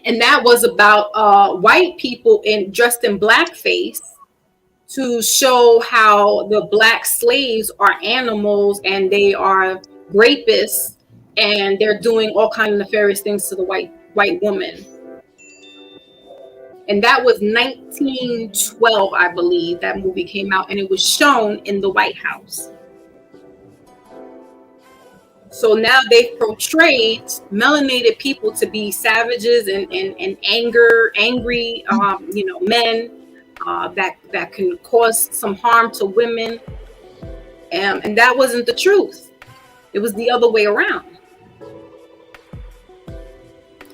And that was about white people dressed in blackface to show how the black slaves are animals and they are rapists and they're doing all kinds of nefarious things to the white woman. And that was 1912, I believe, that movie came out, and it was shown in the White House. So now they've portrayed melanated people to be savages and angry, men that can cause some harm to women. And that wasn't the truth. It was the other way around.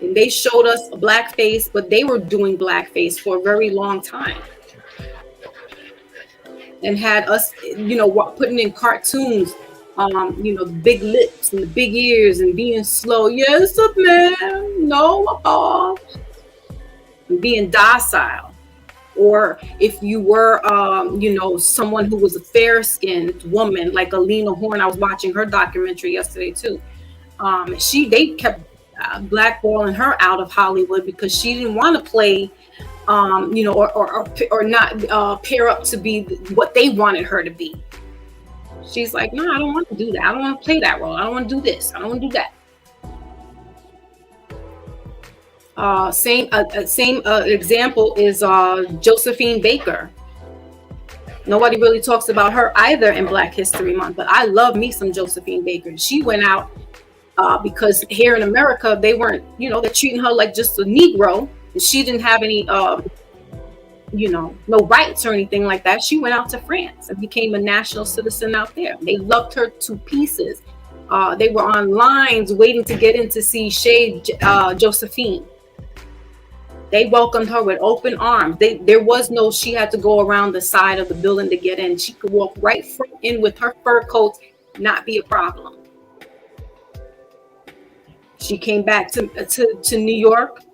And they showed us a blackface, but they were doing blackface for a very long time. And had us, putting in cartoons, the big lips and the big ears and being slow. Yes, man. No, and being docile. Or if you were, someone who was a fair-skinned woman, like Alina Horn, I was watching her documentary yesterday too. They kept blackballing her out of Hollywood because she didn't want to play, or not pair up to be what they wanted her to be. She's like, no, I don't want to do that. I don't want to play that role. I don't want to do this. I don't want to do that. Same example is Josephine Baker. Nobody really talks about her either in Black History Month, but I love me some Josephine Baker. She went out because here in America, they weren't, they're treating her like just a Negro, and she didn't have any, no rights or anything like that. She went out to France and became a national citizen out there. They loved her to pieces. They were on lines waiting to get in to see Josephine. They welcomed her with open arms. There was no, she had to go around the side of the building to get in. She could walk right in with her fur coat, not be a problem. She came back to New York,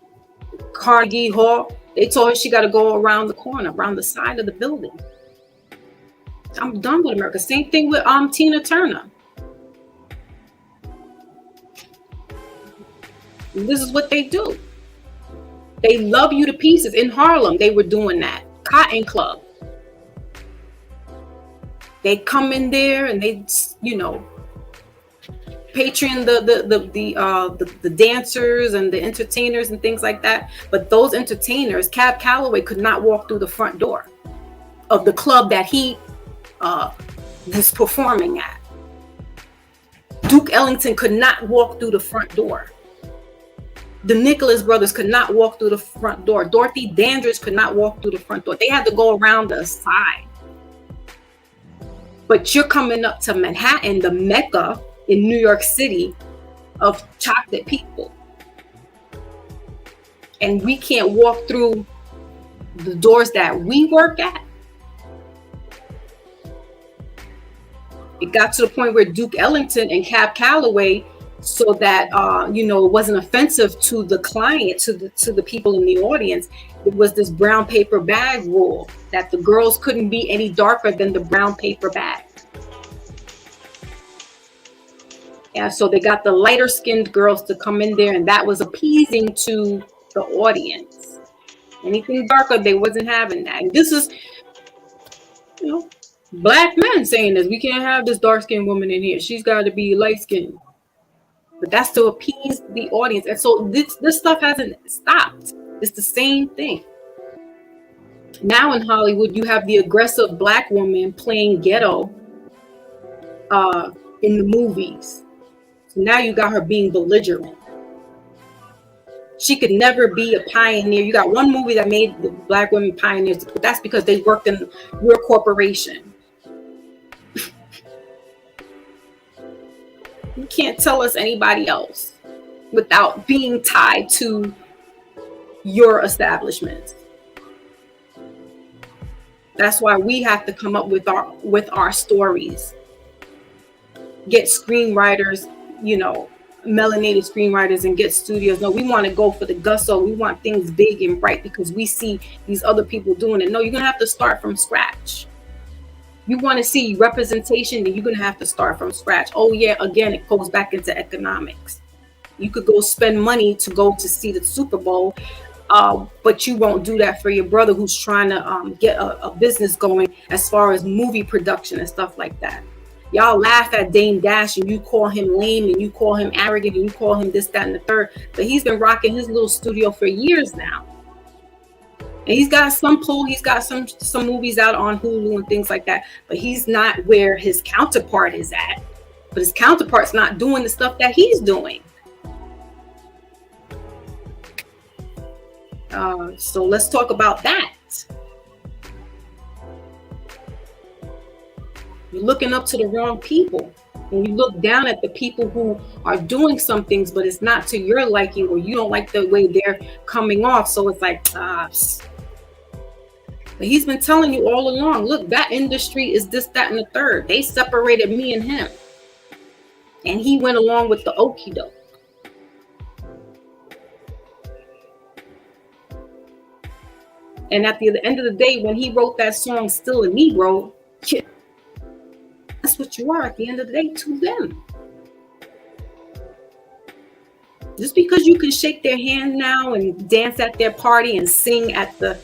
Carnegie Hall. They told her she got to go around the corner, around the side of the building. I'm done with America. Same thing with Tina Turner. This is what they do. They love you to pieces. In Harlem, they were doing that. Cotton Club. They come in there and they, patron the dancers and the entertainers and things like that. But those entertainers, Cab Calloway could not walk through the front door of the club that he was performing at. Duke Ellington could not walk through the front door. The Nicholas brothers could not walk through the front door. Dorothy Dandridge could not walk through the front door. They had to go around the side. But you're coming up to Manhattan, the Mecca in New York City of chocolate people. And we can't walk through the doors that we work at. It got to the point where Duke Ellington and Cab Calloway, so that it wasn't offensive to the client, to the people in the audience, it was this brown paper bag rule that the girls couldn't be any darker than the brown paper bag. And so they got the lighter skinned girls to come in there, and that was appeasing to the audience. Anything darker, they wasn't having that. And this is, Black men saying this. We can't have this dark skinned woman in here. She's got to be light skinned. But that's to appease the audience. And so this stuff hasn't stopped. It's the same thing. Now in Hollywood, you have the aggressive Black woman playing ghetto in the movies. So now you got her being belligerent. She could never be a pioneer. You got one movie that made the Black women pioneers, but that's because they worked in your corporation. You can't tell us anybody else without being tied to your establishment. That's why we have to come up with our stories. Get screenwriters, melanated screenwriters, and get studios. No, we want to go for the gusto. We want things big and bright because we see these other people doing it. No, you're gonna have to start from scratch. You want to see representation, then you're going to have to start from scratch. Oh, yeah, again, it goes back into economics. You could go spend money to go to see the Super Bowl, but you won't do that for your brother who's trying to get a business going as far as movie production and stuff like that. Y'all laugh at Dame Dash and you call him lame and you call him arrogant and you call him this, that, and the third. But he's been rocking his little studio for years now. And he's got some pull. He's got some movies out on Hulu and things like that. But he's not where his counterpart is at. But his counterpart's not doing the stuff that he's doing. So let's talk about that. You're looking up to the wrong people. When you look down at the people who are doing some things, but it's not to your liking, or you don't like the way they're coming off. So it's like, but he's been telling you all along, look, that industry is this, that, and the third. They separated me and him. And he went along with the okie doke. And at the end of the day, when he wrote that song, Still a Negro, that's what you are at the end of the day to them. Just because you can shake their hand now and dance at their party and sing at the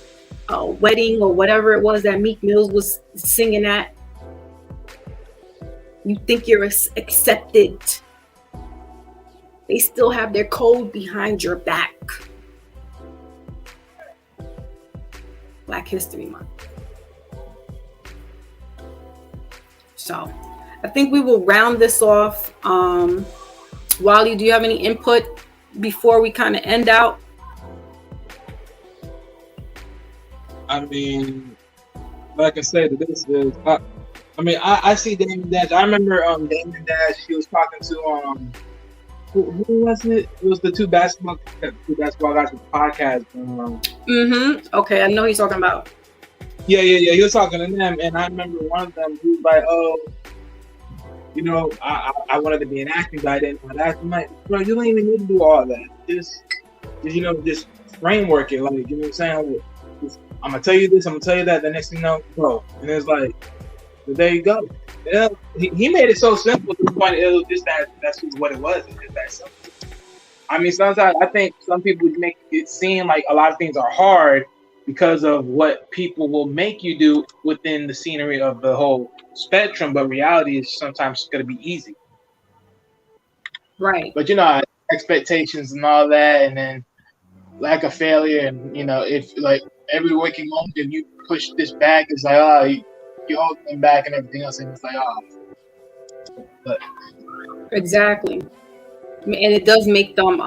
wedding or whatever it was that Meek Mills was singing at, you think you're accepted. They still have their code behind your back. Black History Month. So I think we will round this off. Wally, do you have any input before we kind of end out? I mean, like I said, this is. I see Damon Dash. I remember Damon Dash. He was talking to who was it? It was the two basketball guys with the podcast. Okay, I know he's talking about. Yeah. He was talking to them, and I remember one of them. He was like, "Oh, I wanted to be an acting guy. I didn't want to act." I'm like, "Bro, you don't even need to do all that. Just framework it. Like, you know what I'm saying? I'm gonna tell you this. I'm gonna tell you that. The next thing you know, bro." And it's like, well, there you go. Yeah, he made it so simple to the point it was just that's just what it was. It's just that simple. I mean, sometimes I think some people make it seem like a lot of things are hard because of what people will make you do within the scenery of the whole spectrum, but reality is sometimes going to be easy. Right. But expectations and all that, and then lack of failure, and if like every waking moment if you push this back, it's like you hold them back and everything else, and it's like but exactly. And it does make them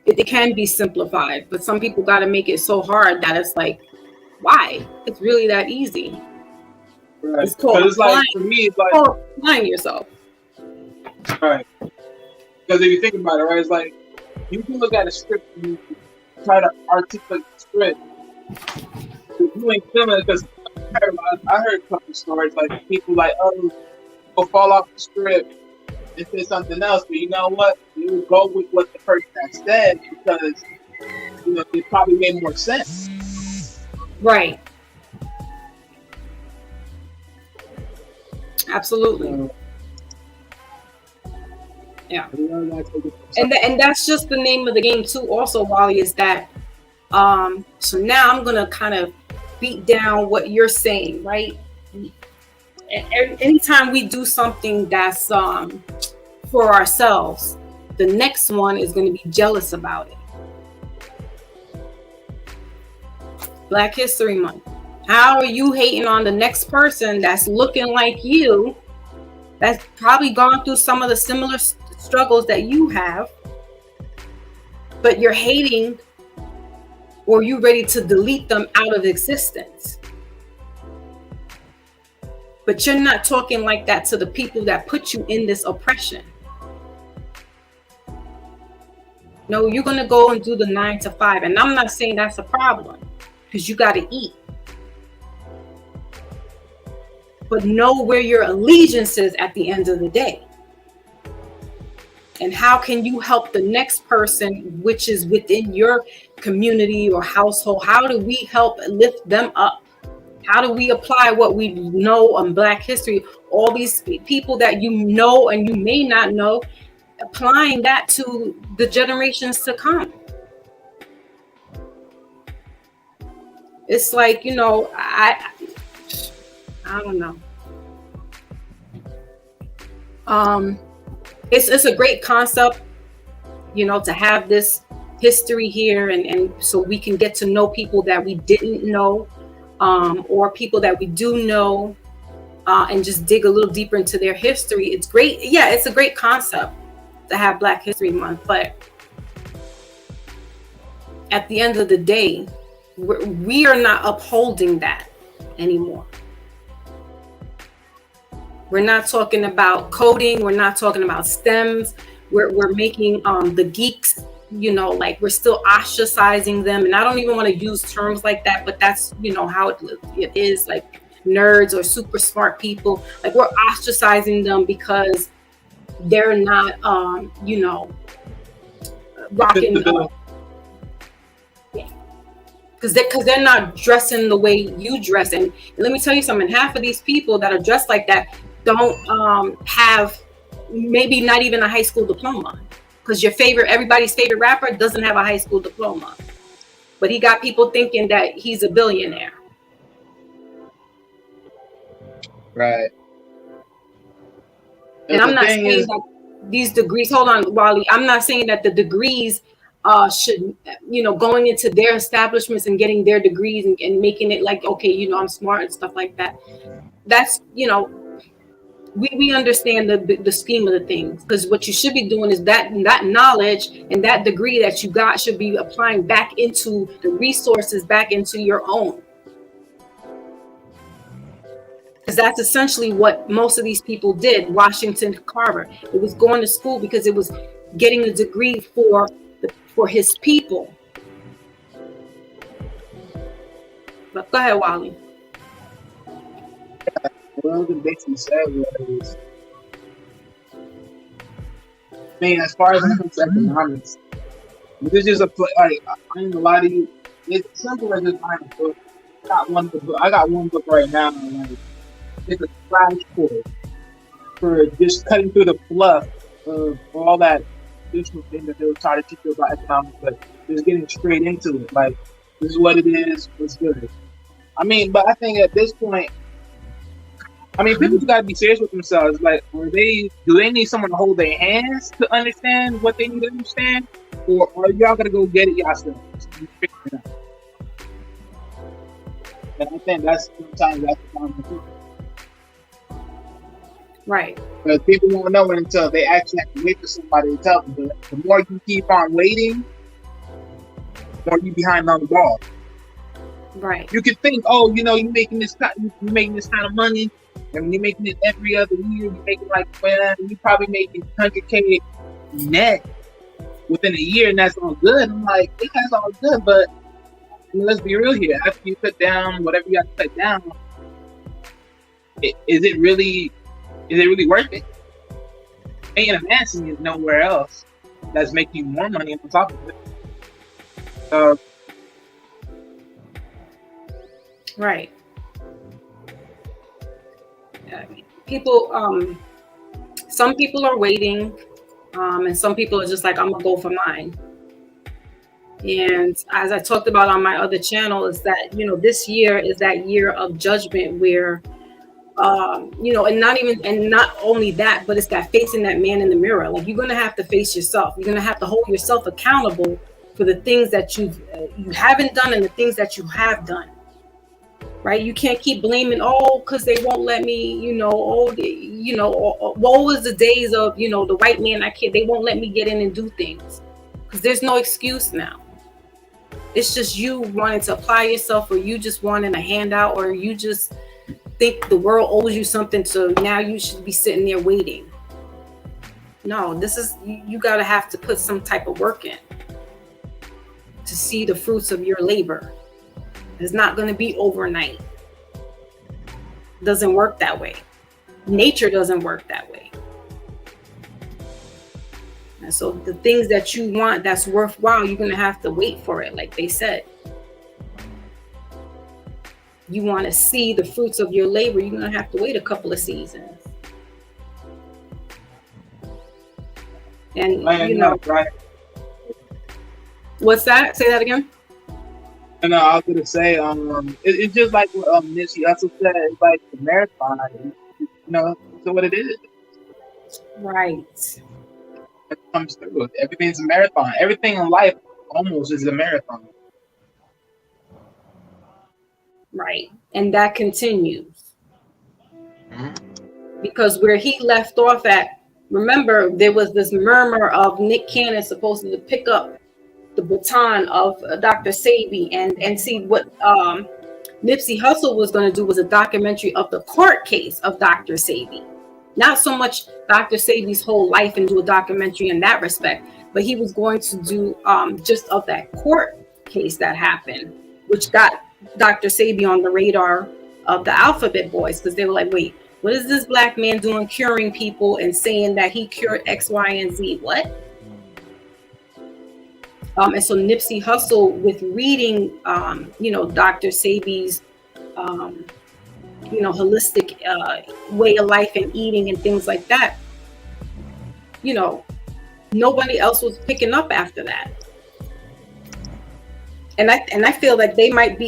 it can be simplified, but some people got to make it so hard that it's like, why? It's really that easy. Right. It's called like, for me, it's like applying yourself. Right. Because if you think about it, right, it's like you can look at a script and you try to articulate the script. You ain't feeling it, because I heard a couple stories like people like, will fall off the script and say something else, but you know what? You will go with what the person that said because it probably made more sense. Right. Absolutely. Yeah. And that's just the name of the game too. Also, Wally, is that so now I'm gonna kind of beat down what you're saying, right? And anytime we do something that's for ourselves, the next one is going to be jealous about it. Black History Month. How are you hating on the next person that's looking like you, that's probably gone through some of the similar struggles that you have, but you're hating, or you ready to delete them out of existence? But you're not talking like that to the people that put you in this oppression. No, you're going to go and do the 9 to 5. And I'm not saying that's a problem, because you got to eat. But know where your allegiance is at the end of the day. And how can you help the next person, which is within your community or household? How do we help lift them up? How do we apply what we know on Black history? All these people that you know and you may not know, applying that to the generations to come. It's like, I don't know. It's a great concept, to have this history here, and so we can get to know people that we didn't know, or people that we do know, and just dig a little deeper into their history. It's great. Yeah, it's a great concept to have Black History Month, but at the end of the day, we are not upholding that anymore. We're not talking about coding. We're not talking about STEMs. We're making the geeks, like we're still ostracizing them. And I don't even want to use terms like that, but that's, how it is, like nerds or super smart people. Like we're ostracizing them because they're not, rocking. Because they're not dressing the way you dress. And let me tell you something, half of these people that are dressed like that don't have maybe not even a high school diploma. Because everybody's favorite rapper doesn't have a high school diploma. But he got people thinking that he's a billionaire. Right. And I'm not saying that these degrees, hold on, Wally, I'm not saying that the degrees should, going into their establishments and getting their degrees and making it like, okay, I'm smart and stuff like that. That's, we understand the scheme of the things, because what you should be doing is that knowledge and that degree that you got should be applying back into the resources, back into your own. Because that's essentially what most of these people did. Washington Carver, it was going to school because it was getting a degree for his people. But go ahead, Wally. Well, the basically said was, as far as it comes to economics, this is a like, I ain't gonna lie to you, it's simple as just buying a book. I got one book right now, like it's a crash course for just cutting through the fluff of all that additional thing that they were trying to teach you about economics, but just getting straight into it. Like, this is what it is, what's good. But I think at this point, people got to be serious with themselves. Like, do they need someone to hold their hands to understand what they need to understand? Or are y'all going to go get it yourselves? And I think sometimes that's the problem. Right. Because people won't know it until they actually have to wait for somebody to tell them. But the more you keep on waiting, the more you behind on the ball. Right. You could think, you're making this kind of money, and you're making it every other year. You're making you're probably making 100K net within a year, and that's all good. I'm like, yeah, that's all good, but let's be real here. After you cut down whatever you have to cut down, is it really worth it? Ain't amassing is nowhere else that's making you more money on top of it. Right. People, some people are waiting, and some people are just like, I'm gonna go for mine. And as I talked about on my other channel, is that, this year is that year of judgment where, and not only that, but it's that facing that man in the mirror. Like, you're going to have to face yourself. You're going to have to hold yourself accountable for the things that you haven't done and the things that you have done. Right? You can't keep blaming, because they won't let me, woe is the days of, the white man, they won't let me get in and do things. Because there's no excuse now. It's just you wanting to apply yourself, or you just wanting a handout, or you just think the world owes you something, so now you should be sitting there waiting. No, this is, you gotta have to put some type of work in to see the fruits of your labor. It's not going to be overnight. It doesn't work that way. Nature doesn't work that way. And so the things that you want that's worthwhile, you're going to have to wait for it, like they said. You want to see the fruits of your labor, you're going to have to wait a couple of seasons. And, right. What's that? Say that again. And I was gonna say, it's just like what Nipsey Hussle said. It's like the marathon. So what it is. Right. It comes through. Everything's a marathon. Everything in life almost is a marathon. Right. And that continues. Mm-hmm. Because where he left off at, remember, there was this murmur of Nick Cannon supposed to pick up the baton of Dr. Sabi and see what Nipsey Hussle was going to do was a documentary of the court case of Dr. Sabi. Not so much Dr. Sabi's whole life and do a documentary in that respect, but he was going to do just of that court case that happened, which got Dr. Sabi on the radar of the Alphabet Boys, because they were like, wait, what is this black man doing curing people and saying that he cured X, Y, and Z? What? And so Nipsey Hussle, with reading, Dr. Sabi's, holistic way of life and eating and things like that, nobody else was picking up after that. And I feel like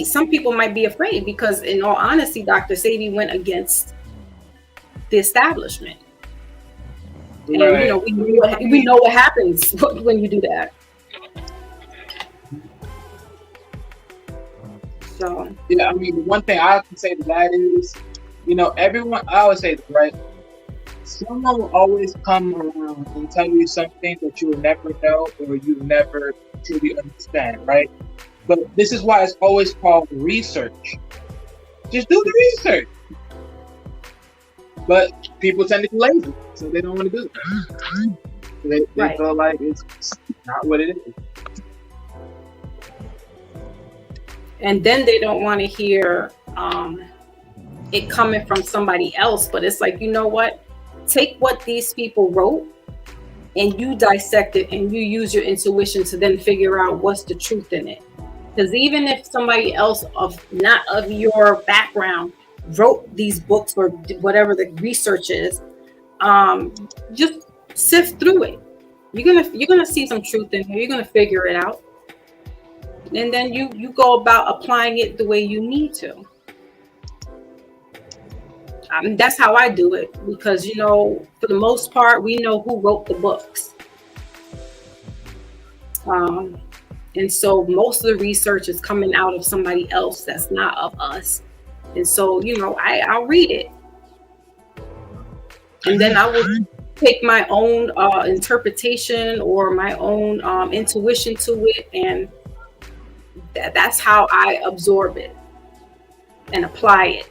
some people might be afraid because, in all honesty, Dr. Sabi went against the establishment. Right. And we know what happens when you do that. So yeah, I mean, the one thing I can say to that is, everyone. I always say this, right? Someone will always come around and tell you something that you will never know or you never truly understand, right? But this is why it's always called research. Just do the research. But people tend to be lazy, so they don't want to do it. They feel like it's not what it is. And then they don't want to hear it coming from somebody else. But it's like, you know what? Take what these people wrote and you dissect it and you use your intuition to then figure out what's the truth in it. Because even if somebody else not of your background wrote these books or whatever the research is, just sift through it. You're gonna see some truth in here. You're gonna figure it out. And then you go about applying it the way you need to. That's how I do it, because for the most part we know who wrote the books, and so most of the research is coming out of somebody else that's not of us. And so I'll read it, and then I will take my own interpretation or my own intuition to it, and that's how I absorb it and apply it.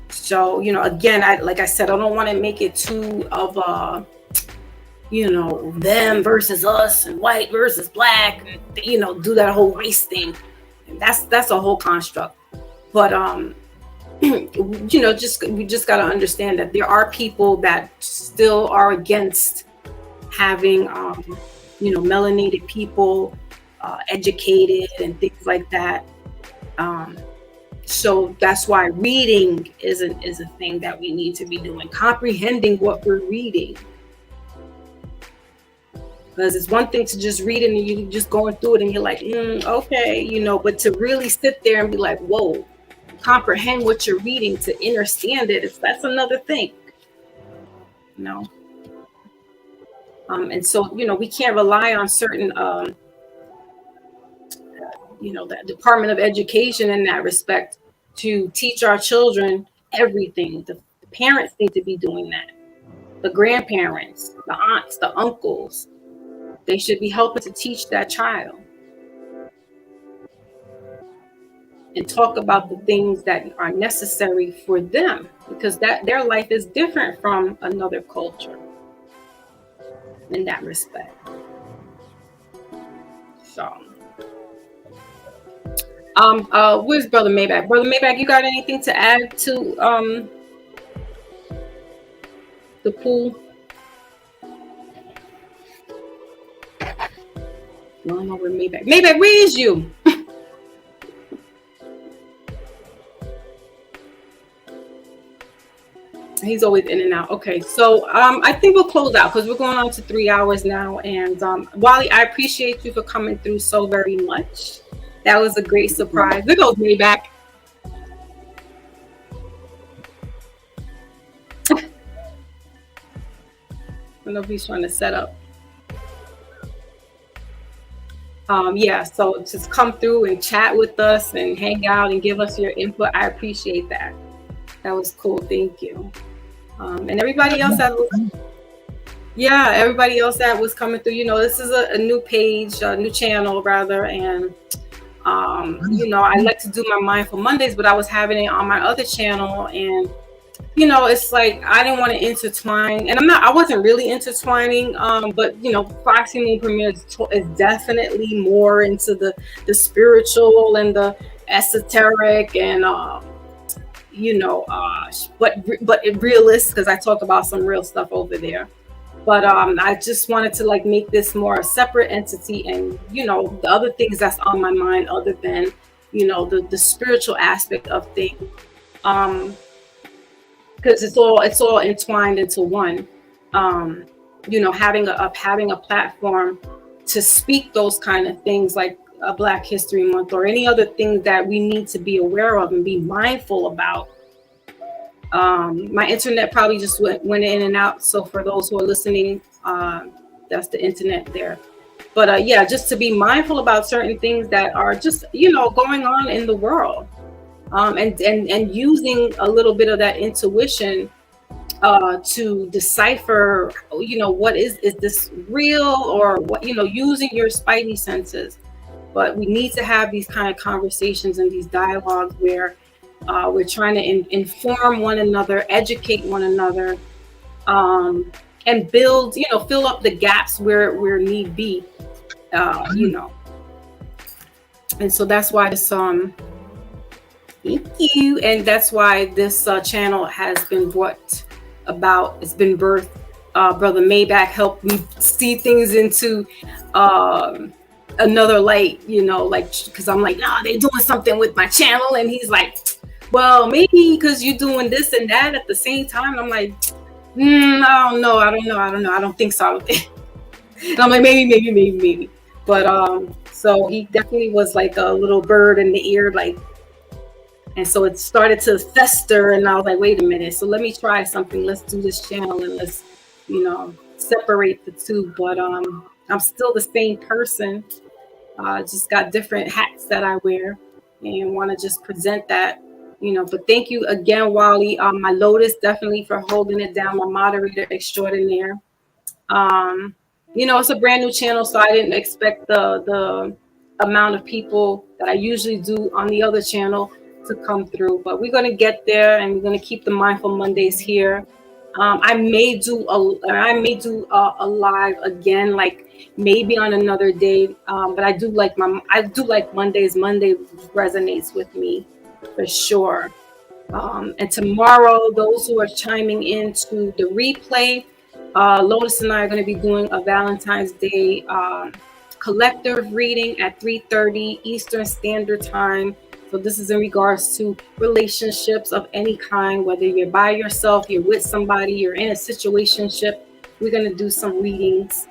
So, again, like I said, I don't want to make it too of a, them versus us and white versus black, and, do that whole race thing. And that's a whole construct. But, we just got to understand that there are people that still are against having, melanated people educated and things like that. So that's why reading is a thing that we need to be doing, comprehending what we're reading. Because it's one thing to just read it and you're just going through it and you're like, okay, but to really sit there and be like, whoa, comprehend what you're reading, to understand it, that's another thing. And so, we can't rely on certain, the Department of Education in that respect to teach our children everything. The parents need to be doing that. The grandparents, the aunts, the uncles, they should be helping to teach that child and talk about the things that are necessary for them, because their life is different from another culture in that respect. So where's Brother Maybach? Brother Maybach, you got anything to add to the pool? I don't know where Maybach. Maybach, where is you? He's always in and out. Okay, so I think we'll close out because we're going on to 3 hours now. And Wally, I appreciate you for coming through so very much. That was a great surprise. There goes Maybach. I don't know if he's trying to set up. Yeah, so just come through and chat with us and hang out and give us your input. I appreciate that. That was cool. Thank you. And everybody else that was, yeah, everybody else that was coming through, you know, this is a new page, a new channel rather. And, you know, I like to do my Mindful Mondays, but I was having it on my other channel, and you know, it's like I didn't want to intertwine, and I wasn't really intertwining, but you know, Foxy Moon Premier is definitely more into the spiritual and the esoteric, and you know, but it realist, because I talk about some real stuff over there. But I just wanted to like make this more a separate entity, and you know, the other things that's on my mind other than, you know, the spiritual aspect of things. Because it's all entwined into one. You know, having a platform to speak those kind of things like a Black History Month or any other thing that we need to be aware of and be mindful about. My internet probably just went in and out, so for those who are listening, that's the internet there. But yeah, just to be mindful about certain things that are just, you know, going on in the world. And using a little bit of that intuition to decipher, you know, what is this real or what, you know, using your spidey senses. But we need to have these kind of conversations and these dialogues where we're trying to inform one another, educate one another, and build, you know, fill up the gaps where need be, you know. And so that's why this thank you. And that's why this channel has been brought about. It's been birthed. Brother Maybach helped me see things into another light, you know, like, because I'm like, nah, they're doing something with my channel. And he's like, well, maybe because you're doing this and that at the same time. And I'm like, I don't know. I don't think so. And I'm like, maybe. But so he definitely was like a little bird in the ear, like. And so it started to fester, and I was like, wait a minute. So let me try something. Let's do this channel and let's, you know, separate the two. But I'm still the same person. Just got different hats that I wear and want to just present that, you know. But thank you again, Wally. My Lotus, definitely for holding it down, my moderator extraordinaire. You know, it's a brand new channel, so I didn't expect the amount of people that I usually do on the other channel to come through, but we're going to get there, and we're going to keep the Mindful Mondays here. I may do a live again, like maybe on another day, but I do like Mondays. Monday resonates with me for sure. And tomorrow, those who are chiming into the replay, Lotus and I are going to be doing a Valentine's Day collective reading at 3:30 Eastern Standard Time. So this is in regards to relationships of any kind, whether you're by yourself, you're with somebody, you're in a situationship. We're going to do some readings.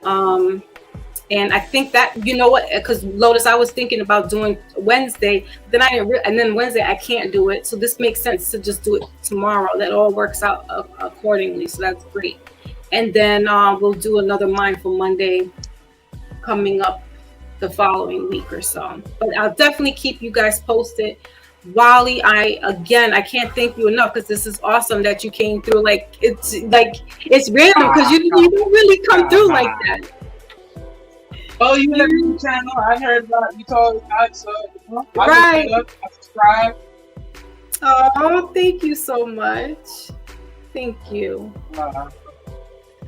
And I think that, you know what, because Lotus, I was thinking about doing Wednesday, then and then Wednesday I can't do it. So this makes sense to just do it tomorrow. That all works out accordingly. So that's great. And then we'll do another Mindful Monday coming up the following week or so. But I'll definitely keep you guys posted. Wally, I can't thank you enough, because this is awesome that you came through. Like it's random, because you don't really come through like that. Oh, you have a new channel. I heard about you told us, so right. I subscribe. Oh, thank you so much. Thank you.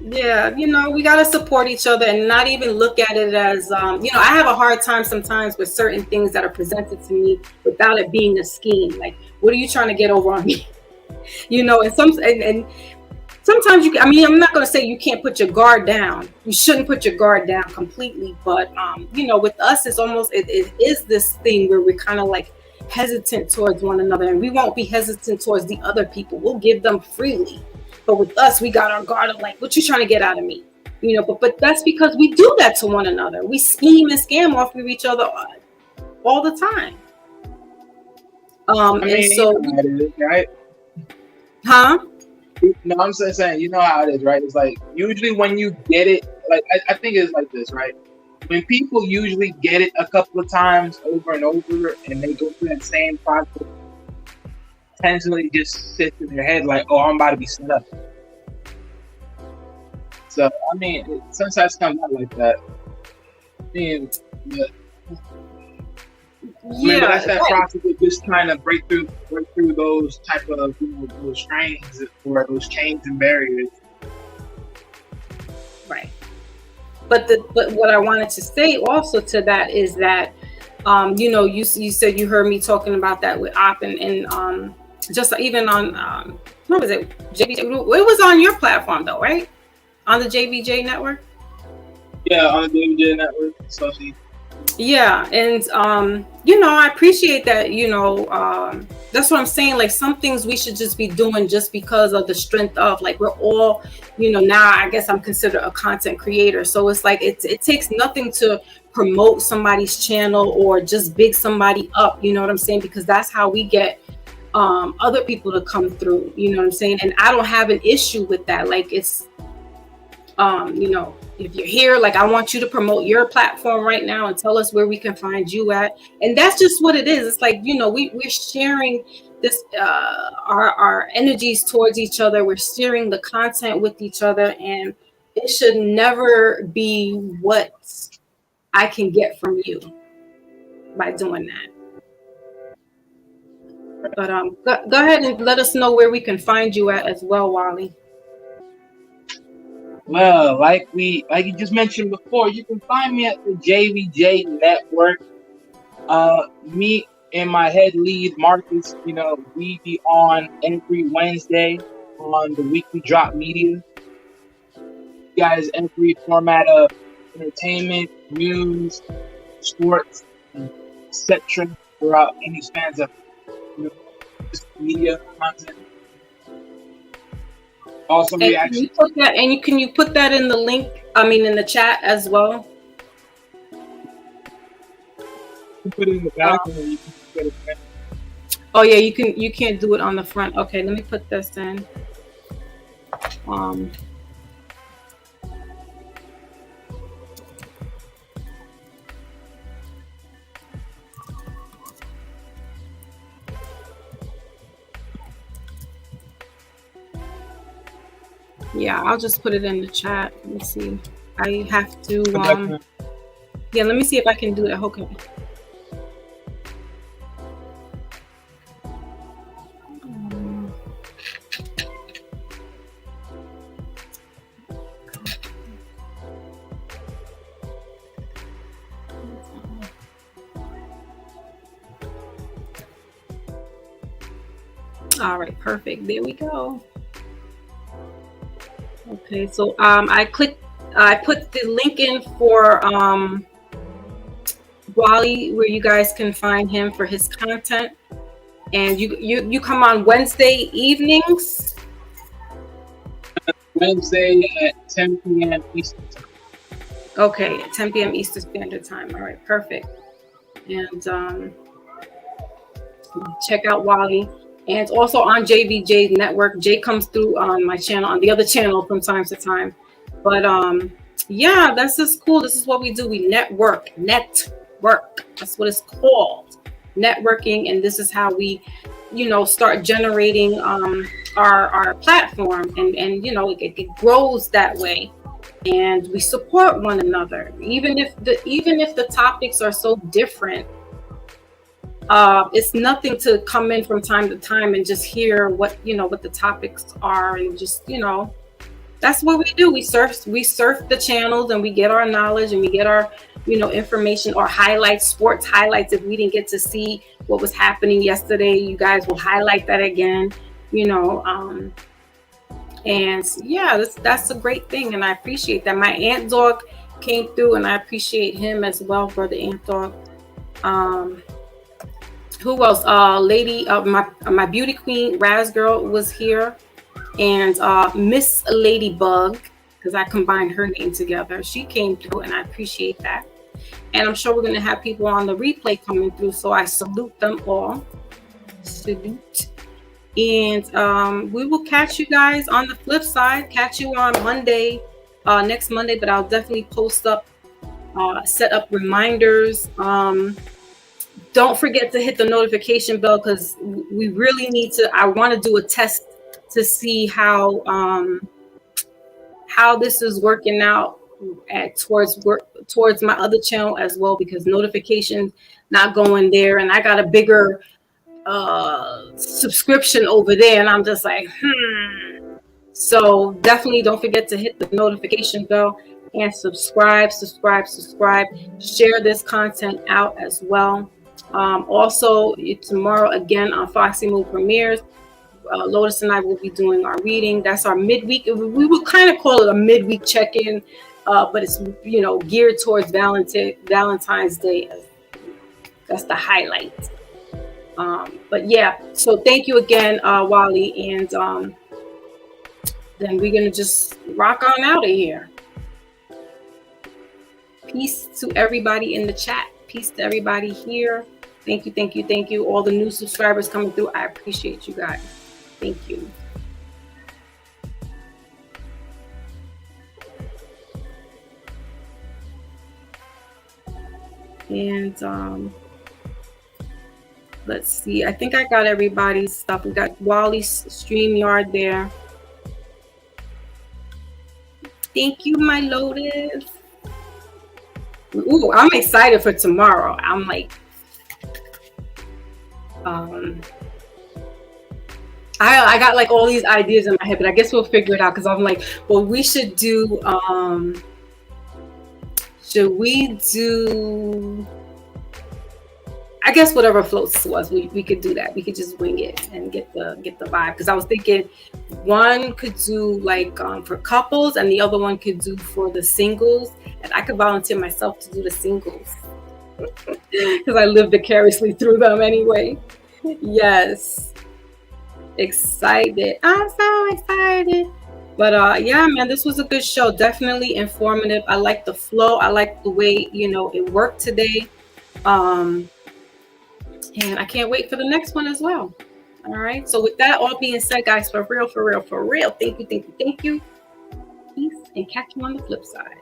Yeah, you know, we got to support each other and not even look at it as, you know, I have a hard time sometimes with certain things that are presented to me without it being a scheme. Like, what are you trying to get over on me? You know, and sometimes I'm not going to say you can't put your guard down. You shouldn't put your guard down completely. But, you know, with us, it's almost, it is this thing where we're kind of like hesitant towards one another, and we won't be hesitant towards the other people. We'll give them freely. But with us, we got our guard up, like, what you trying to get out of me? You know, but that's because we do that to one another. We scheme and scam off of each other all the time. And so, you know how it is, right? Huh? No, I'm saying, you know how it is, right? It's like usually when you get it, like I think it's like this, right? when people usually get it a couple of times over and over, and they go through that same process, potentially just sits in their head like, "Oh, I'm about to be set up." So I mean, it sometimes comes out like that. I mean, but that's that process of just trying to break through those type of those strains or those chains and barriers. Right. But what I wanted to say also to that is that you said you heard me talking about that with Op and just even on what was it, JBJ? It was on your platform though, right? On the JBJ network. Yeah, on the JBJ network, especially. Yeah, and I appreciate that. That's what I'm saying. Like some things we should just be doing just because of the strength of like we're all, now I guess I'm considered a content creator. So it's like it takes nothing to promote somebody's channel or just big somebody up. You know what I'm saying? Because that's how we get other people to come through. You know what I'm saying? And I don't have an issue with that. Like it's if you're here, like I want you to promote your platform right now and tell us where we can find you at. And that's just what it is. It's like, we're sharing this, our energies towards each other. We're sharing the content with each other, and it should never be what I can get from you by doing that. But go ahead and let us know where we can find you at as well, Wally. Well, like you just mentioned before, you can find me at the JVJ Network. Me and my head lead, Marcus, we be on every Wednesday on the Weekly Drop Media. You guys, every format of entertainment, news, sports, etc. throughout any spans of media content. Also, reaction. Can you put that in the link? I mean, in the chat as well. You put it in the back, or you can put it in. Oh yeah, you can't do it on the front. Okay, let me put this in. Yeah, I'll just put it in the chat. Let me see. I have to. Yeah, let me see if I can do that. Okay. All right, perfect. There we go. Okay, so I put the link in for Wally, where you guys can find him for his content, and you come on Wednesday evenings. Wednesday at 10 p.m. Eastern Time. Okay, at 10 p.m. Eastern Standard Time. All right, perfect. And check out Wally. And it's also on JVJ Network. Jay comes through on my channel, on the other channel from time to time. But yeah, that's just cool. This is what we do. We network. That's what it's called. Networking. And this is how we, start generating our platform. And it grows that way. And we support one another. Even if the topics are so different. It's nothing to come in from time to time and just hear what the topics are, and just that's what we do. We surf the channels, and we get our knowledge, and we get our information or highlights, sports highlights. If we didn't get to see what was happening yesterday, you guys will highlight that again. And yeah, that's a great thing, and I appreciate that. My Ant Dog came through, and I appreciate him as well, Brother Ant Dog. Who else? Lady, my beauty queen, Raz Girl, was here, and Miss Ladybug, because I combined her name together. She came through, and I appreciate that. And I'm sure we're going to have people on the replay coming through, so I salute them all. Salute. And we will catch you guys on the flip side. Catch you on Monday, next Monday, but I'll definitely post up set up reminders. Don't forget to hit the notification bell, because we really need to. I want to do a test to see how this is working out towards my other channel as well, because notifications not going there, and I got a bigger subscription over there, and I'm just like, So definitely don't forget to hit the notification bell and subscribe. Share this content out as well. Also, tomorrow again on Foxy Mood Premieres, Lotus and I will be doing our reading. That's our midweek. We would kind of call it a midweek check-in, but it's geared towards Valentine's Day. That's the highlight. But yeah, so thank you again, Wally, and then we're gonna just rock on out of here. Peace to everybody in the chat. Peace to everybody here. Thank you. All the new subscribers coming through, I appreciate you guys. Thank you. And let's see. I think I got everybody's stuff. We got Wally's StreamYard there. Thank you, my Lotus. Ooh, I'm excited for tomorrow. I'm like, I got like all these ideas in my head, but I guess we'll figure it out, because I'm like, well, we should do, I guess whatever floats to us, we could do that. We could just wing it and get the vibe. Because I was thinking one could do like for couples, and the other one could do for the singles. And I could volunteer myself to do the singles because I live vicariously through them anyway. Yes, excited. I'm so excited. But yeah, man, this was a good show. Definitely informative. I like the flow. I like the way it worked today. And I can't wait for the next one as well. All right. So with that all being said, guys, for real. Thank you. Peace, and catch you on the flip side.